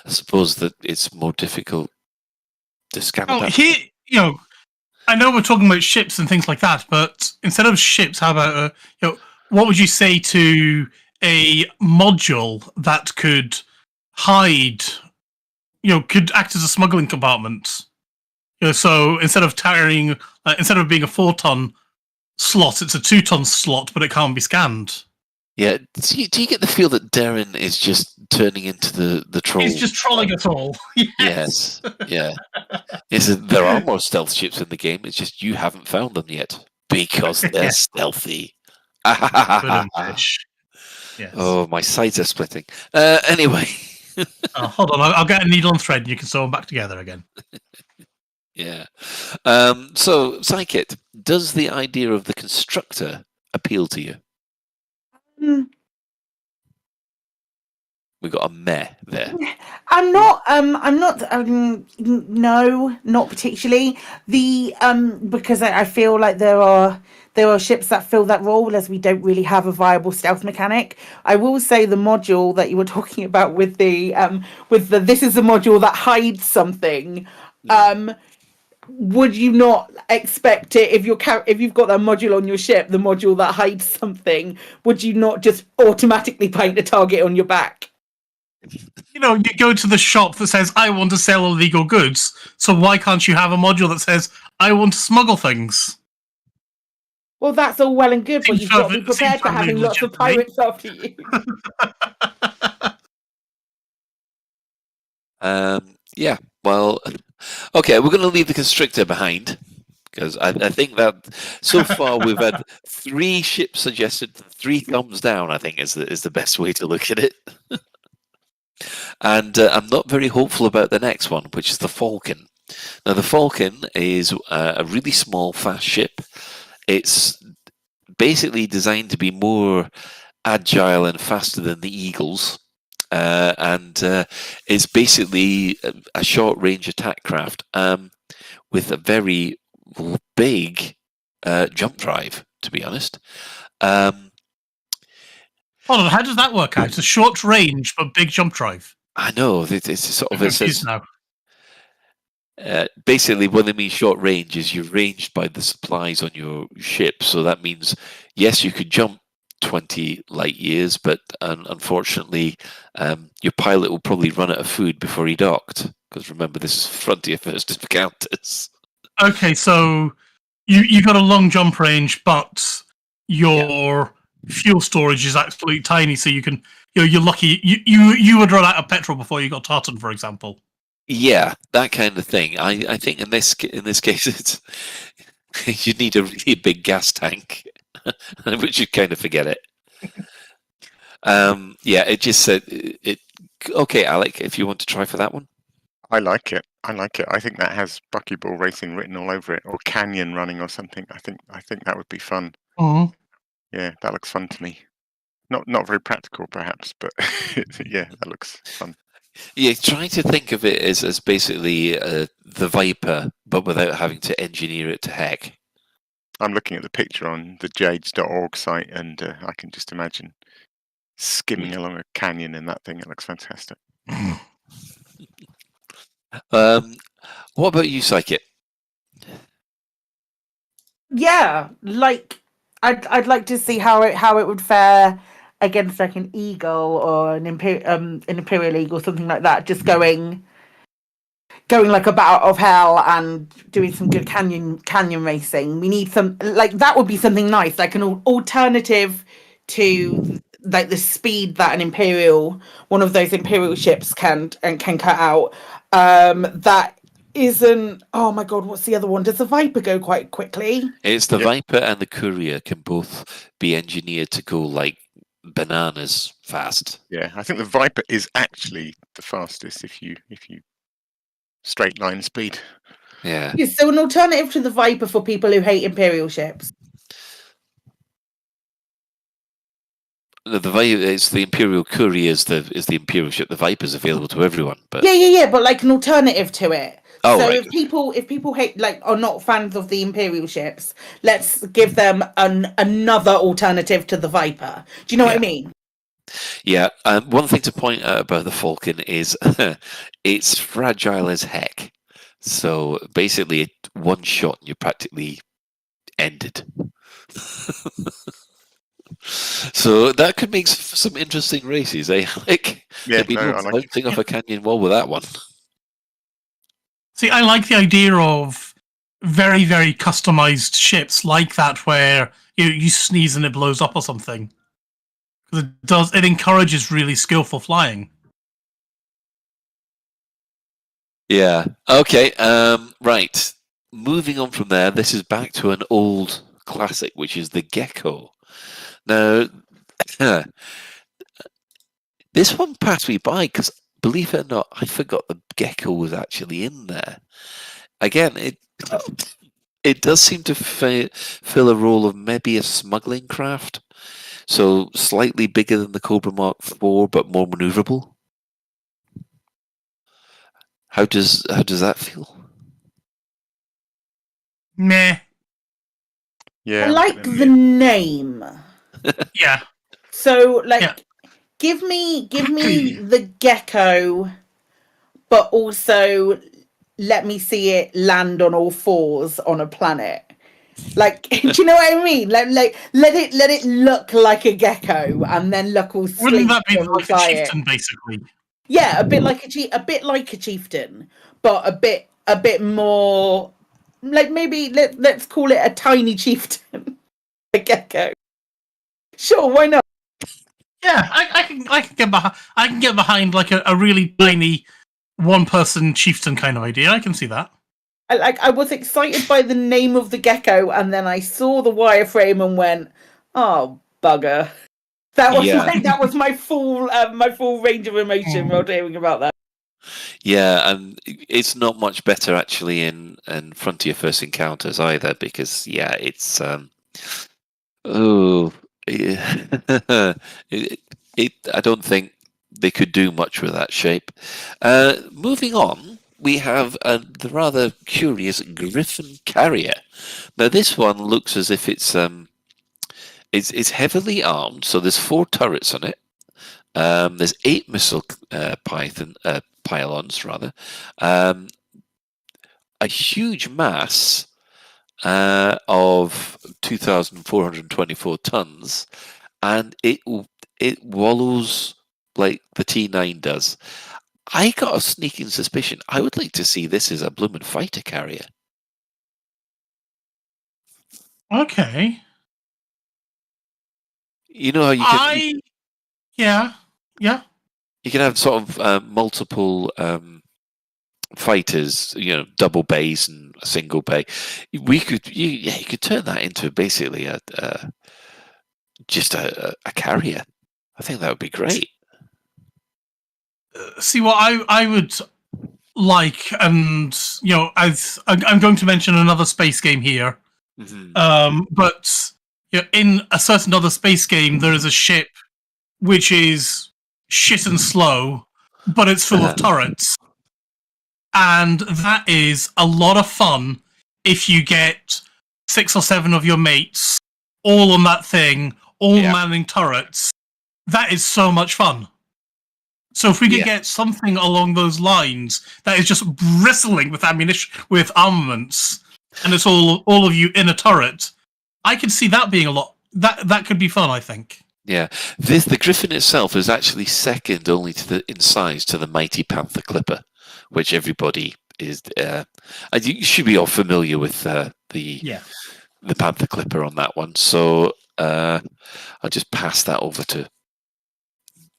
I suppose that it's more difficult to scan. I know we're talking about ships and things like that, but instead of ships, how about what would you say to a module that could hide, could act as a smuggling compartment? So instead of being a 4-ton slot, it's a 2-ton slot, but it can't be scanned. Yeah. Do you get the feel that Derrin is just turning into the troll? He's just trolling us all. Yes. Yeah. Yes, there are more stealth ships in the game. It's just you haven't found them yet because they're stealthy. Yes. Oh, my sides are splitting. Anyway. Hold on. I'll get a needle and thread and you can sew them back together again. Yeah. So, Psykit, does the idea of the constructor appeal to you? We got a meh there. No, not particularly. Because I feel like there are ships that fill that role, as we don't really have a viable stealth mechanic. I will say the module that you were talking about with the this is a module that hides something. Would you not expect it if you've got that module on your ship, the module that hides something? Would you not just automatically paint a target on your back? You go to the shop that says, I want to sell illegal goods, so why can't you have a module that says, I want to smuggle things? Well, that's all well and good, but you've got to be prepared for having lots of pirates after you. Yeah, well, okay, we're going to leave the constrictor behind, because I think that so far we've had 3 ships suggested, 3 thumbs down, I think is the best way to look at it. And I'm not very hopeful about the next one, which is the Falcon. Now, the Falcon is a really small, fast ship. It's basically designed to be more agile and faster than the Eagles. And it's basically a short-range attack craft with a very big jump drive, to be honest. Hold on, how does that work out? It's a short range but big jump drive. I know. It's sort of... I'm confused now. Basically, what they mean short range is you're ranged by the supplies on your ship. So that means, yes, you could jump 20 light years, but unfortunately, your pilot will probably run out of food before he docked. Because remember, this is Frontier First Encounters. Okay, so you've got a long jump range, but your fuel storage is absolutely tiny. So you can, you're lucky. You would run out of petrol before you got Tartan, for example. Yeah, that kind of thing. I think in this case, it's you need a really big gas tank. which you kind of forget it. Yeah, it just said it. Okay, Alec, if you want to try for that one. I like it. I like it. I think that has Buckyball Racing written all over it, or Canyon Running, or something. I think that would be fun. Mhm. Yeah, that looks fun to me. Not very practical, perhaps, but yeah, that looks fun. Yeah, try to think of it as basically the Viper, but without having to engineer it to heck. I'm looking at the picture on the jades.org site, and I can just imagine skimming along a canyon in that thing. It looks fantastic. What about you, Psychic? Yeah, like I'd like to see how it would fare against like an eagle or an imperial eagle, something like that. Just going like a battle of hell and doing some good canyon racing. We need some like that would be something nice, like an alternative to like the speed that one of those imperial ships can cut out. That isn't. Oh my god, what's the other one? Does the Viper go quite quickly? It's the Viper and the Courier can both be engineered to go like bananas fast. Yeah, I think the Viper is actually the fastest if you straight line speed. Yeah. Yeah, so an alternative to the Viper for people who hate imperial ships. The Viper, it's the Imperial Courier is the Imperial ship. The Viper's available to everyone, but Yeah, but like an alternative to it. Oh, so right. if people hate like are not fans of the imperial ships, let's give them another alternative to the Viper. Do you know what I mean? yeah. One thing to point out about the Falcon is it's fragile as heck. So basically, one shot and you're practically ended. So that could make some interesting races, eh? Like, Yeah, I like bouncing off a canyon wall with that one. See, I like the idea of very, very customized ships like that, where you sneeze and it blows up or something. Because it encourages really skillful flying. Yeah. Okay. Right. Moving on from there, this is back to an old classic, which is the Gecko. Now, this one passed me by because, believe it or not, I forgot the Gecko was actually in there. Again, it does seem to fill a role of maybe a smuggling craft, so slightly bigger than the Cobra Mark IV, but more maneuverable. How does that feel? Meh. Yeah, I like the name. Yeah. So like give me the Gecko, but also let me see it land on all fours on a planet. Like, do you know what I mean? Like let it look like a gecko and then look all sleek. Wouldn't that be when we like a fly chieftain, it. basically? Yeah, a bit like a chieftain, but a bit more like maybe let's call it a tiny chieftain. A gecko. Sure, why not? Yeah, I can get behind like a really tiny one-person chieftain kind of idea. I can see that. I was excited by the name of the gecko, and then I saw the wireframe and went, "Oh bugger!" That was my full range of emotion while hearing about that. Yeah, and it's not much better actually in Frontier First Encounters either, because it's I don't think they could do much with that shape. Moving on, we have the rather curious Griffin Carrier. Now, this one looks as if it's heavily armed, so there's 4 turrets on it. There's 8 missile pylons, rather. A huge mass of 2,424 tons, and it wallows like the T9 does. I got a sneaking suspicion I would like to see this as a bloomin' fighter carrier. Okay. You know how you can... Yeah. You can have sort of multiple fighters, double bays and a single bay. You could turn that into basically just a carrier. I think that would be great. See, what I would like, and I'm going to mention another space game here. But in a certain other space game, there is a ship which is shit and slow, but it's full of turrets. And that is a lot of fun if you get 6 or 7 of your mates all on that thing, all manning turrets. That is so much fun. So if we could get something along those lines that is just bristling with ammunition, with armaments, and it's all of you in a turret, I could see that being a lot. That could be fun, I think. Yeah, the Griffin itself is actually second only in size to the mighty Panther Clipper, which everybody is. You should be all familiar with the Panther Clipper on that one. So I'll just pass that over to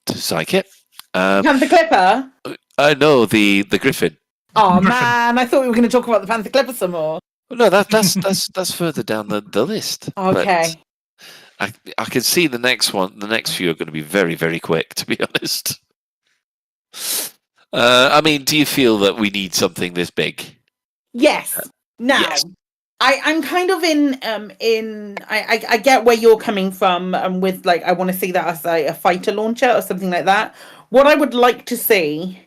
Psychic. Panther Clipper? I know the Griffin. Oh man, I thought we were going to talk about the Panther Clipper some more. No, that's further down the list. Okay. But I can see the next one. The next few are going to be very, very quick, to be honest. I mean, do you feel that we need something this big? Yes. Now, yes. I'm kind of I get where you're coming from, with like I want to see that as a fighter launcher or something like that. What I would like to see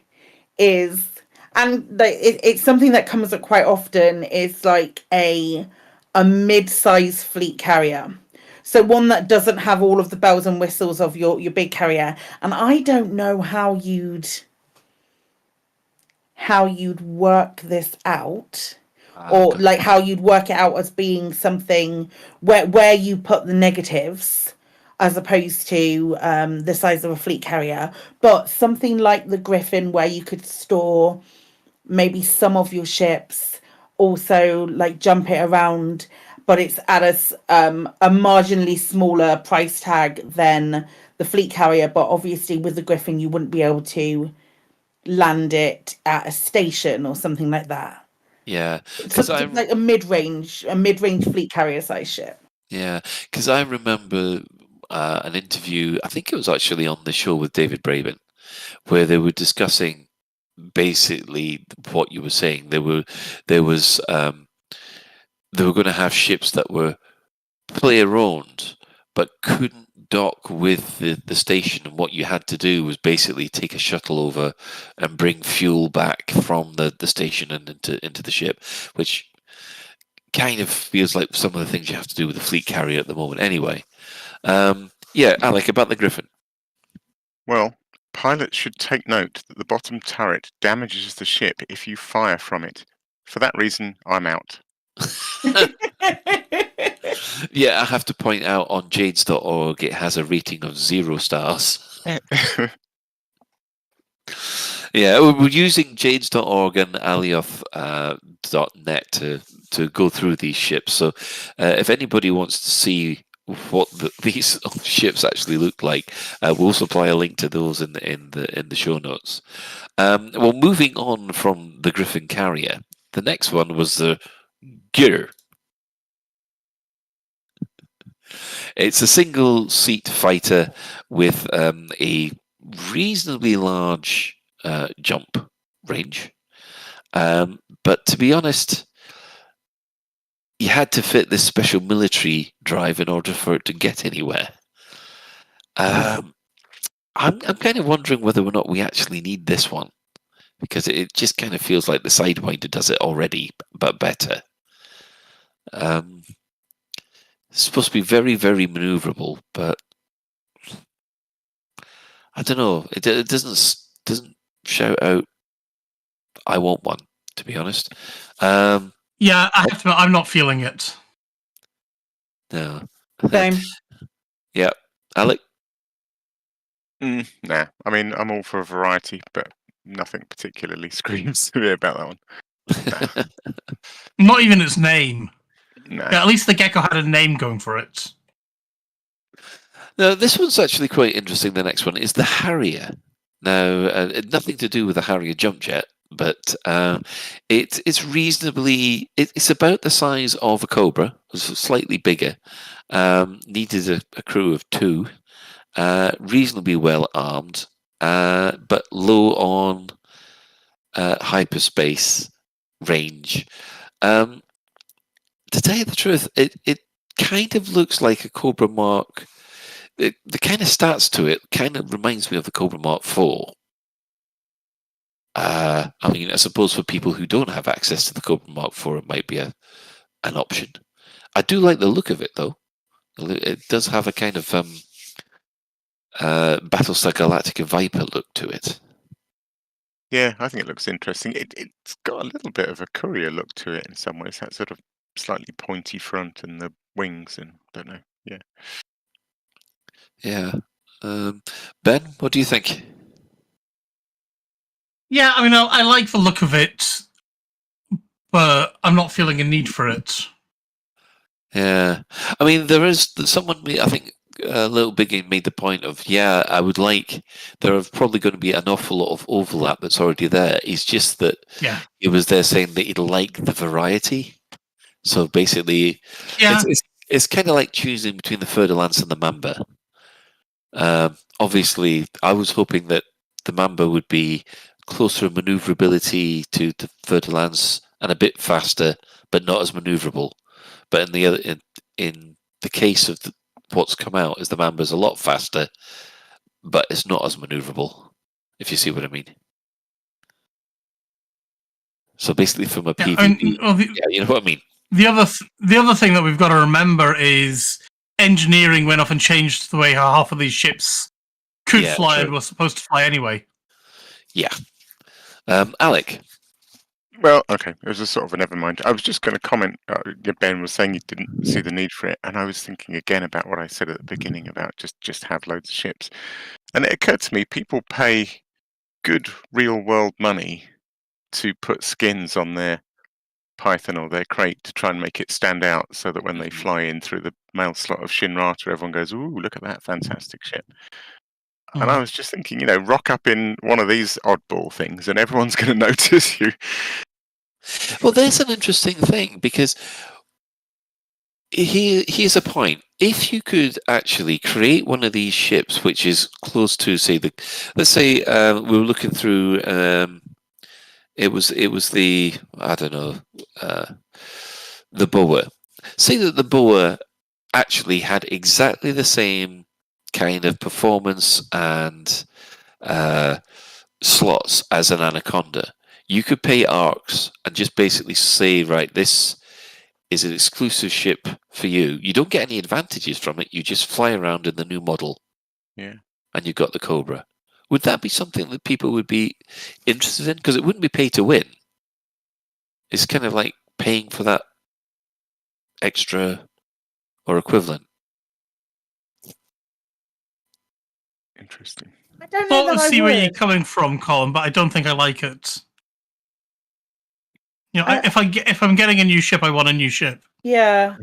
is, and it's something that comes up quite often, is like a mid-size fleet carrier. So one that doesn't have all of the bells and whistles of your big carrier. And I don't know how you'd work this out. Or like how you'd work it out as being something where you put the negatives as opposed to the size of a fleet carrier, but something like the Griffin where you could store maybe some of your ships, also like jump it around, but it's at a marginally smaller price tag than the fleet carrier. But obviously with the Griffin you wouldn't be able to land it at a station or something like that. Yeah, because I'm like a mid-range fleet carrier size ship. Yeah, because I remember an interview. I think it was actually on the show with David Braben, where they were discussing basically what you were saying. They were going to have ships that were player-owned, but couldn't dock with the station, and what you had to do was basically take a shuttle over and bring fuel back from the station and into the ship, which kind of feels like some of the things you have to do with the fleet carrier at the moment. Anyway, Alec, about the Griffin. Well, pilots should take note that the bottom turret damages the ship if you fire from it. For that reason, I'm out. Yeah, I have to point out on jades.org it has a rating of 0 stars. Yeah, we're using jades.org and alioth.net to go through these ships. So if anybody wants to see what these ships actually look like, we'll supply a link to those in the show notes. Well, moving on from the Griffin carrier, the next one was the Gear. It's a single-seat fighter with a reasonably large jump range. But to be honest, you had to fit this special military drive in order for it to get anywhere. I'm kind of wondering whether or not we actually need this one, because it just kind of feels like the Sidewinder does it already, but better. It's supposed to be very, very maneuverable, but I don't know. It doesn't shout out, "I want one," to be honest. Yeah, I have to admit, I'm not feeling it. No. Same. Yeah, Alec. Nah, I mean, I'm all for a variety, but nothing particularly screams to me about that one. Nah. Not even its name. Nah. Yeah, at least the Gecko had a name going for it. Now, this one's actually quite interesting. The next one is the Harrier. Now, nothing to do with the Harrier jump jet, but it's reasonably. It's about the size of a Cobra, slightly bigger. Needed a crew of 2, reasonably well armed, but low on hyperspace range. To tell you the truth, it kind of looks like a Cobra Mark. The kind of stats to it kind of reminds me of the Cobra Mark 4. I mean, I suppose for people who don't have access to the Cobra Mark 4, it might be an option. I do like the look of it, though. It does have a kind of Battlestar Galactica Viper look to it. Yeah, I think it looks interesting. It's got a little bit of a courier look to it in some ways. That sort of slightly pointy front and the wings, and don't know. Yeah. Yeah. Ben, what do you think? Yeah, I mean, I like the look of it, but I'm not feeling a need for it. Yeah. I mean, there is someone, I think, Little Biggie made the point of, I would like, there are probably going to be an awful lot of overlap that's already there. It's just that he was there saying that he'd like the variety. So basically, it's kind of like choosing between the Fer-de-Lance and the Mamba. Obviously, I was hoping that the Mamba would be closer in maneuverability to Fer-de-Lance and a bit faster, but not as maneuverable. But in the case of what's come out, is the Mamba's a lot faster, but it's not as maneuverable. If you see what I mean. So basically, from a PvP, you know what I mean. The other thing that we've got to remember is engineering went off and changed the way how half of these ships could fly and were supposed to fly anyway. Yeah. Alec. Well, okay, it was a sort of a never mind. I was just going to comment. Ben was saying he didn't see the need for it, and I was thinking again about what I said at the beginning about just have loads of ships. And it occurred to me, people pay good real-world money to put skins on their Python or their crate to try and make it stand out so that when they fly in through the mail slot of Shinrata, everyone goes, ooh, look at that fantastic ship. And I was just thinking, rock up in one of these oddball things and everyone's going to notice you. Well, there's an interesting thing, because here's a point. If you could actually create one of these ships which is close to, say, let's say we were looking through, it was the, I don't know, the Boa. Say that the Boa actually had exactly the same kind of performance and slots as an Anaconda. You could pay ARCs and just basically say, right, this is an exclusive ship for you. You don't get any advantages from it. You just fly around in the new model. Yeah. And you've got the Cobra. Would that be something that people would be interested in? Because it wouldn't be pay to win. It's kind of like paying for that extra or equivalent. Interesting. I don't know that I see would. where you're coming from, Colin, but I don't think I like it. If I'm getting a new ship, I want a new ship. Yeah.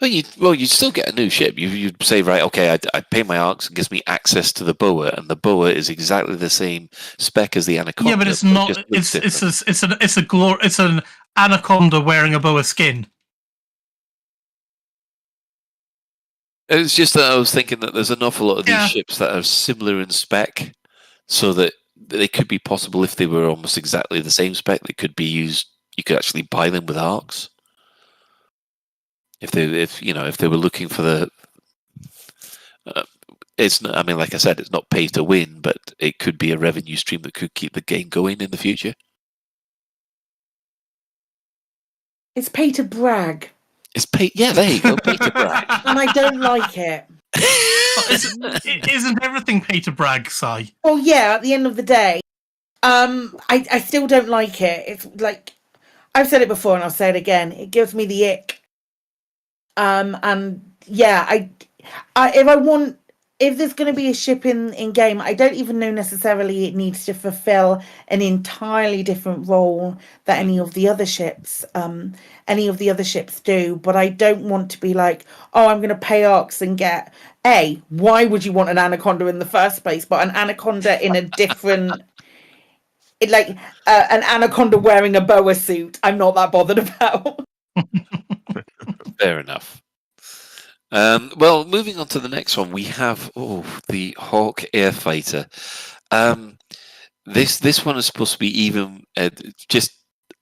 Well, you still get a new ship. You'd say, right, okay, I pay my ARCs, it gives me access to the Boa, and the Boa is exactly the same spec as the Anaconda. Yeah, but it's not. It's an Anaconda wearing a Boa skin. It's just that I was thinking that there's an awful lot of these ships that are similar in spec, so that they could be possible if they were almost exactly the same spec. They could be used. You could actually buy them with ARCs. If they were looking for the, it's not, I mean, like I said, it's not pay to win, but it could be a revenue stream that could keep the game going in the future. It's pay to brag. It's pay. Yeah, there you go. Pay to brag. And I don't like it. Isn't everything pay to brag, Si? Well, yeah. At the end of the day, I still don't like it. It's like I've said it before, and I'll say it again. It gives me the ick. And yeah, if there's going to be a ship in game, I don't even know necessarily it needs to fulfill an entirely different role that any of the other ships do. But I don't want to be like, oh, I'm going to pay ARCs and get why would you want an Anaconda in the first place? But an Anaconda in a different like an anaconda wearing a boa suit, I'm not that bothered about. Fair enough. Well, moving on to the next one, we have the Hawk Air Fighter. This one is supposed to be even just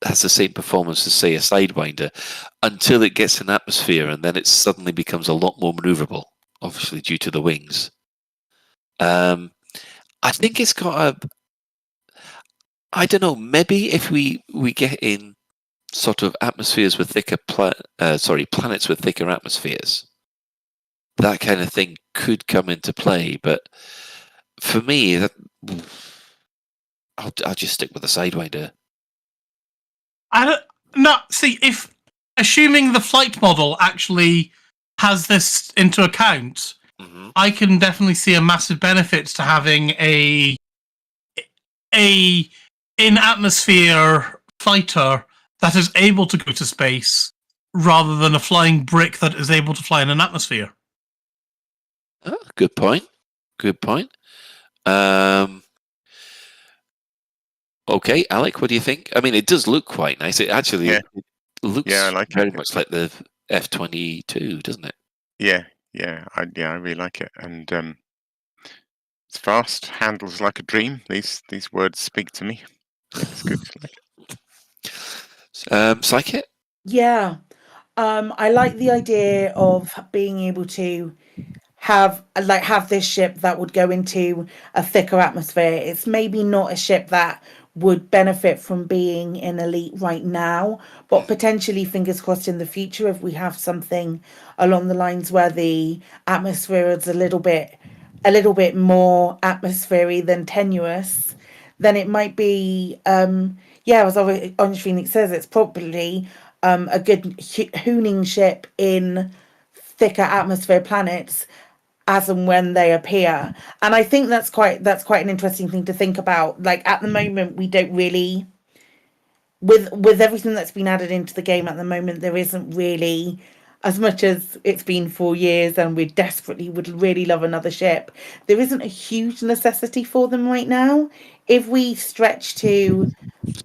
has the same performance as, say, a Sidewinder, until it gets an atmosphere, and then it suddenly becomes a lot more maneuverable, obviously due to the wings. I think it's got I don't know, maybe if we get in sort of atmospheres with thicker planets with thicker atmospheres, that kind of thing could come into play. But for me, I'll just stick with the Sidewinder. If assuming the flight model actually has this into account, I can definitely see a massive benefit to having a in-atmosphere fighter that is able to go to space rather than a flying brick that is able to fly in an atmosphere. Oh, good point. Good point. Okay, Alec, what do you think? I mean, it does look quite nice. It actually it looks I like very it. much like the F-22, doesn't it? Yeah, I really like it, and it's fast, handles like a dream. These words speak to me. It's good. Psychic? Yeah. I like the idea of being able to have this ship that would go into a thicker atmosphere. It's maybe not a ship that would benefit from being in Elite right now, but potentially, fingers crossed, in the future, if we have something along the lines where the atmosphere is a little bit more atmospheric than tenuous, then it might be as Orange Phoenix says, it's probably a good hooning ship in thicker atmosphere planets as and when they appear. And I think that's quite an interesting thing to think about. Like, at the moment, we don't really, with everything that's been added into the game at the moment, there isn't really, as much as it's been 4 years and we desperately would really love another ship, there isn't a huge necessity for them right now. If we stretch to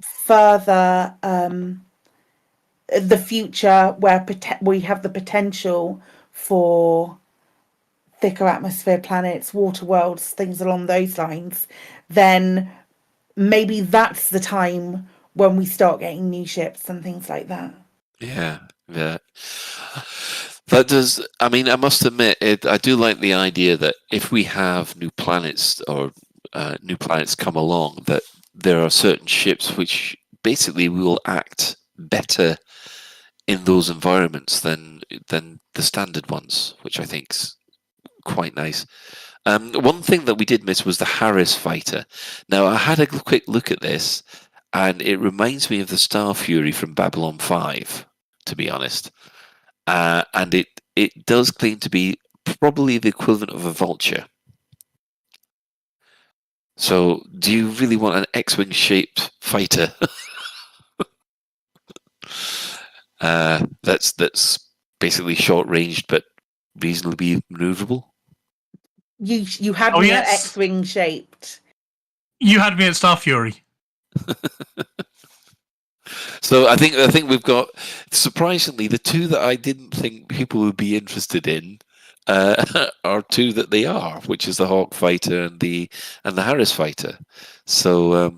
further the future, where we have the potential for thicker atmosphere planets, water worlds, things along those lines, then maybe that's the time when we start getting new ships and things like that. Yeah. That does. I mean, I must admit, I do like the idea that if we have new planets or new planets come along, that there are certain ships which basically will act better in those environments than the standard ones, which I think's quite nice. One thing that we did miss was the Harris fighter. Now, I had a quick look at this, and it reminds me of the Star Fury from Babylon 5, to be honest. And it does claim to be probably the equivalent of a vulture. So, do you really want an X-wing shaped fighter? That's basically short ranged but reasonably maneuverable. You had me at X-wing shaped. You had me at Star Fury. So I think we've got, surprisingly, the two that I didn't think people would be interested in are two that they are, which is the Hawk fighter and the Harris fighter. So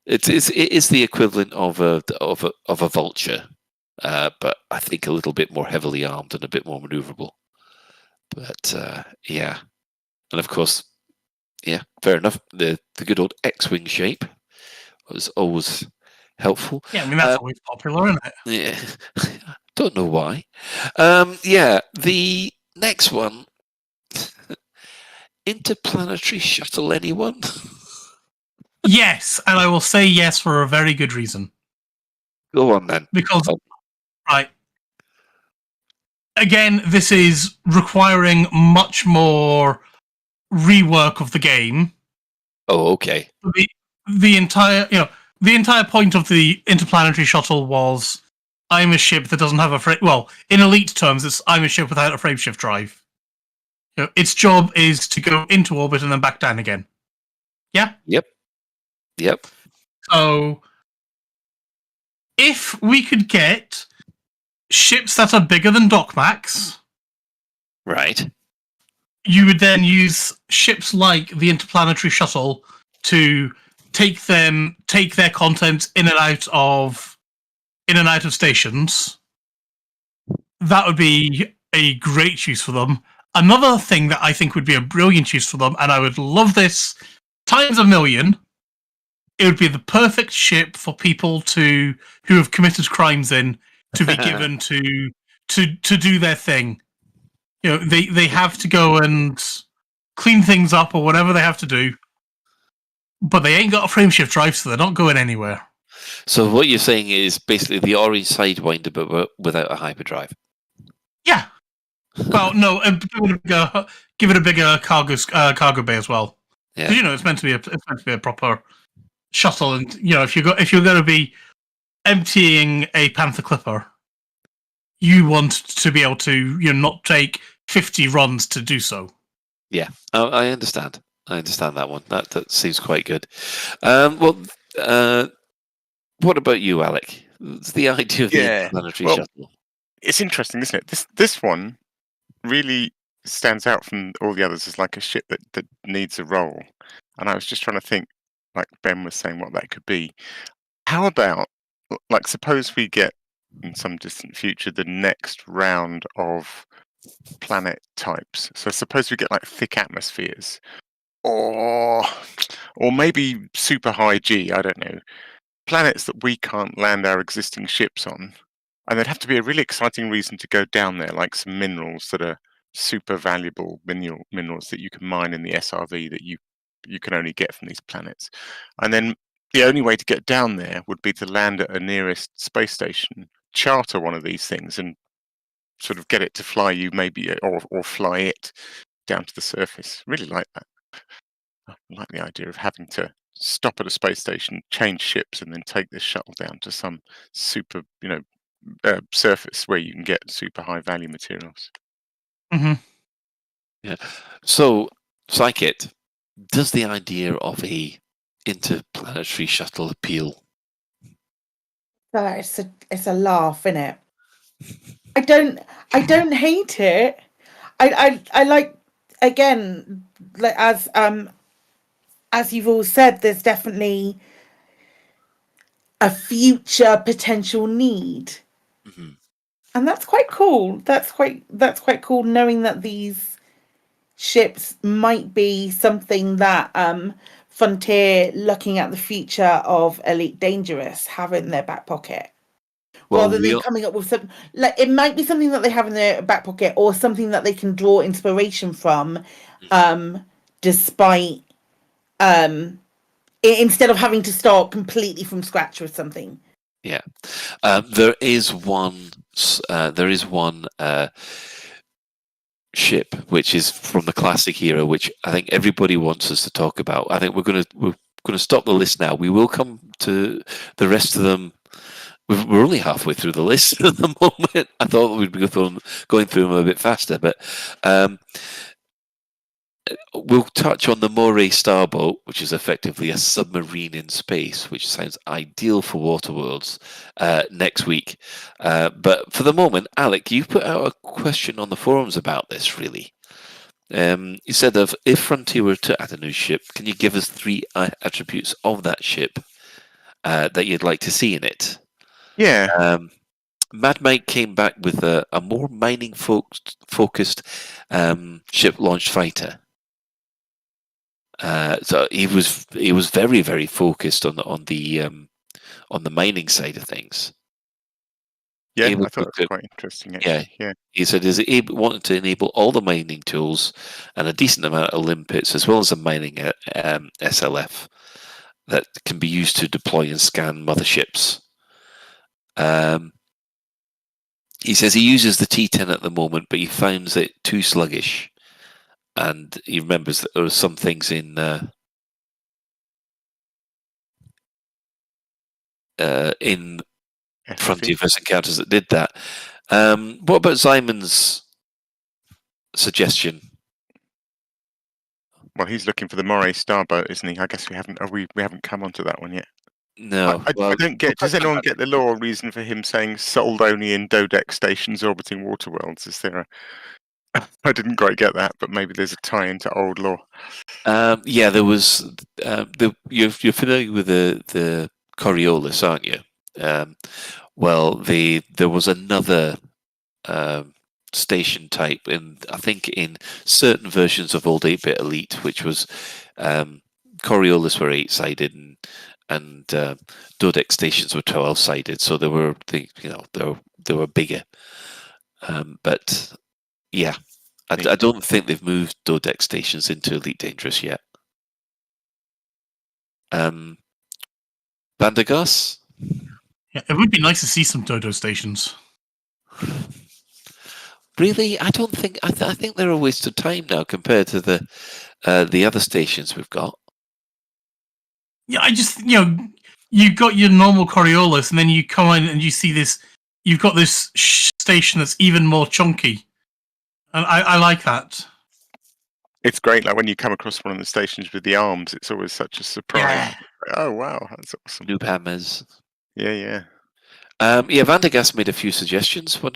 it is the equivalent of a vulture, but I think a little bit more heavily armed and a bit more maneuverable. But and of course, fair enough. The good old X-wing shape was always helpful. Yeah, I mean that's always popular, isn't it? Yeah, don't know why. The next one, interplanetary shuttle. Anyone? Yes, and I will say yes for a very good reason. Go on then. Because right. Again, this is requiring much more rework of the game. Oh, okay. The entire point of the interplanetary shuttle was I'm a ship that doesn't have a frame. Well, in Elite terms, it's I'm a ship without a frameshift drive. Its job is to go into orbit and then back down again. Yeah. Yep. Yep. So, if we could get ships that are bigger than Docmax, right, you would then use ships like the Interplanetary Shuttle to take their contents in and out of stations. That would be a great use for them. Another thing that I think would be a brilliant use for them, and I would love this times a million, it would be the perfect ship for people who have committed crimes in to be given to do their thing. You know, they have to go and clean things up or whatever they have to do, but they ain't got a frameshift drive, so they're not going anywhere. So what you're saying is basically the orange Sidewinder, but without a hyperdrive. Yeah. Well, no, give it a bigger cargo bay as well. Yeah. 'Cause, you know, it's meant to be a proper shuttle, and you know, if you're going to be emptying a Panther Clipper, you want to be able to, you know, not take 50 runs to do so. Yeah, I understand. I understand that one. That seems quite good. What about you, Alec? What's the idea of the Interplanetary Shuttle? It's interesting, isn't it? This one really stands out from all the others as like a ship that needs a role. And I was just trying to think, like Ben was saying, what that could be. How about, like, suppose we get in some distant future the next round of planet types. So suppose we get like thick atmospheres, or maybe super high G. I don't know, planets that we can't land our existing ships on. And there'd have to be a really exciting reason to go down there, like some minerals that are super valuable minerals that you can mine in the SRV that you can only get from these planets. And then the only way to get down there would be to land at a nearest space station, charter one of these things, and sort of get it to fly you, maybe, or fly it down to the surface. Really like that. I like the idea of having to stop at a space station, change ships, and then take this shuttle down to some super, surface where you can get super high value materials. Mm-hmm. Yeah. So, Psychit, does the idea of a interplanetary shuttle appeal? It's a laugh, isn't it? I don't hate it. I like, again, like as you've all said, there's definitely a future potential need. Mm-hmm. And that's quite cool. That's quite cool, knowing that these ships might be something that Frontier, looking at the future of Elite Dangerous, have in their back pocket. Rather than coming up with something, like, it might be something that they have in their back pocket, or something that they can draw inspiration from, despite instead of having to start completely from scratch with something. Yeah, there is one. Ship which is from the classic era, which I think everybody wants us to talk about. I think we're gonna stop the list now. We will come to the rest of them. We're only halfway through the list at the moment. I thought we'd be going through them a bit faster, but we'll touch on the Moray Starboat, which is effectively a submarine in space, which sounds ideal for Waterworlds next week. But for the moment, Alec, you put out a question on the forums about this, really. You said, if Frontier were to add a new ship, can you give us 3 attributes of that ship that you'd like to see in it? Yeah. Mad Mike came back with a more mining-focused ship-launched fighter. So he was very, very focused on the mining side of things. Yeah, I thought that was quite interesting. Actually. Yeah. He said wanted to enable all the mining tools and a decent amount of limpets, as well as a mining SLF that can be used to deploy and scan motherships. He says he uses the T10 at the moment, but he finds it too sluggish. And he remembers that there were some things in Frontier vs. Encounters that did that. What about Simon's suggestion? Well, he's looking for the Moray Starboat, isn't he? I guess we haven't. We haven't come onto that one yet. No. I don't get. Does anyone get the lore reason for him saying sold only in Dodeck stations orbiting water worlds? Is there a? I didn't quite get that, but maybe there's a tie into old lore. Yeah, there was. You're familiar with the Coriolis, aren't you? Well, there was another station type I think in certain versions of old 8-bit Elite, which was Coriolis were 8-sided and Dodeck stations were 12-sided, so they were bigger. But yeah, I don't think they've moved Dodeck stations into Elite Dangerous yet. Vandergas? Yeah, it would be nice to see some Dodo stations. Really, I don't think. I think they're a waste of time now compared to the other stations we've got. Yeah, I just you got your normal Coriolis, and then you come in and you see this. You've got this station that's even more chunky, and I like that. It's great, like when you come across one of the stations with the arms. It's always such a surprise. Yeah. Oh wow, that's awesome. Noob hammers. Yeah. Vandergas made a few suggestions. What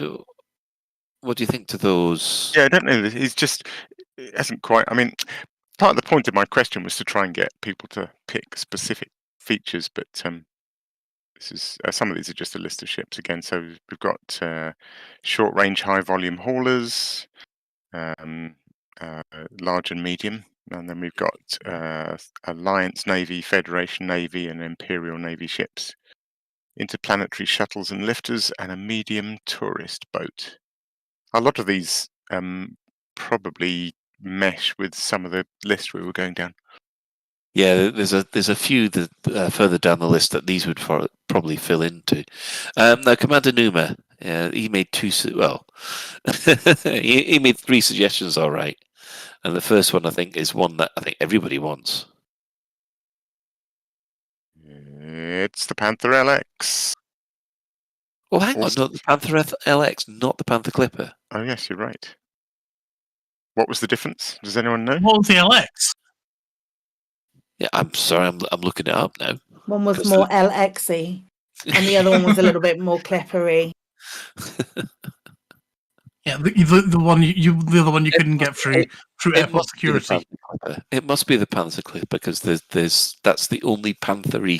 do you think to those? Yeah, I don't know. It hasn't quite. I mean, part of the point of my question was to try and get people to pick specific features, but this is some of these are just a list of ships again. So we've got short-range, high-volume haulers, large and medium, and then we've got Alliance Navy, Federation Navy, and Imperial Navy ships, interplanetary shuttles and lifters, and a medium tourist boat. A lot of these probably mesh with some of the list we were going down. Yeah, there's a few that further down the list that these would probably fill into. Now, Commander Numa, he made he made 3 suggestions. All right, and the first one I think is one that I think everybody wants. It's the Panther LX. Oh, hang on, not the Panther LX, not the Panther Clipper. Oh yes, you're right. What was the difference? Does anyone know? What was the LX? Yeah, I'm sorry, I'm looking it up now. One was more LXy, and the other one was a little bit more clippery. Yeah, the one the other one you couldn't get through airport security. It must be the Panther Clipper because that's the only Panther-y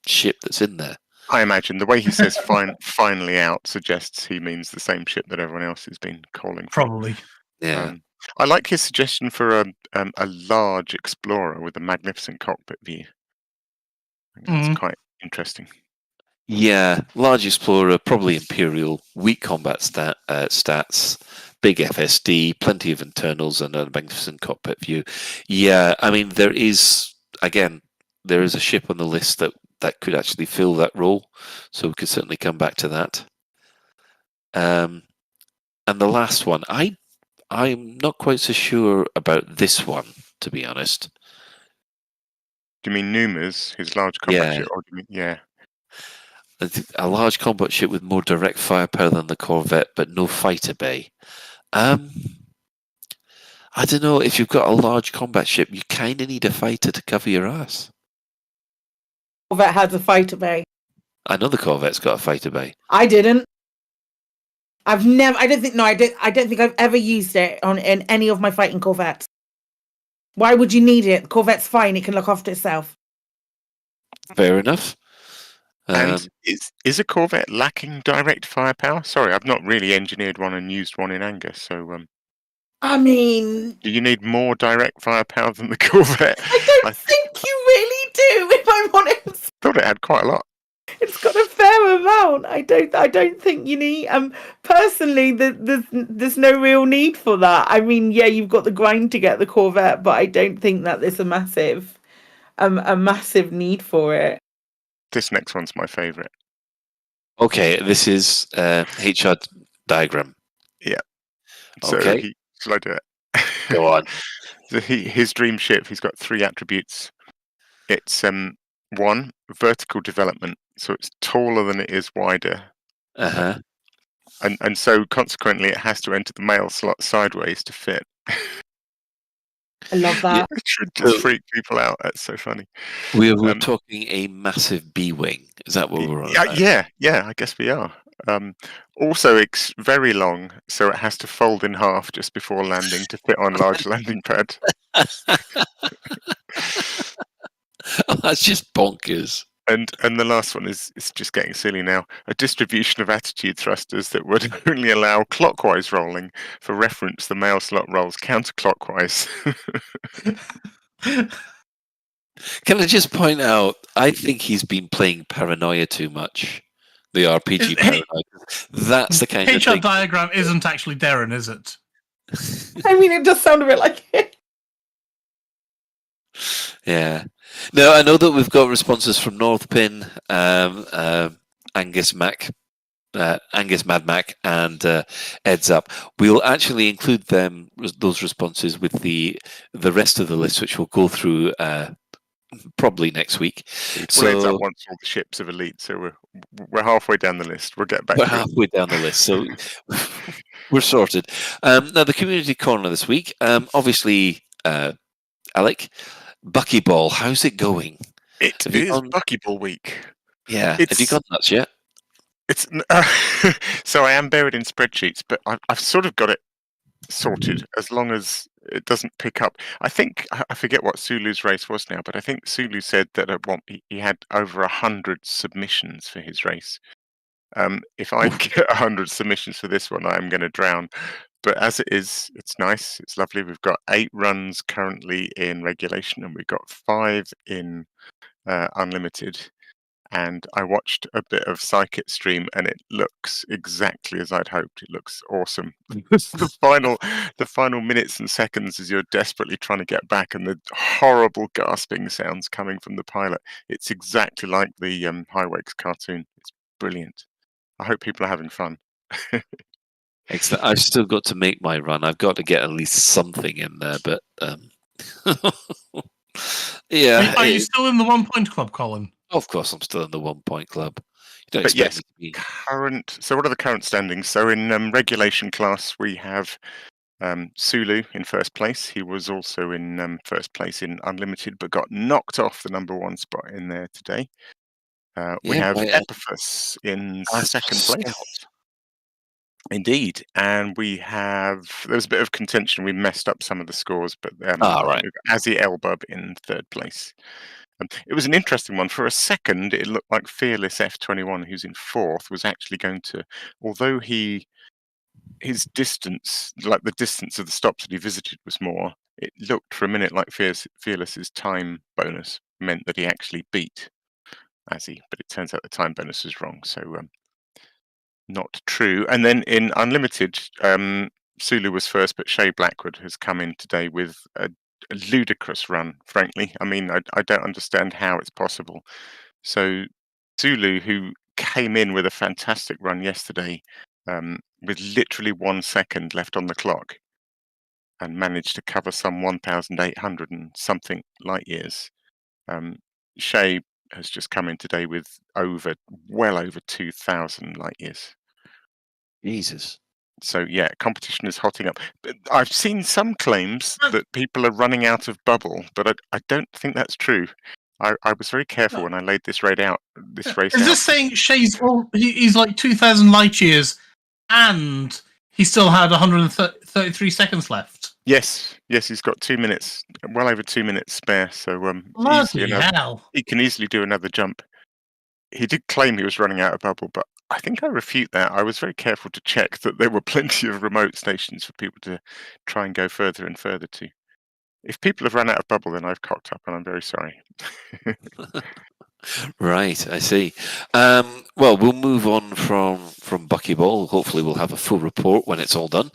ship that's in there. I imagine the way he says finally out suggests he means the same ship that everyone else has been calling for. Probably. Yeah. I like his suggestion for a large Explorer with a magnificent cockpit view. I think that's quite interesting. Yeah, large Explorer, probably Imperial, weak combat stats, big FSD, plenty of internals, and a magnificent cockpit view. Yeah, I mean, there is a ship on the list that could actually fill that role, so we could certainly come back to that. And the last one, I'm not quite so sure about this one, to be honest. Do you mean Numa's, his large combat ship? Or do you mean, a large combat ship with more direct firepower than the Corvette, but no fighter bay. I don't know. If you've got a large combat ship, you kind of need a fighter to cover your ass. Corvette has a fighter bay. I know the Corvette's got a fighter bay. I didn't. I don't think I've ever used it in any of my fighting Corvettes. Why would you need it? The Corvette's fine. It can look after itself. Fair enough. And is a Corvette lacking direct firepower? Sorry, I've not really engineered one and used one in Angus, so I mean, do you need more direct firepower than the Corvette? I don't think you really do, if I'm honest. I thought it had quite a lot. It's got a fair amount. I don't think you need. Personally, there's no real need for that. I mean, yeah, you've got the grind to get the Corvette, but I don't think that there's a massive need for it. This next one's my favourite. Okay, this is HR diagram. Yeah. So okay. Shall I do it? Go on. So his dream ship, he's got 3 attributes. It's 1, vertical development, so it's taller than it is wider. Uh-huh. And so consequently it has to enter the mail slot sideways to fit. I love that. It should just freak people out. That's so funny. We're talking a massive B-wing. Is that what we're on? Yeah, I guess we are. Also, it's very long, so it has to fold in half just before landing to fit on large landing pad. That's just bonkers. And the last one is just getting silly now. A distribution of attitude thrusters that would only allow clockwise rolling. For reference, the mail slot rolls counterclockwise. Can I just point out, I think he's been playing Paranoia too much. The RPG Paranoia. That's the kind of HR thing. diagram isn't actually Derrin, is it? I mean, it does sound a bit like it. Yeah. No, I know that we've got responses from Northpin, Angus Mad Mac, and Eds Up. We'll actually include those responses with the rest of the list, which we'll go through probably next week. Well, Eds Up wants all the ships of Elite, so we're halfway down the list. We'll get back. We're halfway down the list, so we're sorted. Now, the community corner this week. Obviously, Alec. Buckyball, how's it going? It is Buckyball week. Yeah, have you got nuts yet? It's so I am buried in spreadsheets, but I've sort of got it sorted as long as it doesn't pick up. I think I forget what Sulu's race was now, but I think Sulu said that he had over 100 submissions for his race. If I get 100 submissions for this one, I am going to drown. But as it is, it's nice. It's lovely. We've got 8 runs currently in regulation, and we've got 5 in unlimited. And I watched a bit of Psychic stream, and it looks exactly as I'd hoped. It looks awesome. the final minutes and seconds as you're desperately trying to get back, and the horrible gasping sounds coming from the pilot. It's exactly like the Highwakes cartoon. It's brilliant. I hope people are having fun. Excellent. I've still got to make my run. I've got to get at least something in there, but yeah. Are you still in the 1 point club, Colin? Of course, I'm still in the 1 point club. You don't But expect yes, me to be. So what are the current standings? So in regulation class, we have Sulu in first place. He was also in first place in unlimited, but got knocked off the number 1 spot in there today. We have Epiphus in second place. Indeed, and there was a bit of contention. We messed up some of the scores, but right. Azzy Elbub in third place. It was an interesting one. For a second, it looked like Fearless F21, who's in fourth, was actually going to, although his distance, like the distance of the stops that he visited was more, it looked for a minute like Fearless's time bonus meant that he actually beat Azzy, but it turns out the time bonus is wrong. So not true. And then in unlimited, Sulu was first, but Shay Blackwood has come in today with a ludicrous run, frankly. I mean, I don't understand how it's possible. So Sulu, who came in with a fantastic run yesterday, with literally 1 second left on the clock, and managed to cover some 1,800 and something light years. Shay has just come in today with well over 2,000 light years. Jesus. So yeah, competition is hotting up. I've seen some claims that people are running out of bubble, but I don't think that's true. I was very careful when I laid this race out. Is this saying Shay's he's like 2,000 light years, and he still had 133 seconds left? Yes, he's got 2 minutes, well over 2 minutes spare. So he can easily do another jump. He did claim he was running out of bubble, but I think I refute that. I was very careful to check that there were plenty of remote stations for people to try and go further and further to. If people have run out of bubble, then I've cocked up, and I'm very sorry. Right, I see. Well, we'll move on from Buckyball. Hopefully we'll have a full report when it's all done.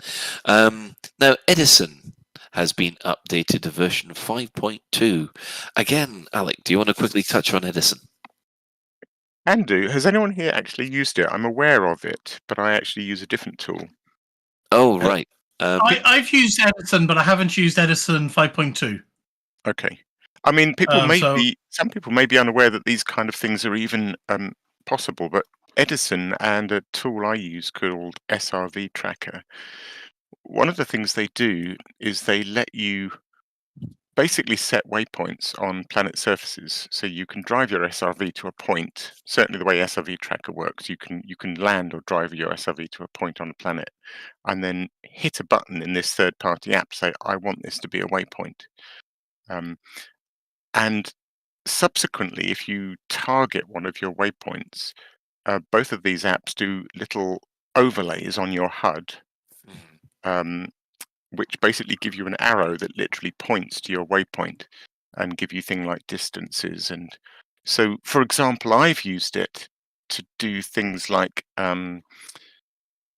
Now, Edison has been updated to version 5.2. Again, Alec, do you want to quickly touch on Edison? Andu, has anyone here actually used it? I'm aware of it, but I actually use a different tool. Oh, right. I've used Edison, but I haven't used Edison 5.2. Okay. I mean, some people may be unaware that these kind of things are even possible, but Edison and a tool I use called SRV Tracker, one of the things they do is they let you basically set waypoints on planet surfaces, so you can drive your SRV to a point. Certainly, the way SRV Tracker works, you can land or drive your SRV to a point on a planet, and then hit a button in this third-party app. Say, I want this to be a waypoint, and subsequently, if you target one of your waypoints, both of these apps do little overlays on your HUD. Which basically give you an arrow that literally points to your waypoint and give you things like distances. And so, for example, I've used it to do things like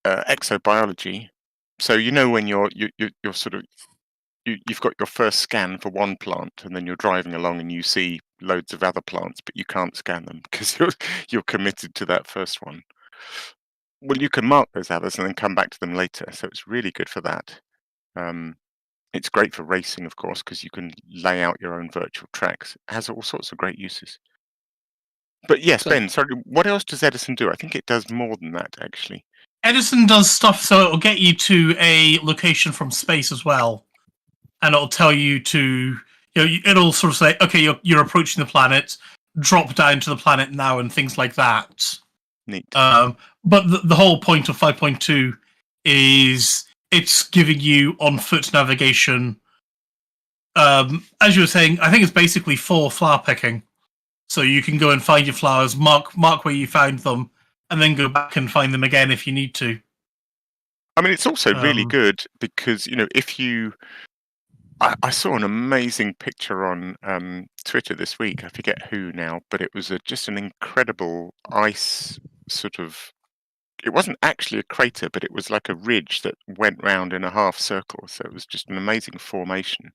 exobiology. So when you're sort of you've got your first scan for one plant, and then you're driving along and you see loads of other plants, but you can't scan them because you're committed to that first one. Well, you can mark those others and then come back to them later. So it's really good for that. It's great for racing, of course, because you can lay out your own virtual tracks. It has all sorts of great uses. But yes, Ben, sorry, what else does Edison do? I think it does more than that, actually. Edison does stuff so it'll get you to a location from space as well, and it'll tell you to, it'll sort of say, okay, you're approaching the planet, drop down to the planet now, and things like that. Neat. But the whole point of 5.2 is it's giving you on-foot navigation. As you were saying, I think it's basically for flower picking. So you can go and find your flowers, mark where you found them, and then go back and find them again if you need to. I mean, it's also really good because, if you... I saw an amazing picture on Twitter this week. I forget who now, but it was just an incredible ice sort of... It wasn't actually a crater, but it was like a ridge that went round in a half circle. So it was just an amazing formation.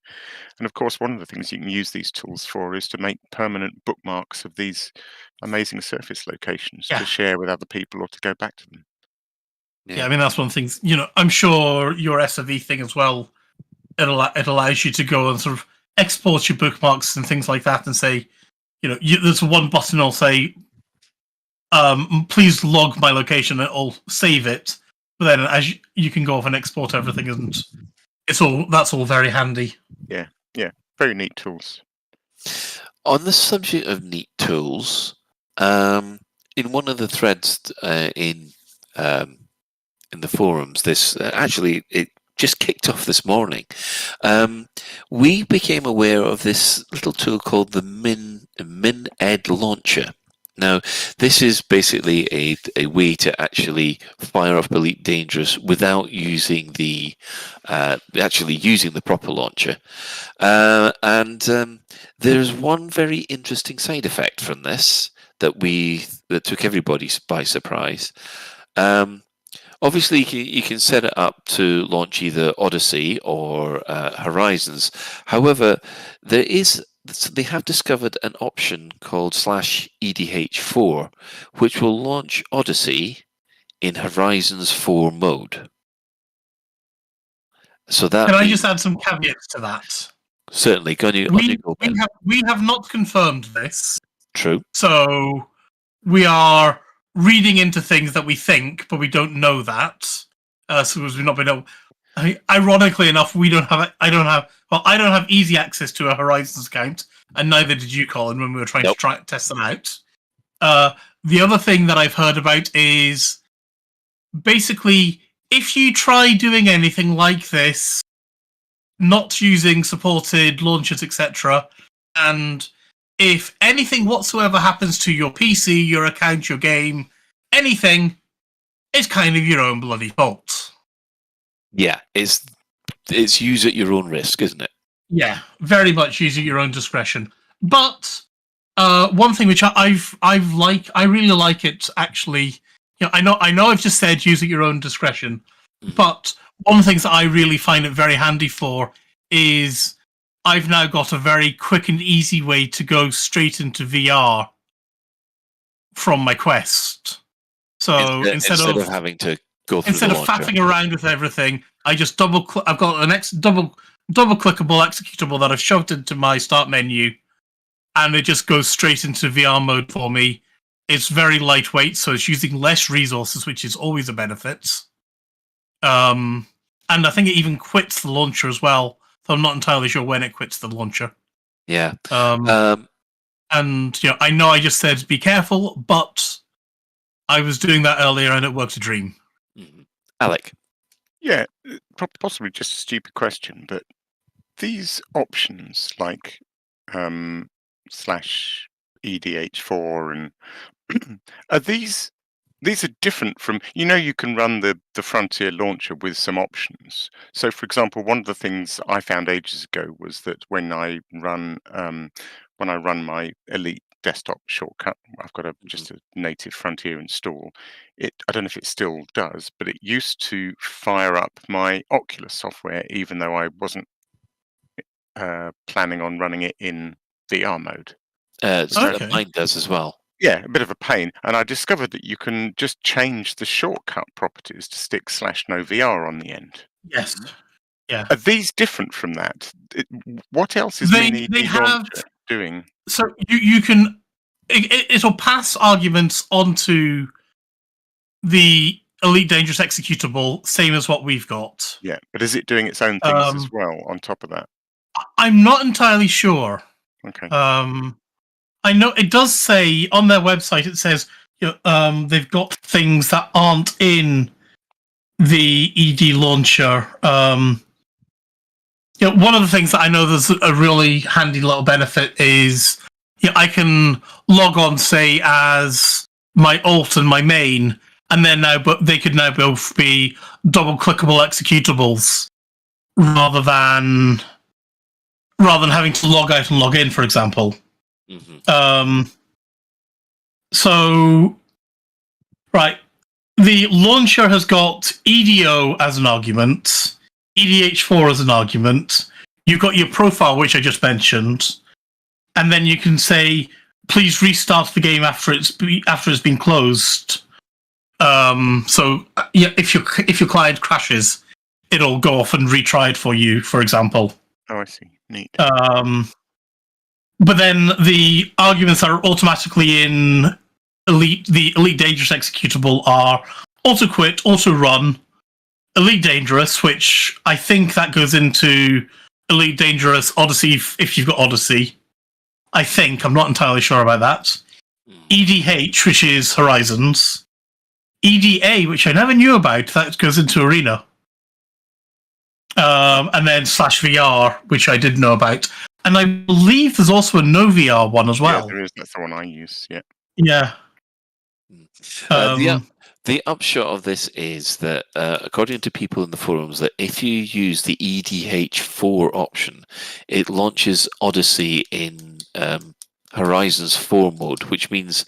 And of course, one of the things you can use these tools for is to make permanent bookmarks of these amazing surface locations to share with other people or to go back to them. Yeah, I mean, that's one thing. I'm sure your SRV thing as well, it allows you to go and sort of export your bookmarks and things like that and say, there's one button that'll say, please log my location, and it'll save it. But then as you can go off and export everything, and that's all very handy. Yeah, very neat tools. On the subject of neat tools, in one of the threads in the forums, this actually it just kicked off this morning. We became aware of this little tool called the MinEd Launcher. Now, this is basically a way to actually fire up Elite Dangerous without using the proper launcher. And there's one very interesting side effect from this that took everybody by surprise. Obviously, you can set it up to launch either Odyssey or Horizons. However, they have discovered an option called /EDH4, which will launch Odyssey in Horizons 4 mode. So that can I just add some caveats to that? Certainly. We have not confirmed this. True. So we are reading into things that we think, but we don't know that. So as we've not been able. Ironically enough, I don't have easy access to a Horizons account, and neither did you, Colin, when we were trying to test them out. The other thing that I've heard about is basically if you try doing anything like this, not using supported launchers, etc., and if anything whatsoever happens to your PC, your account, your game, anything, it's kind of your own bloody fault. Yeah, it's use at your own risk, isn't it? Yeah, very much use at your own discretion. But one thing which I really like it actually. I know I've just said use at your own discretion, but one of the things that I really find it very handy for is I've now got a very quick and easy way to go straight into VR from my Quest. So instead of having to go through instead of faffing around with everything, I just I've got an double clickable executable that I've shoved into my start menu, and it just goes straight into VR mode for me. It's very lightweight, so it's using less resources, which is always a benefit. And I think it even quits the launcher as well. so I'm not entirely sure when it quits the launcher. Yeah. And I know I just said be careful, but I was doing that earlier and it worked a dream. Alec. Yeah, possibly just a stupid question, but these options like slash EDH4 and are these are different from, you can run the Frontier launcher with some options. So for example, one of the things I found ages ago was that when I run my Elite desktop shortcut, I've got just a native Frontier install. I don't know if it still does, but it used to fire up my Oculus software even though I wasn't planning on running it in VR mode. Mine does as well. Yeah, a bit of a pain. And I discovered that you can just change the shortcut properties to stick /no VR on the end. Yes. Yeah. Are these different from that? What else is Mini Launcher doing? So you can it'll pass arguments onto the Elite Dangerous executable, same as what we've got. Yeah, but is it doing its own things as well on top of that? I'm not entirely sure. Okay. I know it does say on their website. It says they've got things that aren't in the ED launcher. One of the things that I know there's a really handy little benefit is I can log on, say, as my alt and my main, and then they could now both be double clickable executables rather than having to log out and log in, for example. So, right, the launcher has got EDO as an argument, EDH4 as an argument. You've got your profile, which I just mentioned, and then you can say, "Please restart the game after it's been closed." If your client crashes, it'll go off and retry it for you, for example. Oh, I see. Neat. But then the arguments that are automatically in the Elite Dangerous executable are auto quit, auto run, Elite Dangerous, which I think that goes into Elite Dangerous Odyssey if you've got Odyssey. I think. I'm not entirely sure about that. EDH, which is Horizons. EDA, which I never knew about, that goes into Arena. And then /VR, which I did know about. And I believe there's also a no VR one as well. Yeah, there is. That's the one I use, yeah. Yeah. The upshot of this is that, according to people in the forums, that if you use the EDH4 option, it launches Odyssey in Horizons 4 mode, which means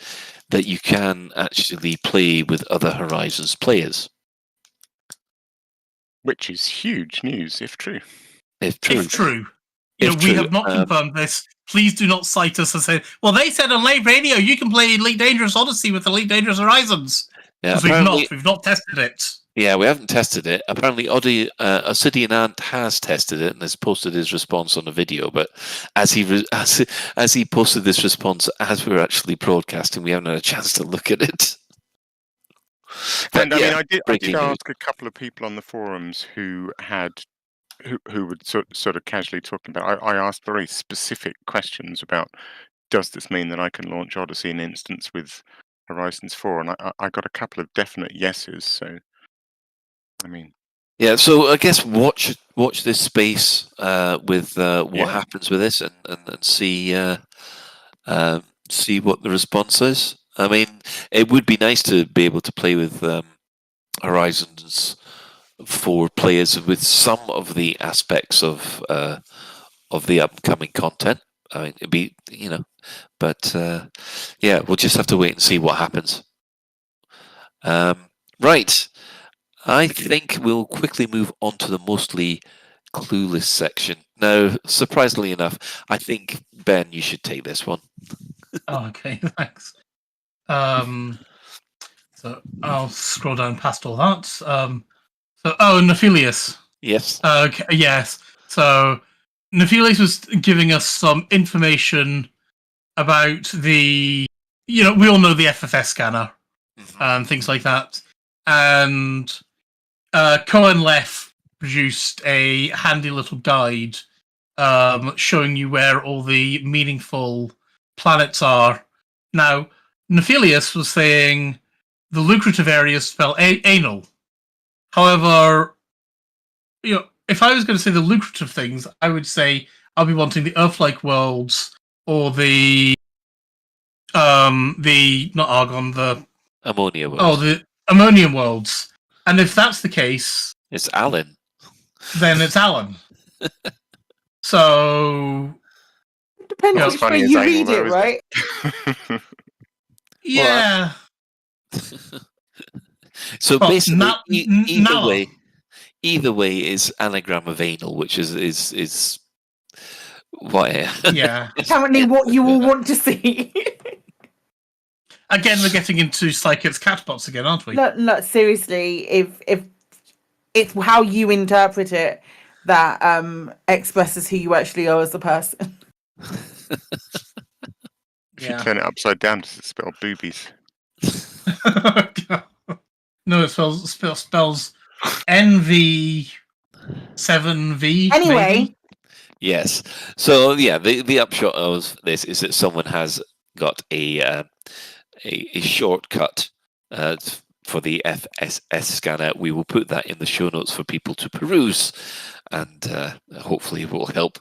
that you can actually play with other Horizons players. Which is huge news, if true. If true. We have not confirmed this. Please do not cite us and say, well, they said on Lave Radio you can play Elite Dangerous Odyssey with Elite Dangerous Horizons. Because we've not tested it. Yeah, we haven't tested it. Apparently, Obsidian Ant has tested it and has posted his response on a video. But as he posted this response as we were actually broadcasting, we haven't had a chance to look at it. And I did ask a couple of people on the forums who would sort of casually talking about. I asked very specific questions about, does this mean that I can launch Odyssey in instance with Horizons 4? And I got a couple of definite yeses. So, I mean, yeah. So I guess watch this space with what happens with this, and see what the response is. I mean, it would be nice to be able to play with Horizons 4 players with some of the aspects of the upcoming content. I mean, it'd be, but we'll just have to wait and see what happens. Right. I think we'll quickly move on to the mostly Clueless section. Now, surprisingly enough, I think, Ben, you should take this one. Oh, okay, thanks. So I'll scroll down past all that. Nephilius. Yes. Okay, yes. So Nephilius was giving us some information about we all know the FFS scanner and things like that. And Cohen Leff produced a handy little guide showing you where all the meaningful planets are. Now, Nephilius was saying the lucrative areas spell anal. However, if I was going to say the lucrative things, I would say I'll be wanting the Earth-like worlds or the not Argon, the Ammonia worlds. Oh, the ammonium worlds. And if that's the case, it's Alan. Then it's Alan. So depends which way you read it, right? Yeah. So Well, basically, either way is anagram of anal, which is what? Yeah. Apparently, what you all want to see. Again, we're getting into Psychics Catbots again, aren't we? No, seriously. If it's how you interpret it that expresses who you actually are as a person. If you turn it upside down, does it spell boobies? No, it spells NV7V. Anyway. Maybe? Yes. So yeah, the upshot of this is that someone has got a shortcut for the FSS scanner. We will put that in the show notes for people to peruse, and hopefully it will help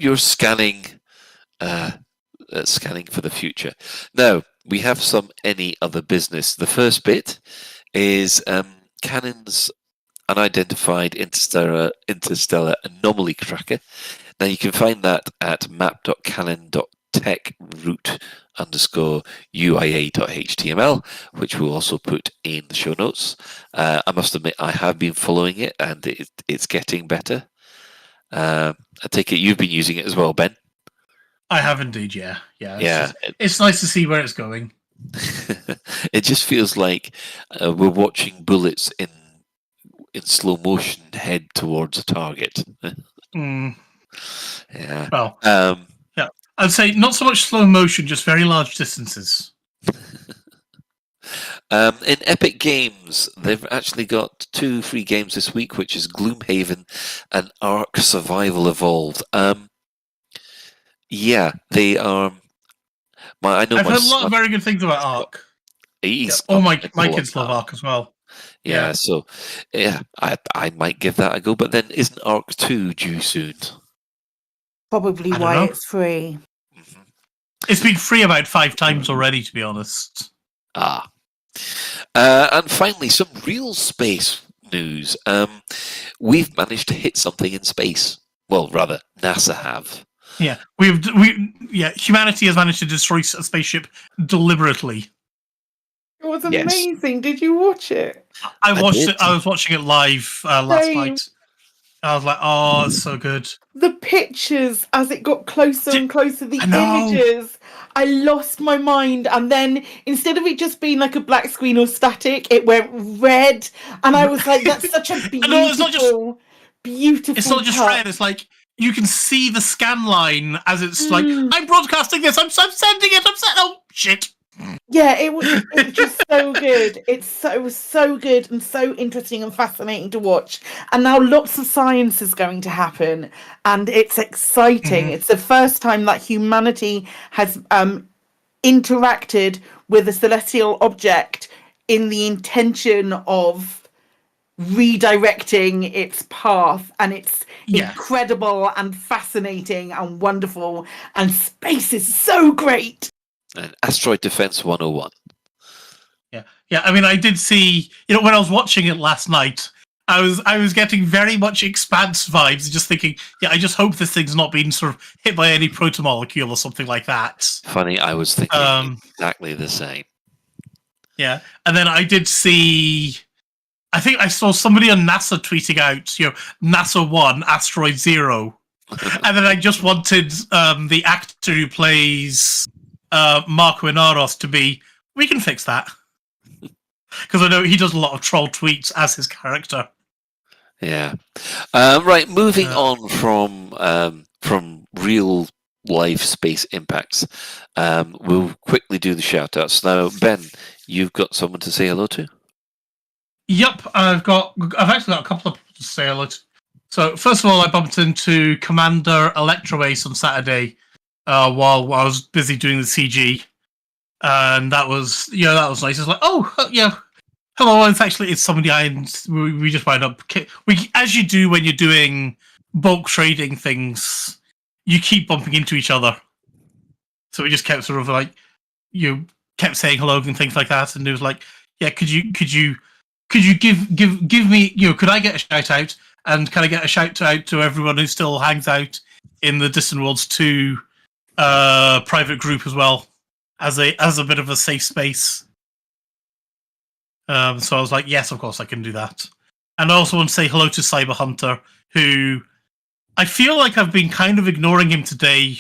your scanning for the future. Now we have some any other business. The first bit is Canon's unidentified interstellar anomaly tracker. Now you can find that at map.canon.tech_uia.html, which we'll also put in the show notes. I must admit I have been following it, and it's getting better. I take it you've been using it as well, Ben? I have indeed, yeah. Yeah. It's nice to see where it's going. It just feels like we're watching bullets in slow motion head towards a target. Yeah. Well, yeah. I'd say not so much slow motion, just very large distances. In Epic Games, they've actually got 2 free games this week, which is Gloomhaven and Ark Survival Evolved. Yeah, they are. I've heard a lot of very good things about Ark. My kids love Ark as well. Yeah, so I might give that a go. But then, isn't Ark 2 due soon? Probably why it's free. It's been free about 5 times already, to be honest. And finally, some real space news. We've managed to hit something in space. Well, rather, NASA have. Yeah, humanity has managed to destroy a spaceship deliberately. It was amazing. Did you watch it? I watched it. I was watching it live last night. I was like, "Oh, it's so good." The pictures as it got closer and closer, the images. I lost my mind, and then instead of it just being like a black screen or static, it went red, and I was like, "That's such a beautiful, beautiful." It's not just red. It's like you can see the scan line as it's like, "I'm broadcasting this. I'm sending it. Oh shit." Yeah, it was just so good. It was so good and so interesting and fascinating to watch. And now lots of science is going to happen, and it's exciting. It's the first time that humanity has interacted with a celestial object in the intention of redirecting its path, and it's incredible and fascinating and wonderful, and space is so great. And Asteroid Defense 101. Yeah. I mean, I did see. When I was watching it last night, I was getting very much Expanse vibes, just thinking, I just hope this thing's not being sort of hit by any protomolecule or something like that. Funny, I was thinking exactly the same. Yeah, and then I did see. I think I saw somebody on NASA tweeting out, NASA 1, Asteroid 0, and then I just wanted the actor who plays Marco Inaros to be, we can fix that. Because I know he does a lot of troll tweets as his character. Yeah. Right, moving on from real life space impacts, we'll quickly do the shout-outs. Now, Ben, you've got someone to say hello to? Yep, I've actually got a couple of people to say hello to. So, first of all, I bumped into Commander Electroace on Saturday while I was busy doing the CG. And that was nice. It's like, hello, it's somebody we just wind up... as you do when you're doing bulk trading things, you keep bumping into each other. So we just kept sort of like, kept saying hello and things like that. And it was like, yeah, could you give me, could I get a shout out? And can I get a shout out to everyone who still hangs out in the Distant Worlds 2 private group as well, as a bit of a safe space. So I was like, yes, of course I can do that. And I also want to say hello to Cyber Hunter, who I feel like I've been kind of ignoring him today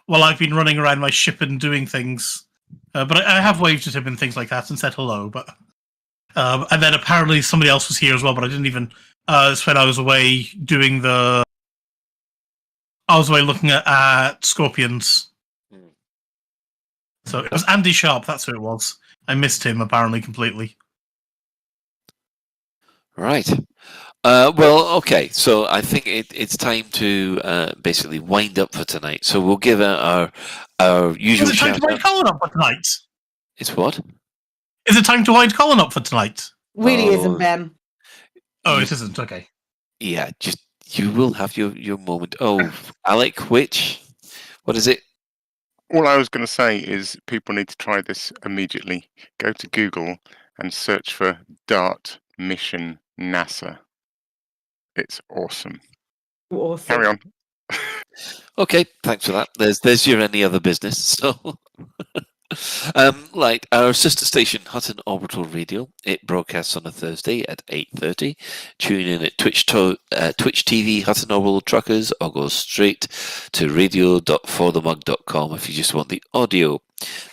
while I've been running around my ship and doing things. But I have waved at him and things like that and said hello. But and then apparently somebody else was here as well, but I didn't even. It's when I was away doing I was away looking at Scorpions. So it was Andy Sharp, that's who it was. I missed him apparently completely. Right. Well, okay. So I think it's time to basically wind up for tonight. So we'll give our usual. Is it time to wind Colin up for tonight? It's what? Is it time to wind Colin up for tonight? Really isn't, Ben. Oh, it isn't. Okay. Yeah, just you will have your moment. Oh, Alec, what is it? All I was going to say is people need to try this immediately. Go to Google and search for DART mission NASA. It's awesome. Awesome. Carry on. Okay, thanks for that. There's your any other business. So, right, our sister station, Hutton Orbital Radio, it broadcasts on a Thursday at 8:30. Tune in at Twitch TV, Hutton Orbital Truckers, or go straight to radio.forthemug.com if you just want the audio.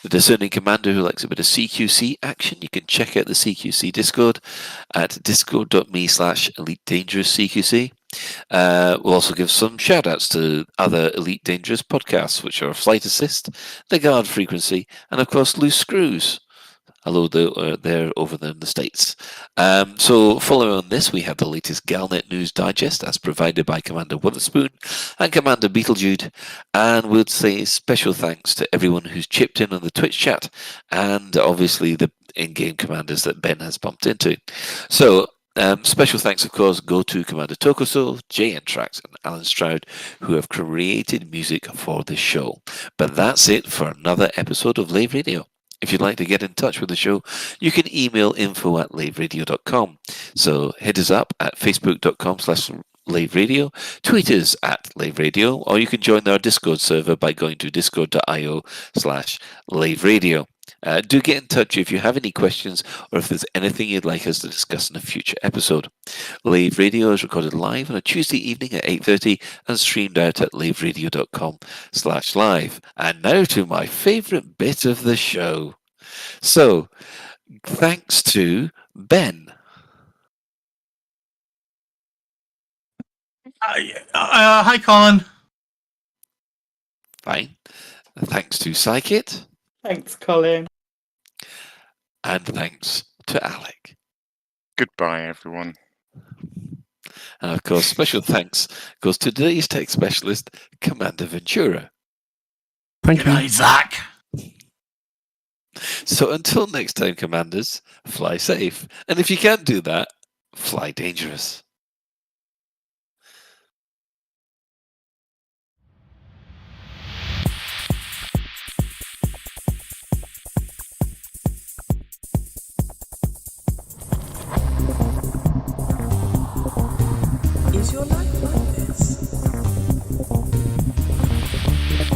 The discerning commander who likes a bit of CQC action, you can check out the CQC Discord at discord.me/Elite Dangerous CQC. We'll also give some shout outs to other Elite Dangerous podcasts, which are Flight Assist, The Guard Frequency, and of course Loose Screws. Hello there over there in the States. So following on this, we have the latest Galnet News Digest as provided by Commander Witherspoon and Commander Beetlejude. And we'll say special thanks to everyone who's chipped in on the Twitch chat and obviously the in-game commanders that Ben has bumped into. So special thanks, of course, go to Commander Tokoso, Jay Entrax, and Alan Stroud, who have created music for this show. But that's it for another episode of Lave Radio. If you'd like to get in touch with the show, you can email info@laveradio.com. So hit us up at facebook.com/laveradio, tweet us at laveradio, or you can join our Discord server by going to discord.io/laveradio. Do get in touch if you have any questions or if there's anything you'd like us to discuss in a future episode. Lave Radio is recorded live on a Tuesday evening at 8:30 and streamed out at laveradio.com/live. And now to my favourite bit of the show. So, thanks to Ben. Hi, Colin. Fine. Thanks to Psykit. Thanks, Colin. And thanks to Alec. Goodbye, everyone. And of course, special thanks goes to today's tech specialist, Commander Ventura. Thank you, Zach. So until next time, Commanders, fly safe. And if you can't do that, fly dangerous. Is your life like this?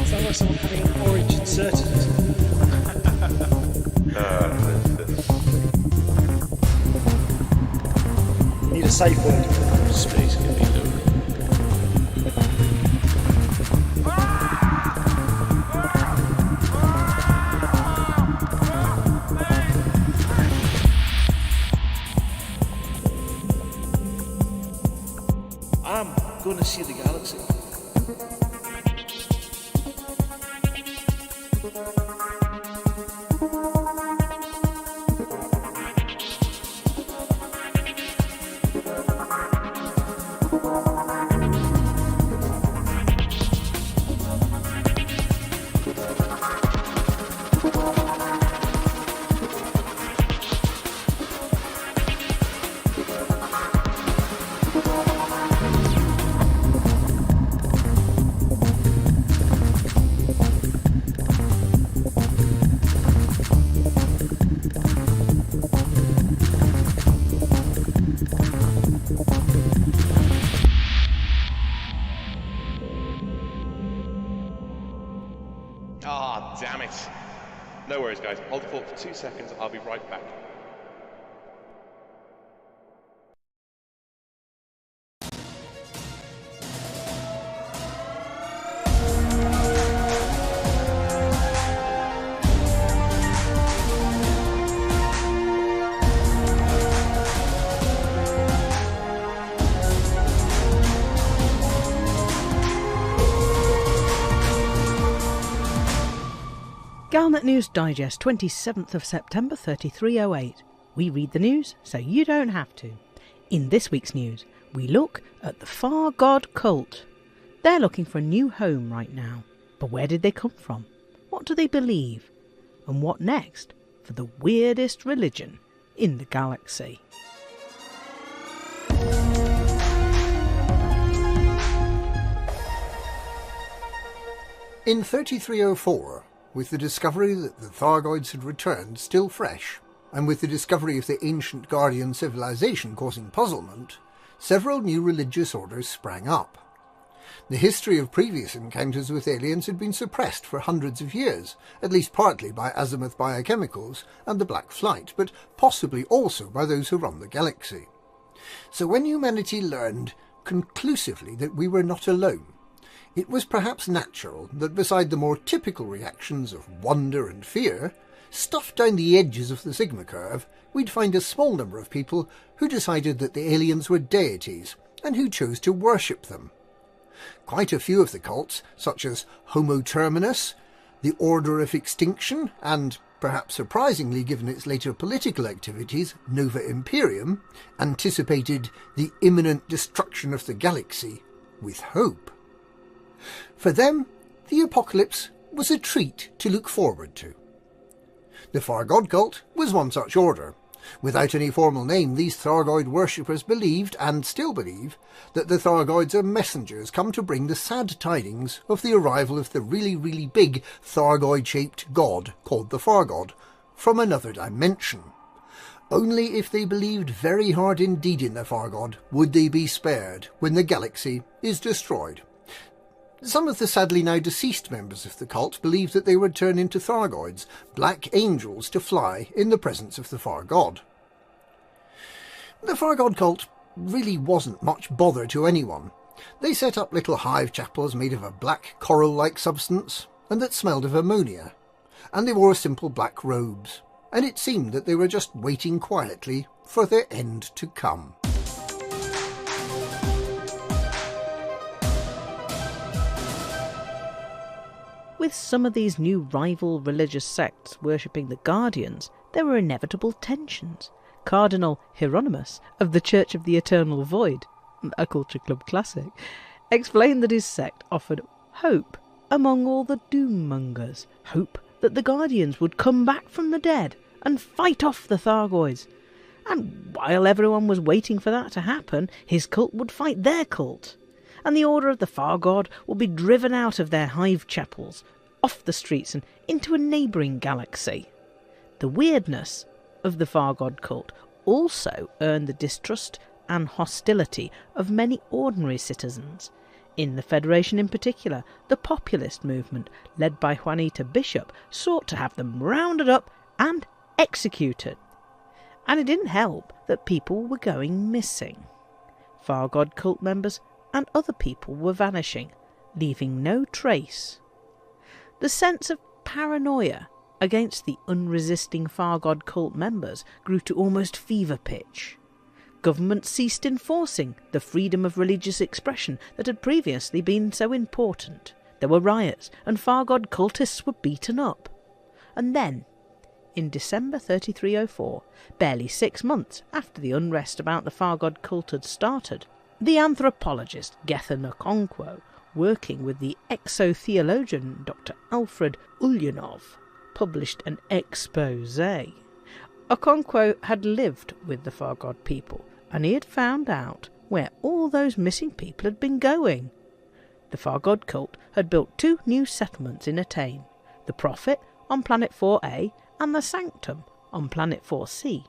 Sounds like someone having an orange inserted. Need a safe word. Space can be loaded. I'm gonna see the galaxy. No worries, guys. Hold the fort for 2 seconds. I'll be right back. Galnet News Digest, 27th of September 3308. We read the news so you don't have to. In this week's news, we look at the Far God cult. They're looking for a new home right now. But where did they come from? What do they believe? And what next for the weirdest religion in the galaxy? In 3304, with the discovery that the Thargoids had returned still fresh, and with the discovery of the ancient Guardian civilization causing puzzlement, several new religious orders sprang up. The history of previous encounters with aliens had been suppressed for hundreds of years, at least partly by azimuth biochemicals and the Black Flight, but possibly also by those who run the galaxy. So when humanity learned conclusively that we were not alone, it was perhaps natural that beside the more typical reactions of wonder and fear, stuffed down the edges of the Sigma curve, we'd find a small number of people who decided that the aliens were deities and who chose to worship them. Quite a few of the cults, such as Homo Terminus, the Order of Extinction, and, perhaps surprisingly given its later political activities, Nova Imperium, anticipated the imminent destruction of the galaxy with hope. For them, the apocalypse was a treat to look forward to. The Far God cult was one such order. Without any formal name, these Thargoid worshippers believed, and still believe, that the Thargoids are messengers come to bring the sad tidings of the arrival of the really, really big Thargoid-shaped god called the Far God from another dimension. Only if they believed very hard indeed in the Far God would they be spared when the galaxy is destroyed. Some of the sadly now deceased members of the cult believed that they would turn into Thargoids, black angels to fly in the presence of the Far God. The Far God cult really wasn't much bother to anyone. They set up little hive chapels made of a black coral-like substance, and that smelled of ammonia, and they wore simple black robes, and it seemed that they were just waiting quietly for their end to come. With some of these new rival religious sects worshipping the Guardians, there were inevitable tensions. Cardinal Hieronymus of the Church of the Eternal Void, a Culture Club classic, explained that his sect offered hope among all the doommongers, hope that the Guardians would come back from the dead and fight off the Thargoids. And while everyone was waiting for that to happen, his cult would fight their cult, and the Order of the Far God would be driven out of their hive chapels, off the streets and into a neighbouring galaxy. The weirdness of the Far God cult also earned the distrust and hostility of many ordinary citizens. In the Federation in particular, the populist movement, led by Juanita Bishop, sought to have them rounded up and executed. And it didn't help that people were going missing. Far God cult members and other people were vanishing, leaving no trace. The sense of paranoia against the unresisting Far God cult members grew to almost fever pitch. Government ceased enforcing the freedom of religious expression that had previously been so important. There were riots, and Far God cultists were beaten up. And then, in December 3304, barely 6 months after the unrest about the Far God cult had started, the anthropologist Gethin Okonkwo, working with the exotheologian Dr. Alfred Ulyanov, published an exposé. Okonkwo had lived with the Far God people, and he had found out where all those missing people had been going. The Far God cult had built 2 new settlements in Atane, the Prophet on Planet 4A and the Sanctum on Planet 4C.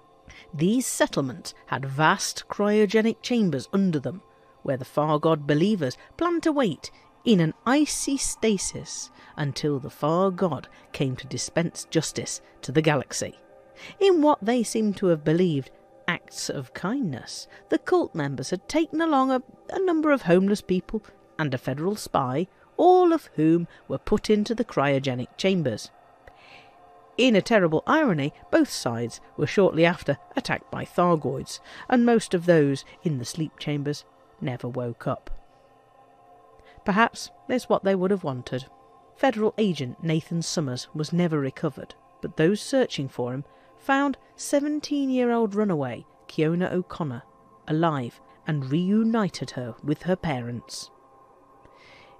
These settlements had vast cryogenic chambers under them, where the Far God believers planned to wait in an icy stasis until the far god came to dispense justice to the galaxy. In what they seem to have believed acts of kindness, the cult members had taken along a number of homeless people and a federal spy, all of whom were put into the cryogenic chambers. In a terrible irony, both sides were shortly after attacked by Thargoids, and most of those in the sleep chambers never woke up. Perhaps that's what they would have wanted. Federal agent Nathan Summers was never recovered, but those searching for him found 17-year-old runaway Kiona O'Connor alive and reunited her with her parents.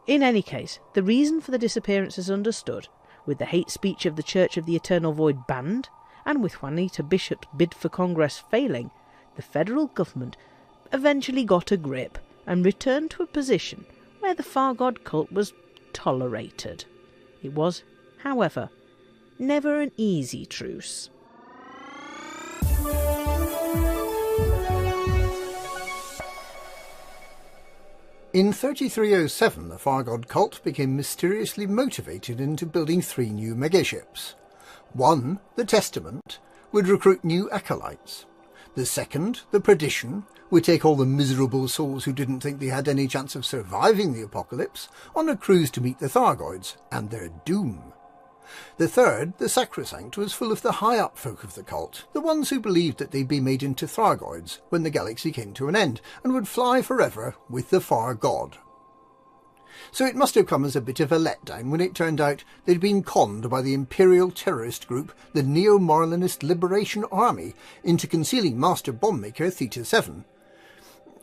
In any case, the reason for the disappearance is understood, with the hate speech of the Church of the Eternal Void banned, and with Juanita Bishop's bid for Congress failing, the federal government eventually got a grip and returned to a position where the Far God cult was tolerated. It was, however, never an easy truce. In 3307, the Far God cult became mysteriously motivated into building 3 new megaships. One, the Testament, would recruit new acolytes. The second, the Perdition, would take all the miserable souls who didn't think they had any chance of surviving the apocalypse on a cruise to meet the Thargoids and their doom. The third, the Sacrosanct, was full of the high-up folk of the cult, the ones who believed that they'd be made into Thargoids when the galaxy came to an end, and would fly forever with the Far God. So it must have come as a bit of a letdown when it turned out they'd been conned by the imperial terrorist group, the Neo-Marlinist Liberation Army, into concealing Master Bombmaker Theta 7.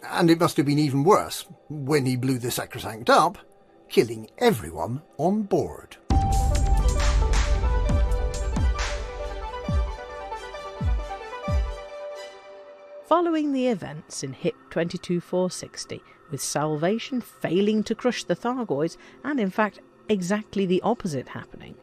And it must have been even worse when he blew the Sacrosanct up, killing everyone on board. Following the events in HIP 22460, with Salvation failing to crush the Thargoids, and in fact exactly the opposite happening,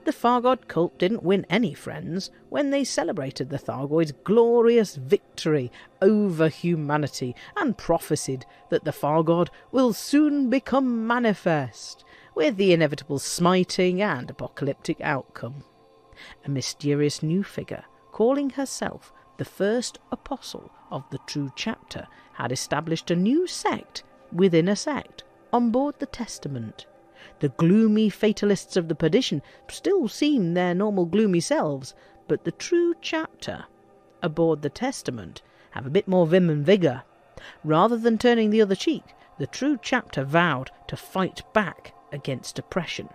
the Far God cult didn't win any friends when they celebrated the Thargoids' glorious victory over humanity and prophesied that the Far God will soon become manifest, with the inevitable smiting and apocalyptic outcome. A mysterious new figure, calling herself the first apostle of the true chapter, had established a new sect within a sect on board the Testament. The gloomy fatalists of the Perdition still seem their normal gloomy selves, but the true chapter aboard the Testament have a bit more vim and vigour. Rather than turning the other cheek, the true chapter vowed to fight back against oppression.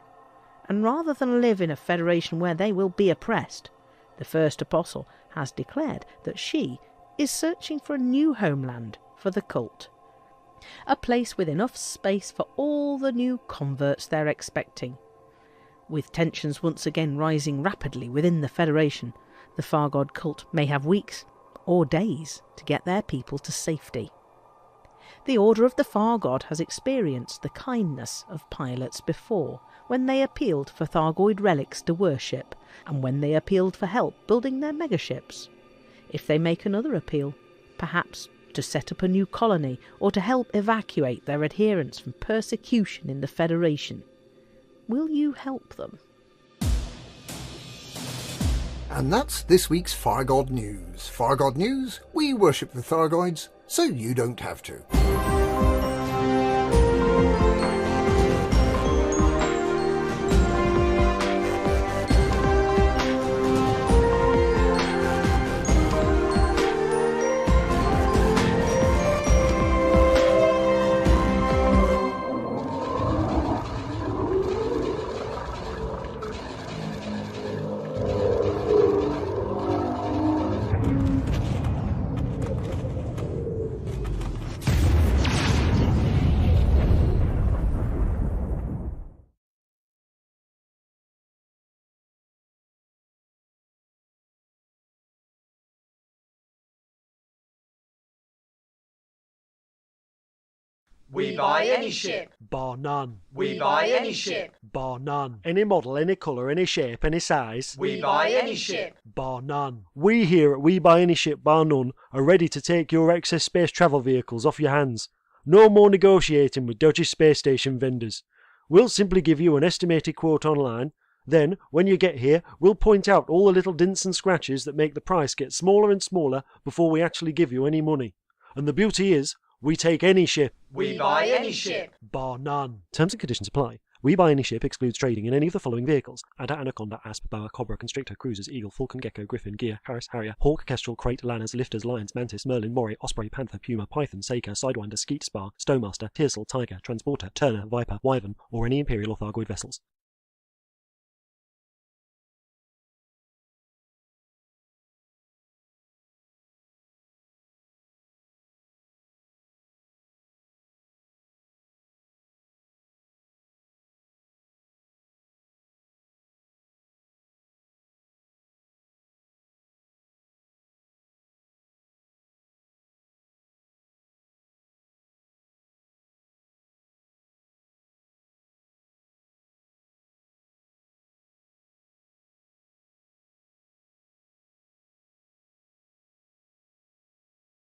And rather than live in a federation where they will be oppressed, the first apostle has declared that she is searching for a new homeland for the cult. A place with enough space for all the new converts they're expecting. With tensions once again rising rapidly within the Federation, the Far God cult may have weeks or days to get their people to safety. The Order of the Far God has experienced the kindness of pilots before, when they appealed for Thargoid relics to worship, and when they appealed for help building their megaships. If they make another appeal, perhaps to set up a new colony or to help evacuate their adherents from persecution in the Federation, will you help them? And that's this week's Far God News. Far God News, we worship the Thargoids, so you don't have to. We buy any ship. Bar none. We buy any ship. Bar none. Any model, any colour, any shape, any size. We buy any ship. Bar none. We here at We Buy Any Ship Bar None are ready to take your excess space travel vehicles off your hands. No more negotiating with dodgy space station vendors. We'll simply give you an estimated quote online. Then, when you get here, we'll point out all the little dints and scratches that make the price get smaller and smaller before we actually give you any money. And the beauty is, we take any ship. We buy any ship. Bar none. Terms and conditions apply. We buy any ship excludes trading in any of the following vehicles: Adder, Anaconda, Asp, Boa, Cobra, Constrictor, Cruisers, Eagle, Falcon, Gecko, Griffin, Gear, Harris, Harrier, Hawk, Kestrel, Crate, Lanners, Lifters, Lions, Mantis, Merlin, Moray, Osprey, Panther, Puma, Python, Saker, Sidewinder, Skeet, Spar, Stowmaster, Tearsel, Tiger, Transporter, Turner, Viper, Wyvern, or any Imperial or Thargoid vessels.